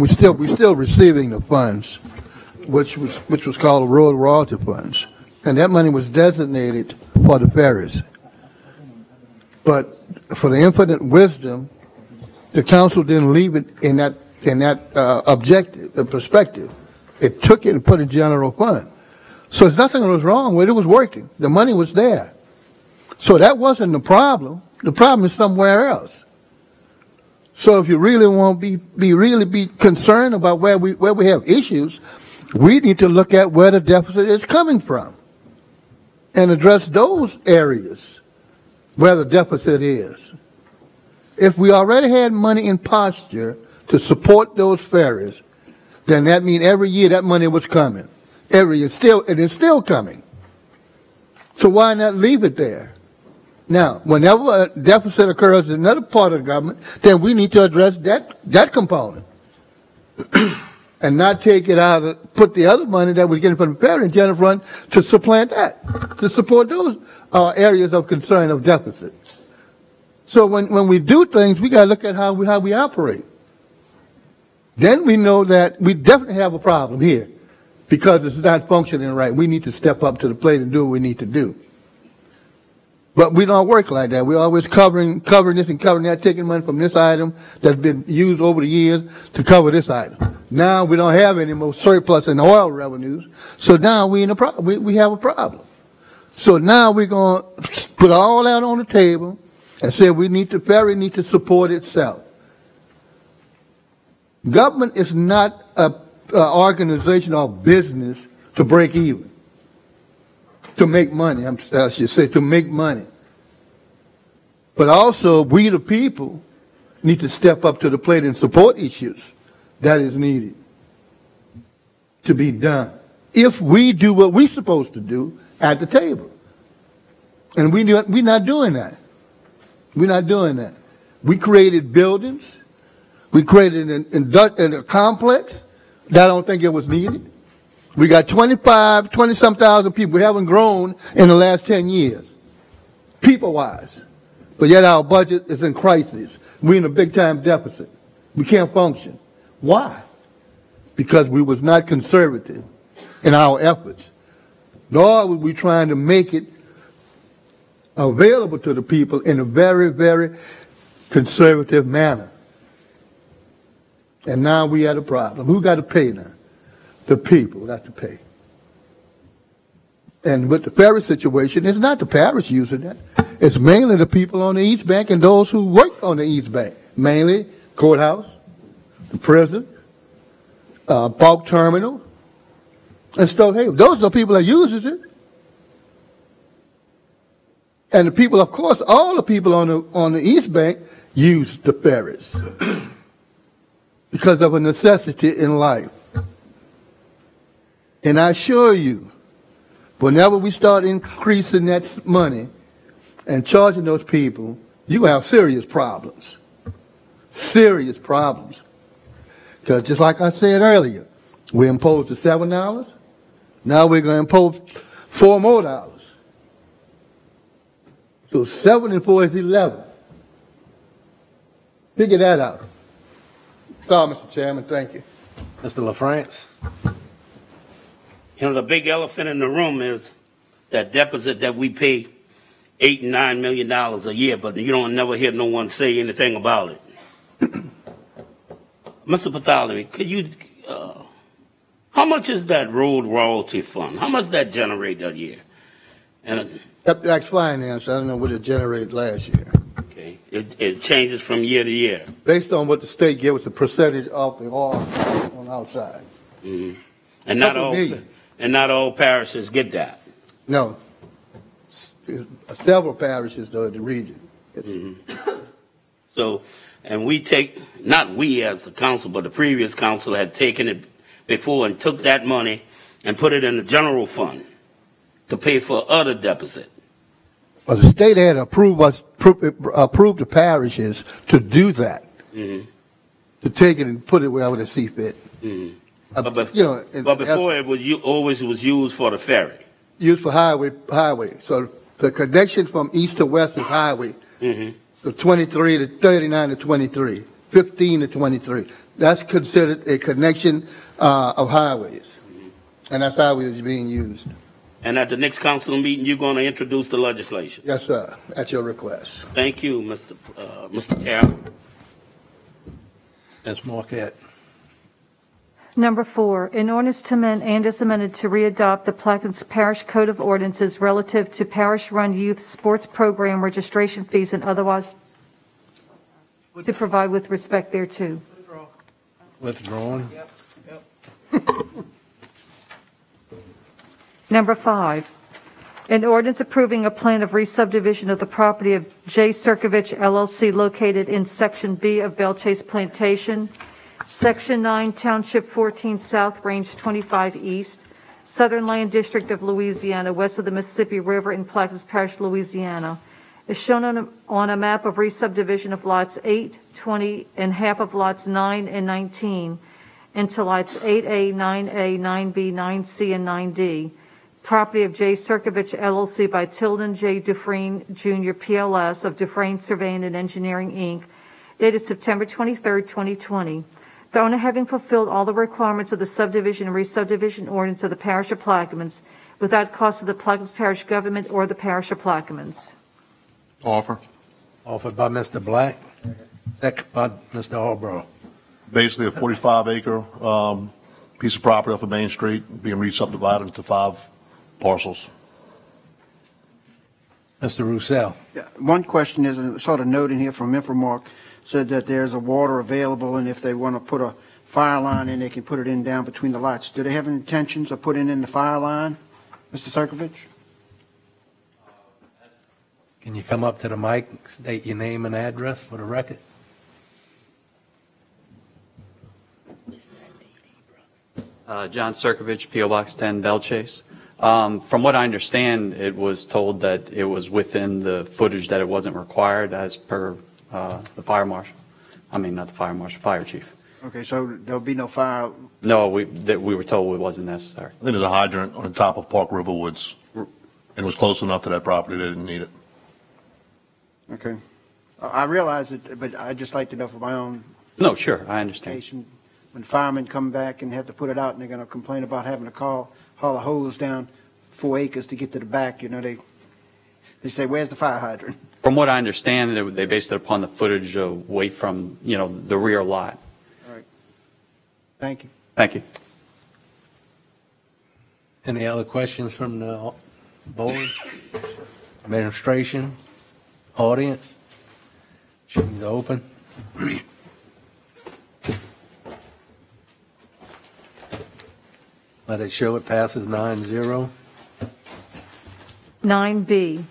still receiving the funds, which was called the road royalty funds, and that money was designated for the ferries. But for the infinite wisdom, the council didn't leave it in that objective perspective. It took it and put it in general fund. So there's nothing that was wrong with it. It was working. The money was there. So that wasn't the problem. The problem is somewhere else. So if you really want to be concerned about where we have issues, we need to look at where the deficit is coming from and address those areas where the deficit is. If we already had money in posture to support those ferries, then that means every year that money was coming. Every year, it is still coming. So why not leave it there? Now, whenever a deficit occurs in another part of the government, then we need to address that component. And not take it out, put the other money that we're getting from the ferry and general fund to supplant that, to support those areas of concern of deficit. So when we do things, we got to look at how we operate. Then we know that we definitely have a problem here because it's not functioning right. We need to step up to the plate and do what we need to do. But we don't work like that. We're always covering this and covering that, taking money from this item that's been used over the years to cover this item. Now we don't have any more surplus in oil revenues, so now we have a problem. So now we're going to put all that on the table and say the ferry needs to support itself. Government is not an organization or business to break even. To make money, I should say, to make money. But also, we the people need to step up to the plate and support issues that is needed to be done. If we do what we're supposed to do at the table. And we're not doing that. We're not doing that. We created buildings. We created a complex that I don't think it was needed. We got 20-some thousand people. We haven't grown in the last 10 years, people-wise. But yet our budget is in crisis. We're in a big-time deficit. We can't function. Why? Because we was not conservative in our efforts. Nor were we trying to make it available to the people in a very, very conservative manner. And now we had a problem. Who got to pay now? The people got to pay. And with the ferry situation, it's not the parish using it. It's mainly the people on the East Bank and those who work on the East Bank. Mainly courthouse, the prison, bulk terminal, and stuff. Hey, those are the people that uses it. And the people, of course, all the people on the East Bank use the ferries because of a necessity in life. And I assure you, whenever we start increasing that money and charging those people, you have serious problems. Serious problems. Because just like I said earlier, we imposed the $7. Now we're going to impose $4 more. So 7 and 4 is 11. Figure that out. That's all, Mr. Chairman. Thank you. Mr. LaFrance? You know, the big elephant in the room is that deficit that we pay $8 and $9 million a year, but you don't never hear no one say anything about it. Mr. Bartholomew, could you, how much is that road royalty fund? How much does that generate a year? And That's finance. I don't know what it generated last year. okay, it changes from year to year. Based on what the state gave us, a percentage of the oil on outside. Mm-hmm. And not all parishes get that. No. Several parishes, though, in the region. Mm-hmm. So, and we take, not we as the council, but the previous council had taken it before and took that money and put it in the general fund to pay for other deficit. the state had approved the parishes to do that, Mhm. to take it and put it wherever they see fit. Mhm. But Before it was always was used for the ferry. used for highway. So the connection from east to west is highway. Mhm. So 23 to 39 to 23, 15 to 23. That's considered a connection of highways, and that's how it is being used. And at the next council meeting, you're going to introduce the legislation. Yes, sir. At your request. Thank you, Mr. Carroll. Ms. Marquette. Number 4, an ordinance to amend and is amended to readopt the Plaquemines Parish Code of Ordinances relative to parish-run youth sports program registration fees and otherwise to provide with respect thereto. Withdrawn. Number 5, an ordinance approving a plan of re-subdivision of the property of J. Circovich LLC located in Section B of Belchase Plantation, Section 9, Township 14 South, Range 25 East, Southern Land District of Louisiana, west of the Mississippi River in Plaquemines Parish, Louisiana, is shown on a map of re-subdivision of lots 8, 20, and half of lots 9 and 19 into lots 8A, 9A, 9B, 9C, and 9D. Property of J. Circovich LLC by Tilden J. Dufresne Jr. PLS of Dufresne Surveying and Engineering, Inc., dated September 23, 2020. The owner having fulfilled all the requirements of the subdivision and re-subdivision ordinance of the parish of Plaquemines without cost of the Plaquemines Parish government or the parish of Plaquemines. Offer. Offered by Mr. Black, second by Mr. Albrough. Basically a 45-acre piece of property off of Main Street being re-subdivided into 5 parcels. Mr. Roussel. Yeah, one question is sort of noting here from Infomark, said that there's a water available, and if they want to put a fire line in, they can put it in down between the lots. Do they have intentions of putting in the fire line, Mr. Circovich? Can you come up to the mic, state your name and address for the record? John Circovich, P.O. Box 10, Belchase. From what I understand, it was told that it was within the footage that it wasn't required as per the fire marshal. I mean, not the fire marshal, fire chief. Okay, so there'll be no fire. No, we were told it wasn't necessary. I think there's a hydrant on the top of Park River Woods, and it was close enough to that property they didn't need it. Okay. I realize it, but I'd just like to know for my own. No, sure, I understand. When firemen come back and have to put it out, and they're going to complain about having to haul a hose down 4 acres to get to the back, you know, they say, where's the fire hydrant? From what I understand, they based it upon the footage away from, the rear lot. All right. Thank you. Thank you. Any other questions from the board, administration, audience? She's open. Let it show it passes 9-0. 9B,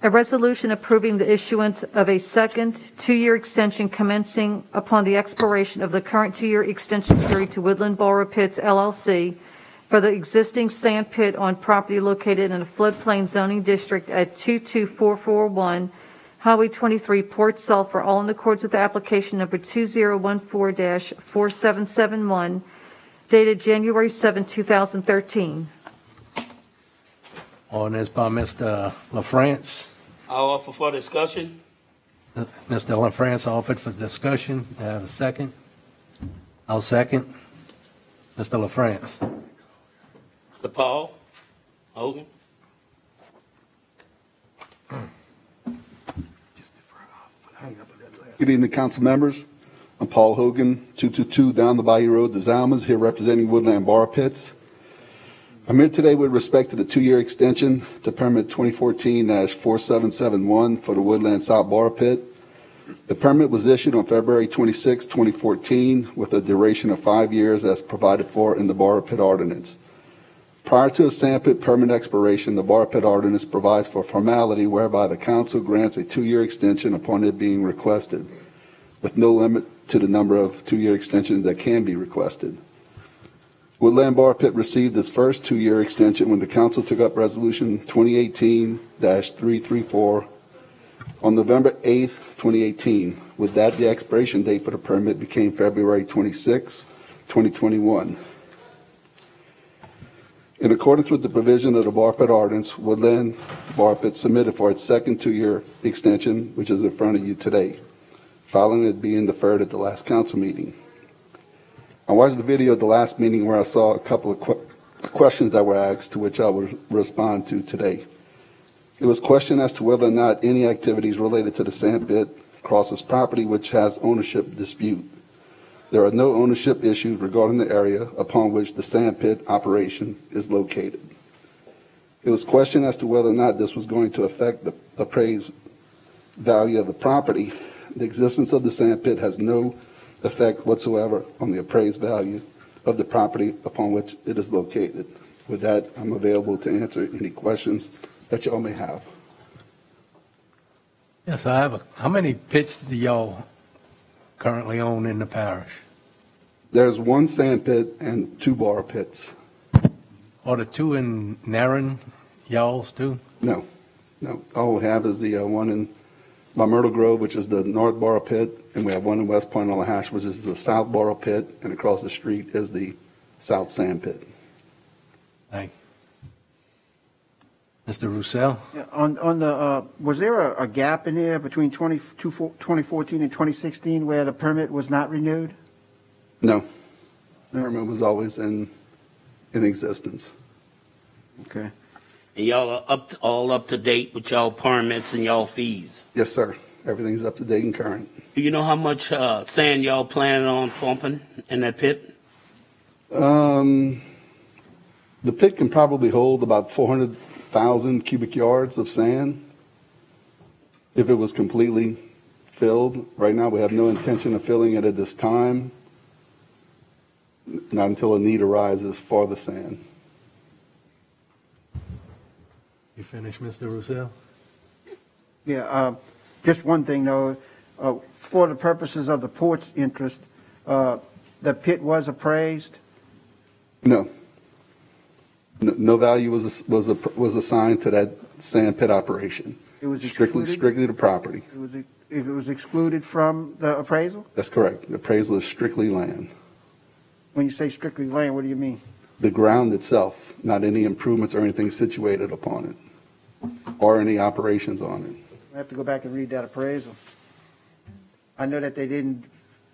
a resolution approving the issuance of a second 2-year extension commencing upon the expiration of the current 2-year extension period to Woodland Borough Pits LLC for the existing sand pit on property located in a floodplain zoning district at 22441 Highway 23, Port Sulphur, all in accordance with the application number 2014-4771, dated January 7, 2013. Ordinance by Mr. LaFrance. I'll offer for discussion. Mr. LaFrance offered for discussion. I have a second. I'll second. Mr. LaFrance. Mr. Paul Hogan. Good evening, council members. I'm Paul Hogan, 222 Down the Bayou Road, the Zalmas, here representing Woodland Bar Pits. I'm here today with respect to the 2-year extension to permit 2014-4771 for the Woodland South Bar Pit. The permit was issued on February 26, 2014, with a duration of 5 years as provided for in the Bar Pit Ordinance. Prior to a sand pit permit expiration, the Bar Pit Ordinance provides for formality whereby the council grants a 2-year extension upon it being requested, with no limit to the number of 2-year extensions that can be requested. Woodland Bar Pit received its first 2-year extension when the council took up Resolution 2018-1 2022-334 on November 8th, 2018. With that, the expiration date for the permit became February 26, 2021. In accordance with the provision of the Bar Pit Ordinance, Woodland Bar Pit submitted for its second 2-year extension, which is in front of you today, following it being deferred at the last council meeting. I watched the video at the last meeting where I saw a couple of questions that were asked, to which I will respond to today. It was questioned as to whether or not any activities related to the sand pit crosses property which has ownership dispute. There are no ownership issues regarding the area upon which the sand pit operation is located. It was questioned as to whether or not this was going to affect the appraised value of the property. The existence of the sand pit has no effect whatsoever on the appraised value of the property upon which it is located. With that, I'm available to answer any questions that y'all may have. Yes, I have. How many pits do y'all currently own in the parish? There's one sand pit and 2 bar pits. Are the 2 in Narren y'all's too? No. All we have is the one in by Myrtle Grove, which is the North Borough Pit, and we have one in West Point on Lahash, which is the South Borough Pit, and across the street is the South Sand Pit. Thank you. Mr. Roussel? Yeah, on the, was there a gap in there between 2014 and 2016 where the permit was not renewed? No. The permit was always in existence. Okay. And y'all are all up to date with y'all permits and y'all fees? Yes, sir. Everything's up to date and current. Do you know how much sand y'all planning on pumping in that pit? The pit can probably hold about 400,000 cubic yards of sand if it was completely filled. Right now, we have no intention of filling it at this time, not until a need arises for the sand. You finished, Mr. Roussel? Yeah, just one thing though, for the purposes of the port's interest, the pit was appraised? No. No value was assigned to that sand pit operation. It was strictly the property. It was excluded from the appraisal? That's correct. The appraisal is strictly land. When you say strictly land, what do you mean? The ground itself, not any improvements or anything situated upon it, or any operations on it. I have to go back and read that appraisal. I know that they didn't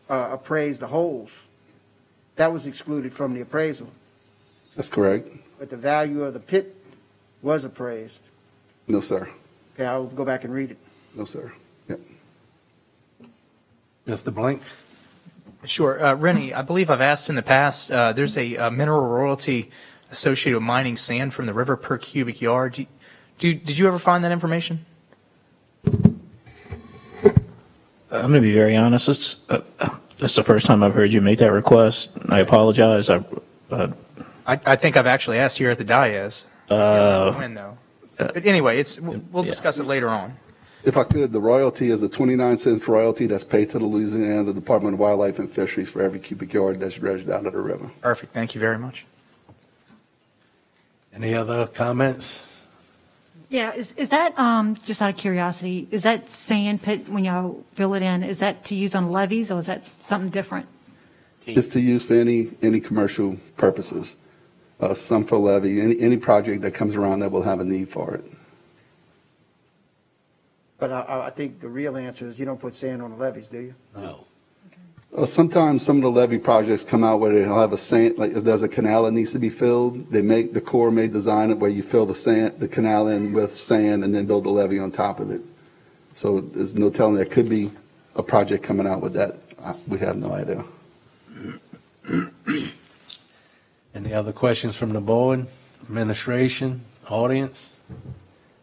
appraise the holes. That was excluded from the appraisal. That's correct. But the value of the pit was appraised. No, sir. Okay, I'll go back and read it. No, sir. Yep. Mr. Blank? Sure. Rennie, I believe I've asked in the past, there's a mineral royalty associated with mining sand from the river per cubic yard. Did you ever find that information? I'm going to be very honest. It's the first time I've heard you make that request. I apologize. I think I've actually asked here at the Diaz. When though? But anyway, we'll discuss it later on. If I could, the royalty is a 29-cent royalty that's paid to the Louisiana Department of Wildlife and Fisheries for every cubic yard that's dredged out of the river. Perfect. Thank you very much. Any other comments? Yeah, is that, just out of curiosity, is that sand pit, when y'all fill it in, is that to use on levees or is that something different? It's to use for any commercial purposes. Some for levee, any project that comes around that will have a need for it. But I think the real answer is you don't put sand on the levees, do you? No. Sometimes some of the levee projects come out where they'll have a sand, like if there's a canal that needs to be filled, the Corps may design it where you fill the canal in with sand and then build the levee on top of it. So there's no telling, there could be a project coming out with that. We have no idea. Any other questions from the board, administration, audience?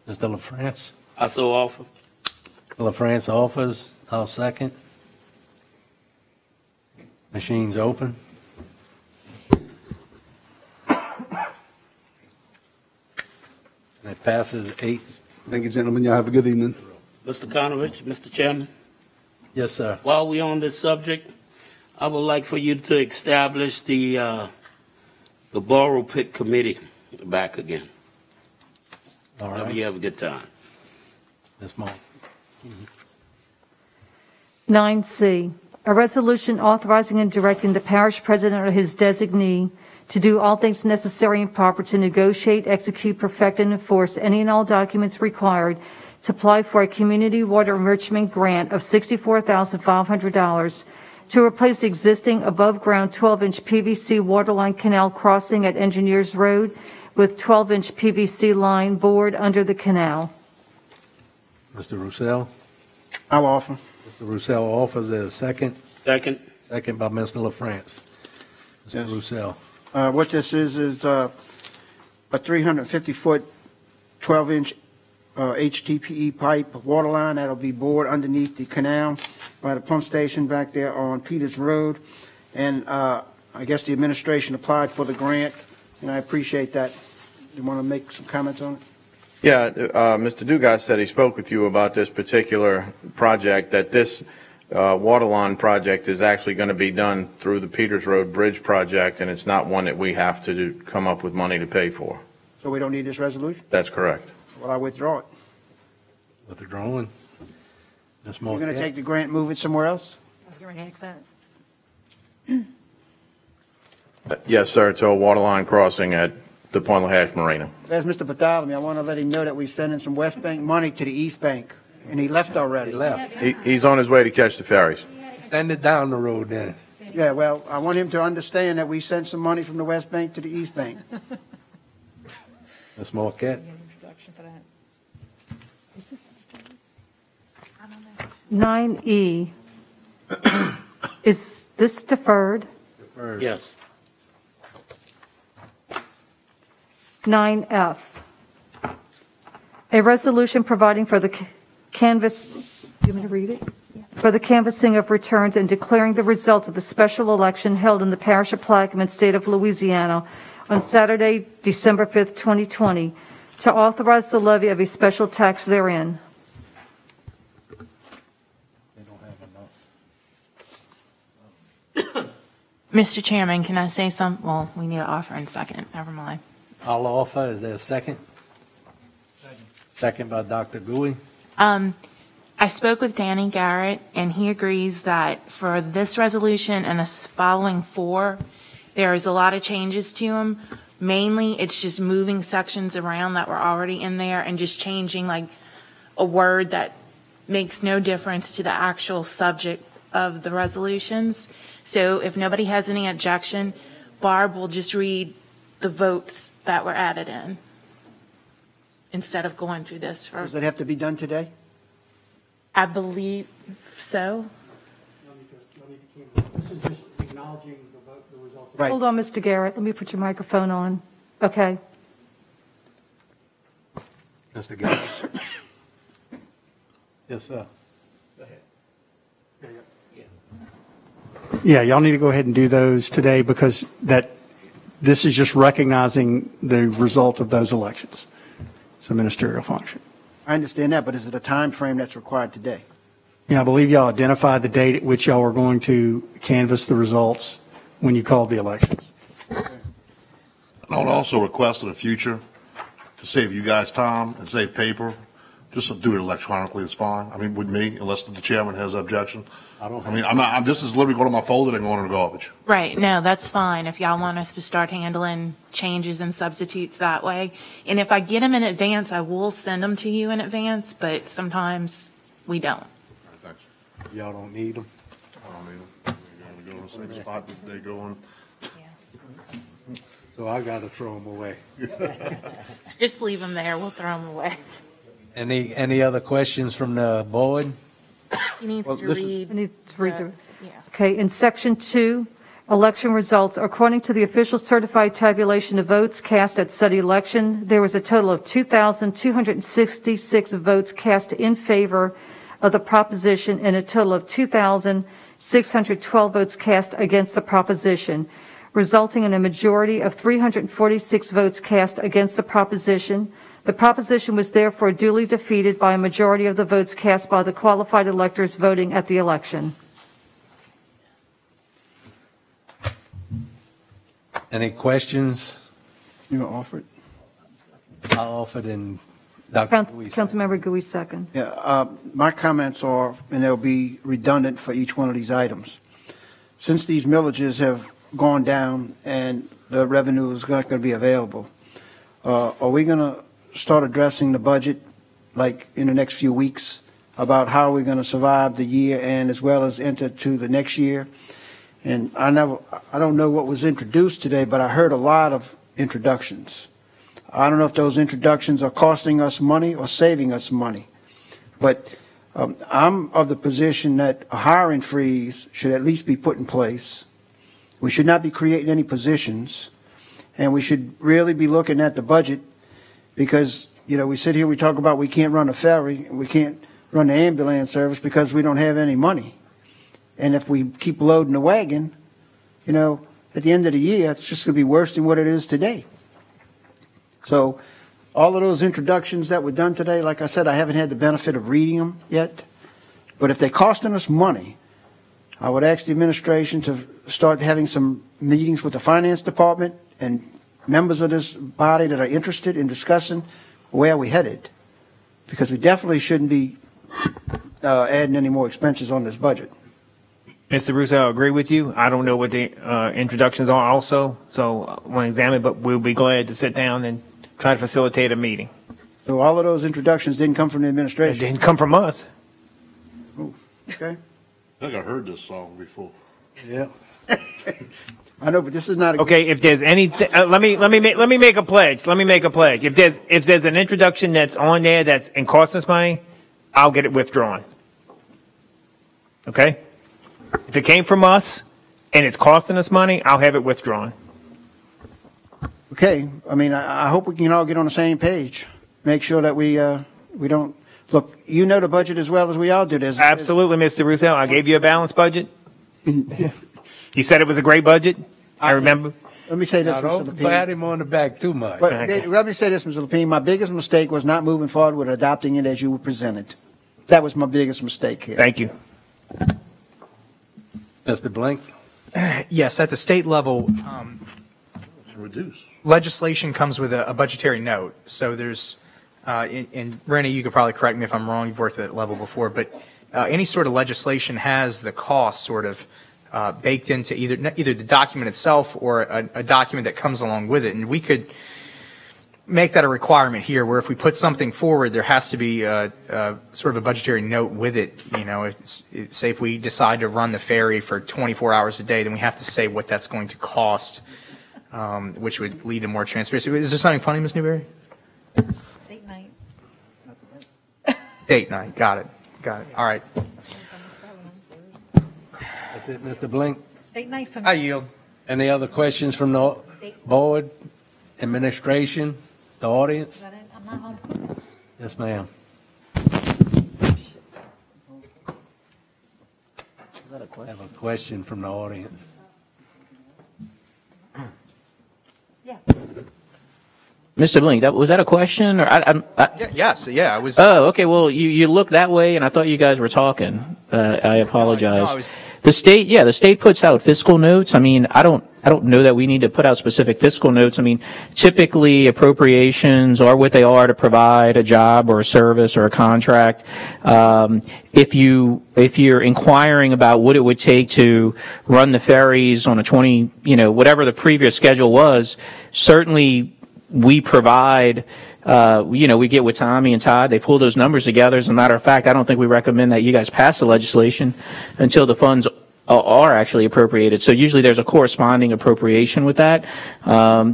Mr. LaFrance? I so offer. LaFrance offers. I'll second. Machine's open. And it passes 8. Thank you, gentlemen. Y'all have a good evening. Mr. Konovich, Mr. Chairman. Yes, sir. While we're on this subject, I would like for you to establish the Borough Pit Committee back again. All right. Hope you have a good time. Ms. Moore. 9C, a resolution authorizing and directing the parish president or his designee to do all things necessary and proper to negotiate, execute, perfect, and enforce any and all documents required to apply for a community water enrichment grant of $64,500 to replace the existing above-ground 12-inch PVC waterline canal crossing at Engineers Road with 12-inch PVC line bored under the canal. Mr. Roussel. I'll offer. Mr. Roussel offers a second. Second. Second by Mr. LaFrance. Mr. Yes. Roussel. What this is a 350-foot, 12-inch HDPE pipe water line that'll be bored underneath the canal by the pump station back there on Peters Road. And I guess the administration applied for the grant, and I appreciate that. You want to make some comments on it? Yeah, Mr. Dugas said he spoke with you about this particular project, that this water line project is actually going to be done through the Peters Road Bridge project, and it's not one that we have to come up with money to pay for. So we don't need this resolution? That's correct. Well, I withdraw it. Withdrawing. Ms. You're going to Marquette. take the grant, move it somewhere else? I was going to ask that. Yes, sir, to a water line crossing at the Point LaHash Marina. There's Mr. Bartholomew. I want to let him know that we're sending some West Bank money to the East Bank, and he left already. He left. He's on his way to catch the ferries. Send it down the road then. Yeah, well, I want him to understand that we sent some money from the West Bank to the East Bank. Ms. Marquette. 9E, is this deferred? Deferred. Yes. 9F, a resolution providing for the canvass, do you want me to read it? For the canvassing of returns and declaring the results of the special election held in the parish of Plaquemine, state of Louisiana, on Saturday, December 5th, 2020, to authorize the levy of a special tax therein. Mr. Chairman, can I say something? Well, we need to offer in second. Never mind. I'll offer. Is there a second? Second by Dr. Gouy. I spoke with Danny Garrett, and he agrees that for this resolution and the following four, there is a lot of changes to them. Mainly, it's just moving sections around that were already in there and just changing like a word that makes no difference to the actual subject of the resolutions. So if nobody has any objection, Barb will just read the votes that were added in instead of going through this for. Does it have to be done today? I believe so. This is just acknowledging the results. Right. Hold on, Mr. Garrett. Let me put your microphone on. Okay. Mr. Garrett. Yes, sir. Yeah, y'all need to go ahead and do those today because this is just recognizing the result of those elections. It's a ministerial function. I understand that, but is it a time frame that's required today? Yeah, I believe y'all identified the date at which y'all were going to canvass the results when you called the elections. I would also request in the future, to save you guys time and save paper, just to do it electronically, it's fine. I mean, with me, unless the chairman has objection. This is literally going to my folder and going in the garbage. Right. No, that's fine if y'all want us to start handling changes and substitutes that way. And if I get them in advance, I will send them to you in advance, but sometimes we don't. Thanks. Y'all don't need them? I don't need them. They go in the same spot that they go in. So I got to throw them away. Just leave them there. We'll throw them away. Any other questions from the board? She needs to read. I need to read the. Yeah. Okay, in section 2, election results. According to the official certified tabulation of votes cast at said election, there was a total of 2,266 votes cast in favor of the proposition and a total of 2,612 votes cast against the proposition, resulting in a majority of 346 votes cast against the proposition. The proposition was therefore duly defeated by a majority of the votes cast by the qualified electors voting at the election. Any questions? You offered? I offered and Councilmember Gouy, second. Yeah, my comments are, and they'll be redundant for each one of these items. Since these millages have gone down and the revenue is not going to be available, are we going to start addressing the budget like in the next few weeks about how we're going to survive the year and as well as enter to the next year? And I don't know what was introduced today, but I heard a lot of introductions. I don't know if those introductions are costing us money or saving us money, but I'm of the position that a hiring freeze should at least be put in place. We should not be creating any positions, and we should really be looking at the budget because, you know, we sit here, we talk about we can't run a ferry, and we can't run the ambulance service because we don't have any money. And if we keep loading the wagon, you know, at the end of the year, it's just going to be worse than what it is today. So all of those introductions that were done today, like I said, I haven't had the benefit of reading them yet. But if they're costing us money, I would ask the administration to start having some meetings with the finance department and members of this body that are interested in discussing where we're headed. Because we definitely shouldn't be adding any more expenses on this budget. Mr. Russo, I agree with you. I don't know what the introductions are also, so I want to examine, but we'll be glad to sit down and try to facilitate a meeting. So all of those introductions didn't come from the administration? It didn't come from us. Oh, okay. I think I heard this song before. Yeah. I know, but this is not a Okay, if there's any, let me make a pledge. Let me make a pledge. If there's an introduction that's on there that's and costs us money, I'll get it withdrawn. Okay? If it came from us and it's costing us money, I'll have it withdrawn. Okay, I mean, I hope we can all get on the same page. Make sure that we don't, look, you know the budget as well as we all do. Absolutely, Mr. Russo. I gave you a balanced budget. You said it was a great budget. I remember. Let me say this, Now, Mr. don't Lapine. pat him on the back too much. But let me say this, Mr. Lapine. My biggest mistake was not moving forward with adopting it as you were presented. That was my biggest mistake here. Thank you. Mr. Blink? Yes, at the state level, Reduce. legislation comes with a budgetary note. So there's, and Rennie, you could probably correct me if I'm wrong, you've worked at that level before, but any sort of legislation has the cost sort of baked into either the document itself or a document that comes along with it. And we could make that a requirement here, where if we put something forward, there has to be sort of a budgetary note with it. You know, say if we decide to run the ferry for 24 hours a day, then we have to say what that's going to cost, which would lead to more transparency. Is there something funny, Ms. Newberry? Date night. Date night. Got it. Got it. All right. That's it, Mr. Blink. Date night for me. I yield. Any other questions from the board, administration, the audience? I'm not home. Yes, ma'am. I have a question from the audience. Mr. Blink, was that a question? Or Yes, yeah, I was. Oh, okay. Well, you look that way, and I thought you guys were talking. I apologize. No, I was- The state puts out fiscal notes. I mean, I don't know that we need to put out specific fiscal notes. I mean, typically appropriations are what they are to provide a job or a service or a contract. If you're inquiring about what it would take to run the ferries on a 20, whatever the previous schedule was, certainly we provide, we get with Tommy and Todd, they pull those numbers together. As a matter of fact, I don't think we recommend that you guys pass the legislation until the funds are actually appropriated. So usually there's a corresponding appropriation with that,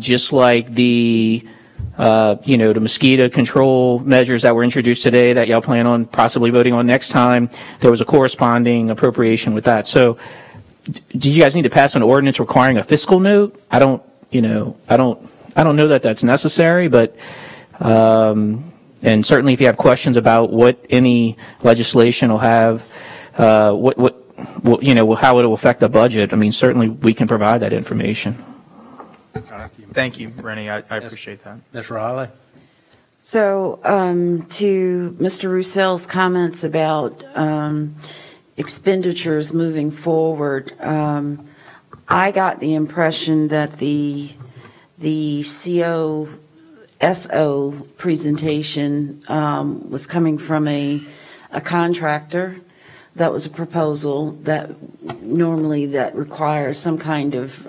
just like the mosquito control measures that were introduced today that y'all plan on possibly voting on next time. There was a corresponding appropriation with that. So do you guys need to pass an ordinance requiring a fiscal note? I don't know that that's necessary, but and certainly if you have questions about what any legislation will have, how it will affect the budget, I mean, certainly we can provide that information. Thank you, Rennie. I appreciate that. Ms. Riley? So to Mr. Roussel's comments about expenditures moving forward, I got the impression that the COS SO presentation was coming from a contractor. That was a proposal that normally that requires some kind of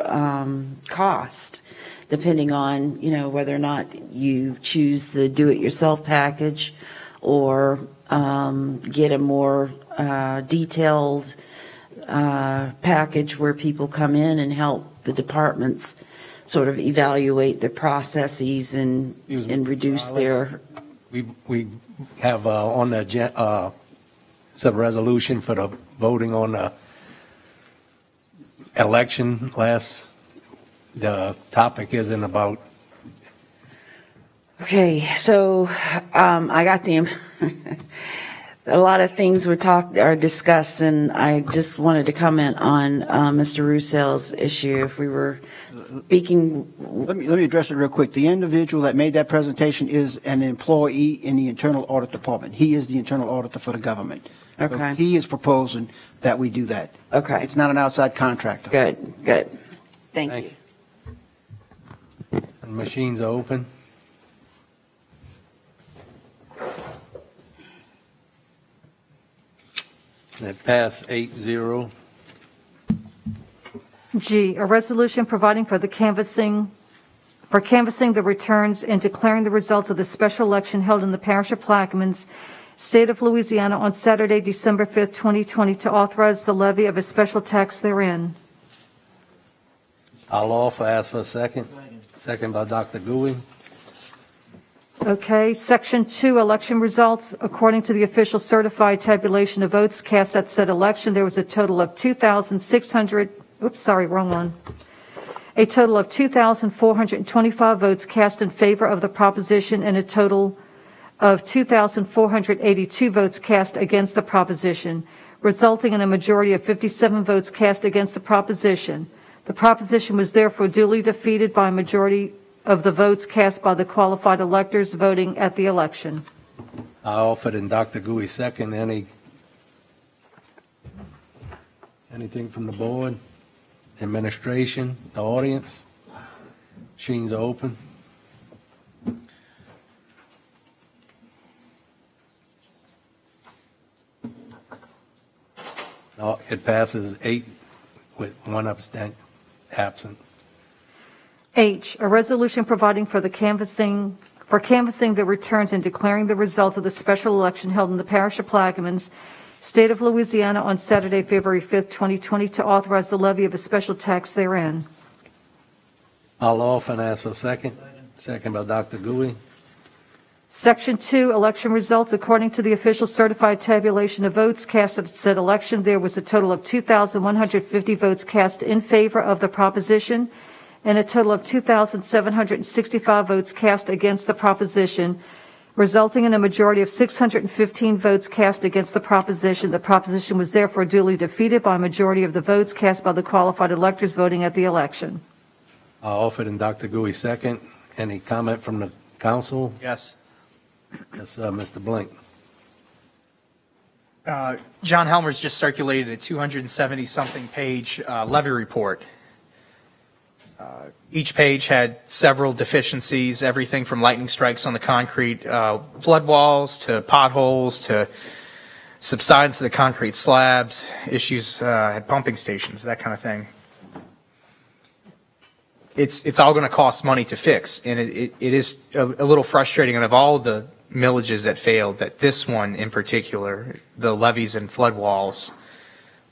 cost, depending on, whether or not you choose the do-it-yourself package or get a more detailed package where people come in and help the departments sort of evaluate the processes and reduce their. We have on the agenda, it's a resolution for the voting on the election the topic isn't about. Okay, so I got a lot of things are discussed, and I just wanted to comment on Mr. Roussel's issue. If we were speaking, let me address it real quick. The individual that made that presentation is an employee in the Internal Audit Department. He is the internal auditor for the government. Okay. So he is proposing that we do that. Okay. It's not an outside contractor. Good. Thank you. And machines are open. And it passed 8-0. G, a resolution providing for canvassing the returns and declaring the results of the special election held in the Parish of Plaquemines, State of Louisiana on Saturday, December 5th, 2020, to authorize the levy of a special tax therein. I'll ask for a second. Second by Dr. Gouy. Okay, Section 2, election results. According to the official certified tabulation of votes cast at said election, there was a total of 2,425 votes cast in favor of the proposition and a total of 2,482 votes cast against the proposition, resulting in a majority of 57 votes cast against the proposition. The proposition was therefore duly defeated by a majority of the votes cast by the qualified electors voting at the election. I offered in Dr. Gouy second. Anything from the board, administration, the audience? Machines are open. No, it passes 8 with 1 absent. H, a resolution providing for canvassing the returns and declaring the results of the special election held in the Parish of Plaquemines, State of Louisiana on Saturday, February 5th, 2020, to authorize the levy of a special tax therein. I'll offer and ask for a second. Second by Dr. Gouy. Section 2, election results. According to the official certified tabulation of votes cast at said election, there was a total of 2,150 votes cast in favor of the proposition and a total of 2,765 votes cast against the proposition, resulting in a majority of 615 votes cast against the proposition. The proposition was therefore duly defeated by a majority of the votes cast by the qualified electors voting at the election. I offered in Dr. Gouy second. Any comment from the council? Yes. Yes, Mr. Blink. John Helmer's just circulated a 270-something page levy report. Each page had several deficiencies, everything from lightning strikes on the concrete flood walls to potholes to subsidence of the concrete slabs, issues at pumping stations, that kind of thing. It's all going to cost money to fix, and it is a little frustrating. And of all the millages that failed, that this one in particular, the levees and flood walls,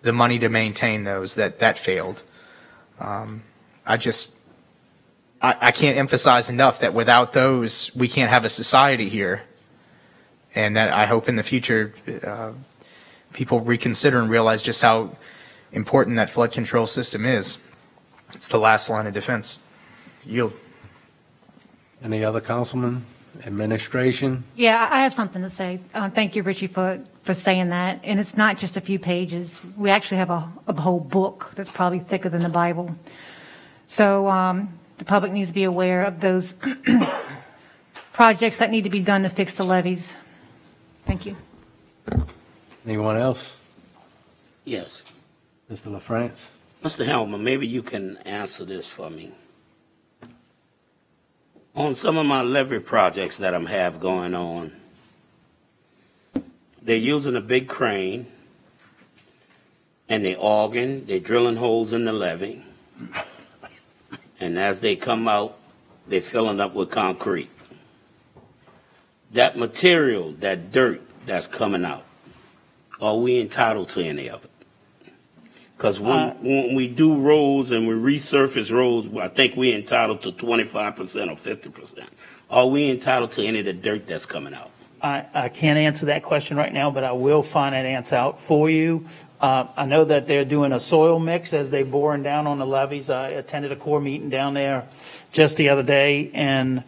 the money to maintain those, that failed. I can't emphasize enough that without those, we can't have a society here. And that I hope in the future people reconsider and realize just how important that flood control system is. It's the last line of defense. Yield. Any other councilman? Administration? Yeah, I have something to say. Thank you, Richie, for saying that. And it's not just a few pages. We actually have a whole book that's probably thicker than the Bible. So the public needs to be aware of those projects that need to be done to fix the levees. Thank you. Anyone else? Yes. Mr. LaFrance? Mr. Helmer, maybe you can answer this for me. On some of my levee projects that I'm have going on, they're using a big crane and they're auging, they're drilling holes in the levee. And as they come out, they're filling up with concrete. That material, that dirt that's coming out, are we entitled to any of it? Because when we do roads and we resurface roads, I think we're entitled to 25% or 50%. Are we entitled to any of the dirt that's coming out? I can't answer that question right now, but I will find that answer out for you. I know that they're doing a soil mix as they're boring down on the levees. I attended a Corps meeting down there just the other day, and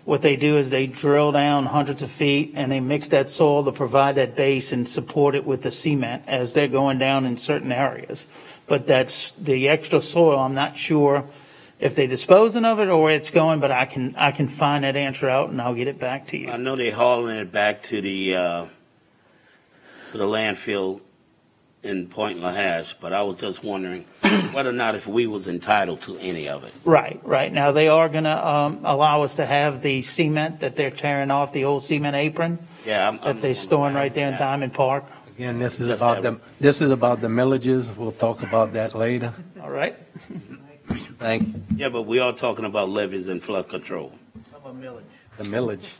what they do is they drill down hundreds of feet and they mix that soil to provide that base and support it with the cement as they're going down in certain areas. But that's the extra soil. I'm not sure if they're disposing of it or where it's going, but I can find that answer out and I'll get it back to you. I know they're hauling it back to the landfill in Point LaHash, but I was just wondering whether or not if we was entitled to any of it. Right. Now, they are going to allow us to have the cement that they're tearing off, the old cement apron that they're storing right there in Diamond Park. Again, this is about the millages. We'll talk about that later. All right. Thank you. Yeah, but we are talking about levees and flood control. The millage.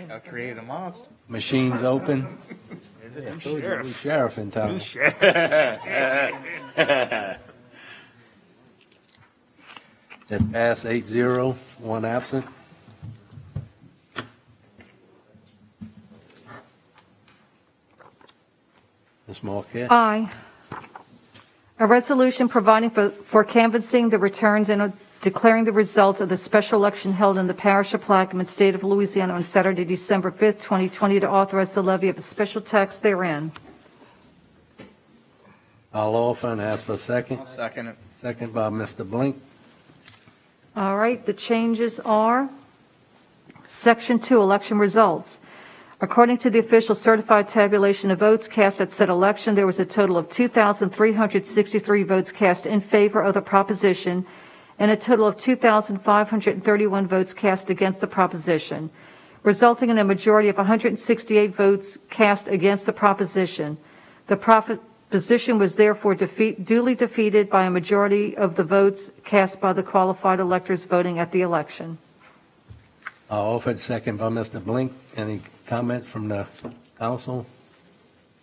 I created a monster. Machines open. Sheriff in town. That pass 8-0, one absent. Ms. Marquette. Aye. A resolution providing for canvassing the returns and declaring the results of the special election held in the parish of Plaquemine, state of Louisiana on Saturday, December 5th, 2020, to authorize the levy of a special tax therein. I'll offer and ask for a second. I'll second it. Second by Mr. Blink. All right, the changes are Section 2, election results. According to the official certified tabulation of votes cast at said election, there was a total of 2,363 votes cast in favor of the proposition and a total of 2,531 votes cast against the proposition, resulting in a majority of 168 votes cast against the proposition. The proposition was therefore duly defeated by a majority of the votes cast by the qualified electors voting at the election. I'll offer it, second by Mr. Blink. Any comments from the council,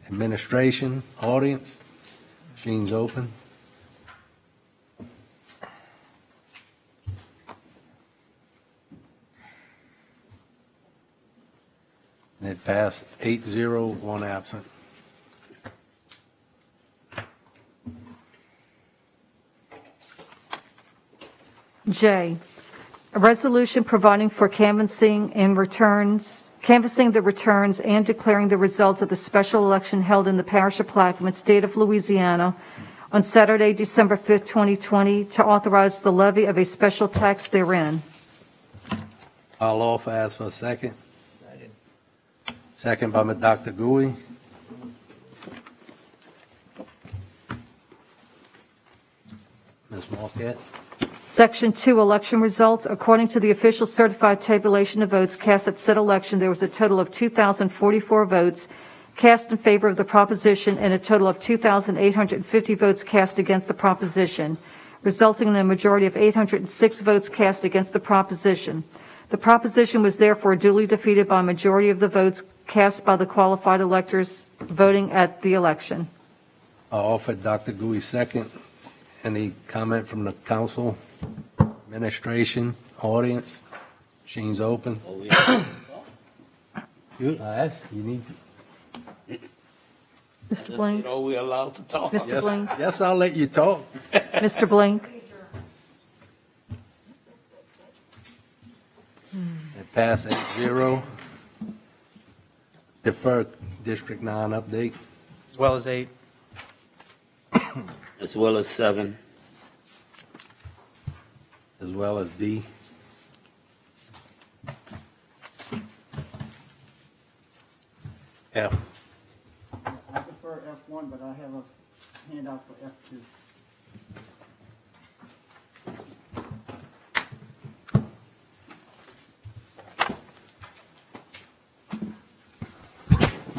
administration, audience? Machines open. And it passed 8-0, one absent. J, a resolution providing for canvassing the returns and declaring the results of the special election held in the parish of Plaquemine, state of Louisiana, on Saturday, December 5th, 2020, to authorize the levy of a special tax therein. I'll offer, ask for a second. Second by Dr. Gui. Ms. Marquette. Section 2, election results. According to the official certified tabulation of votes cast at said election, there was a total of 2,044 votes cast in favor of the proposition and a total of 2,850 votes cast against the proposition, resulting in a majority of 806 votes cast against the proposition. The proposition was therefore duly defeated by a majority of the votes cast by the qualified electors voting at the election. I'll offer Dr. Gui second. Any comment from the council, administration, audience? Machines open. You need to. Mr. Blink. Are we allowed to talk? Mr. Blink. Yes, I'll let you talk. Mr. Blink. It passed 8-0. Defer District 9 update. As well as 8. As well as 7. As well as D. F. I prefer F1, but I have a handout for F2.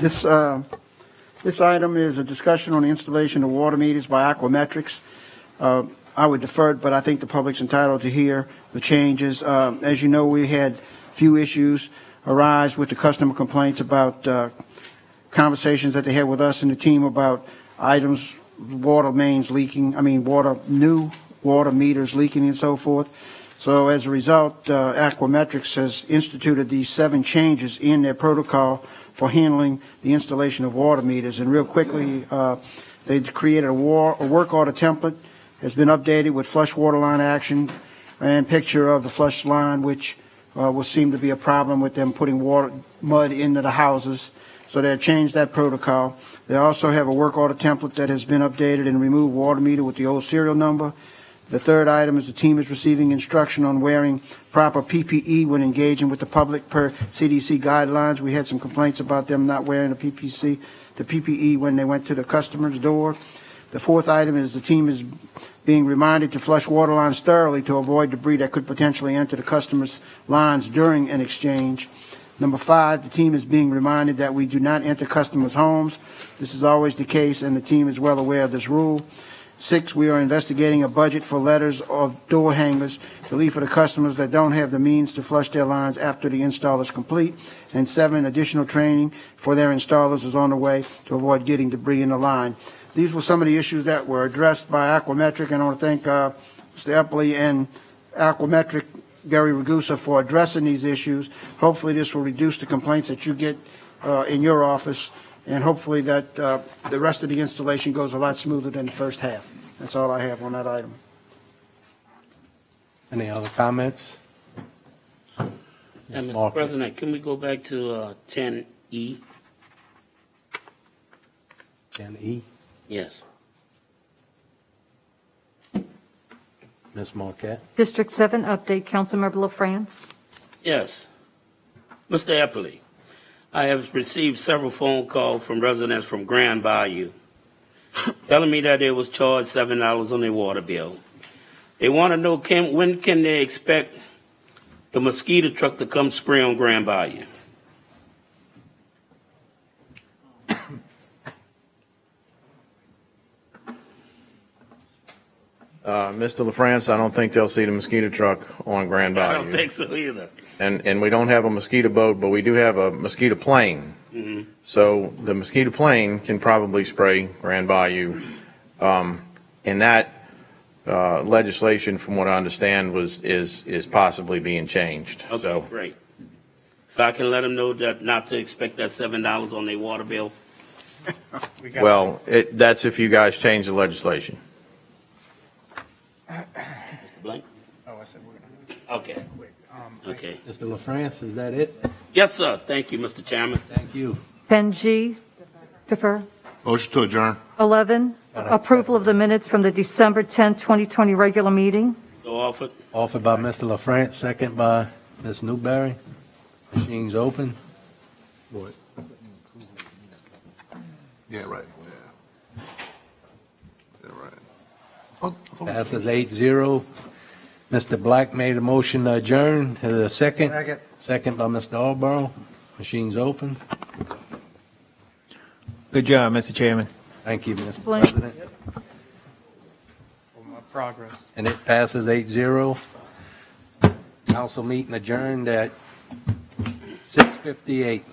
This item is a discussion on the installation of water meters by Aquametrics. I would defer it, but I think the public's entitled to hear the changes. As you know, we had a few issues arise with the customer complaints about conversations that they had with us and the team about items, water mains leaking, new water meters leaking and so forth. So as a result, Aquametrics has instituted these 7 changes in their protocol for handling the installation of water meters. And real quickly, they created a work order template, has been updated with flush water line action and picture of the flush line, which will seem to be a problem with them putting mud into the houses. So they changed that protocol. They also have a work order template that has been updated and removed water meter with the old serial number. The third item is the team is receiving instruction on wearing proper PPE when engaging with the public per CDC guidelines. We had some complaints about them not wearing the PPE when they went to the customer's door. The fourth item is the team is being reminded to flush water lines thoroughly to avoid debris that could potentially enter the customer's lines during an exchange. Number 5, the team is being reminded that we do not enter customers' homes. This is always the case, and the team is well aware of this rule. 6, we are investigating a budget for letters of door hangers to leave for the customers that don't have the means to flush their lines after the install is complete. And 7, additional training for their installers is on the way to avoid getting debris in the line. These were some of the issues that were addressed by Aquametric, and I want to thank Mr. Eppley and Aquametric, Gary Ragusa, for addressing these issues. Hopefully this will reduce the complaints that you get in your office, and hopefully that the rest of the installation goes a lot smoother than the first half. That's all I have on that item. Any other comments? And Mr. President, can we go back to 10E? 10E? Yes. Ms. Marquette? District 7 update, Councilmember LaFrance. Yes. Mr. Eppley, I have received several phone calls from residents from Grand Bayou telling me that they was charged $7 on their water bill. They want to know when can they expect the mosquito truck to come spray on Grand Bayou? Mr. LaFrance, I don't think they'll see the mosquito truck on Grand Bayou. I don't think so either. And we don't have a mosquito boat, but we do have a mosquito plane. Mm-hmm. So the mosquito plane can probably spray Grand Bayou. And that legislation, from what I understand, is possibly being changed. Okay, so, great. So I can let them know that not to expect that $7 on their water bill? Well, that's if you guys change the legislation. Mr. Blank? Oh, I said we're going to. Okay. Okay. Mr. LaFrance, is that it? Yes, sir. Thank you, Mr. Chairman. Thank you. 10G, defer. Motion to adjourn. 11, approval of the minutes from the December 10, 2020 regular meeting. So offered. Offered by Mr. LaFrance, second by Ms. Newberry. Machine's open. What? Yeah, right. Yeah, right. Passes 8-0. Mr. Black made a motion to adjourn. Is there a second? Second. Second by Mr. Alborough. Machine's open. Good job, Mr. Chairman. Thank you, Mr. Blank. President. My progress. And it passes 8-0. Council meeting adjourned at 6:58.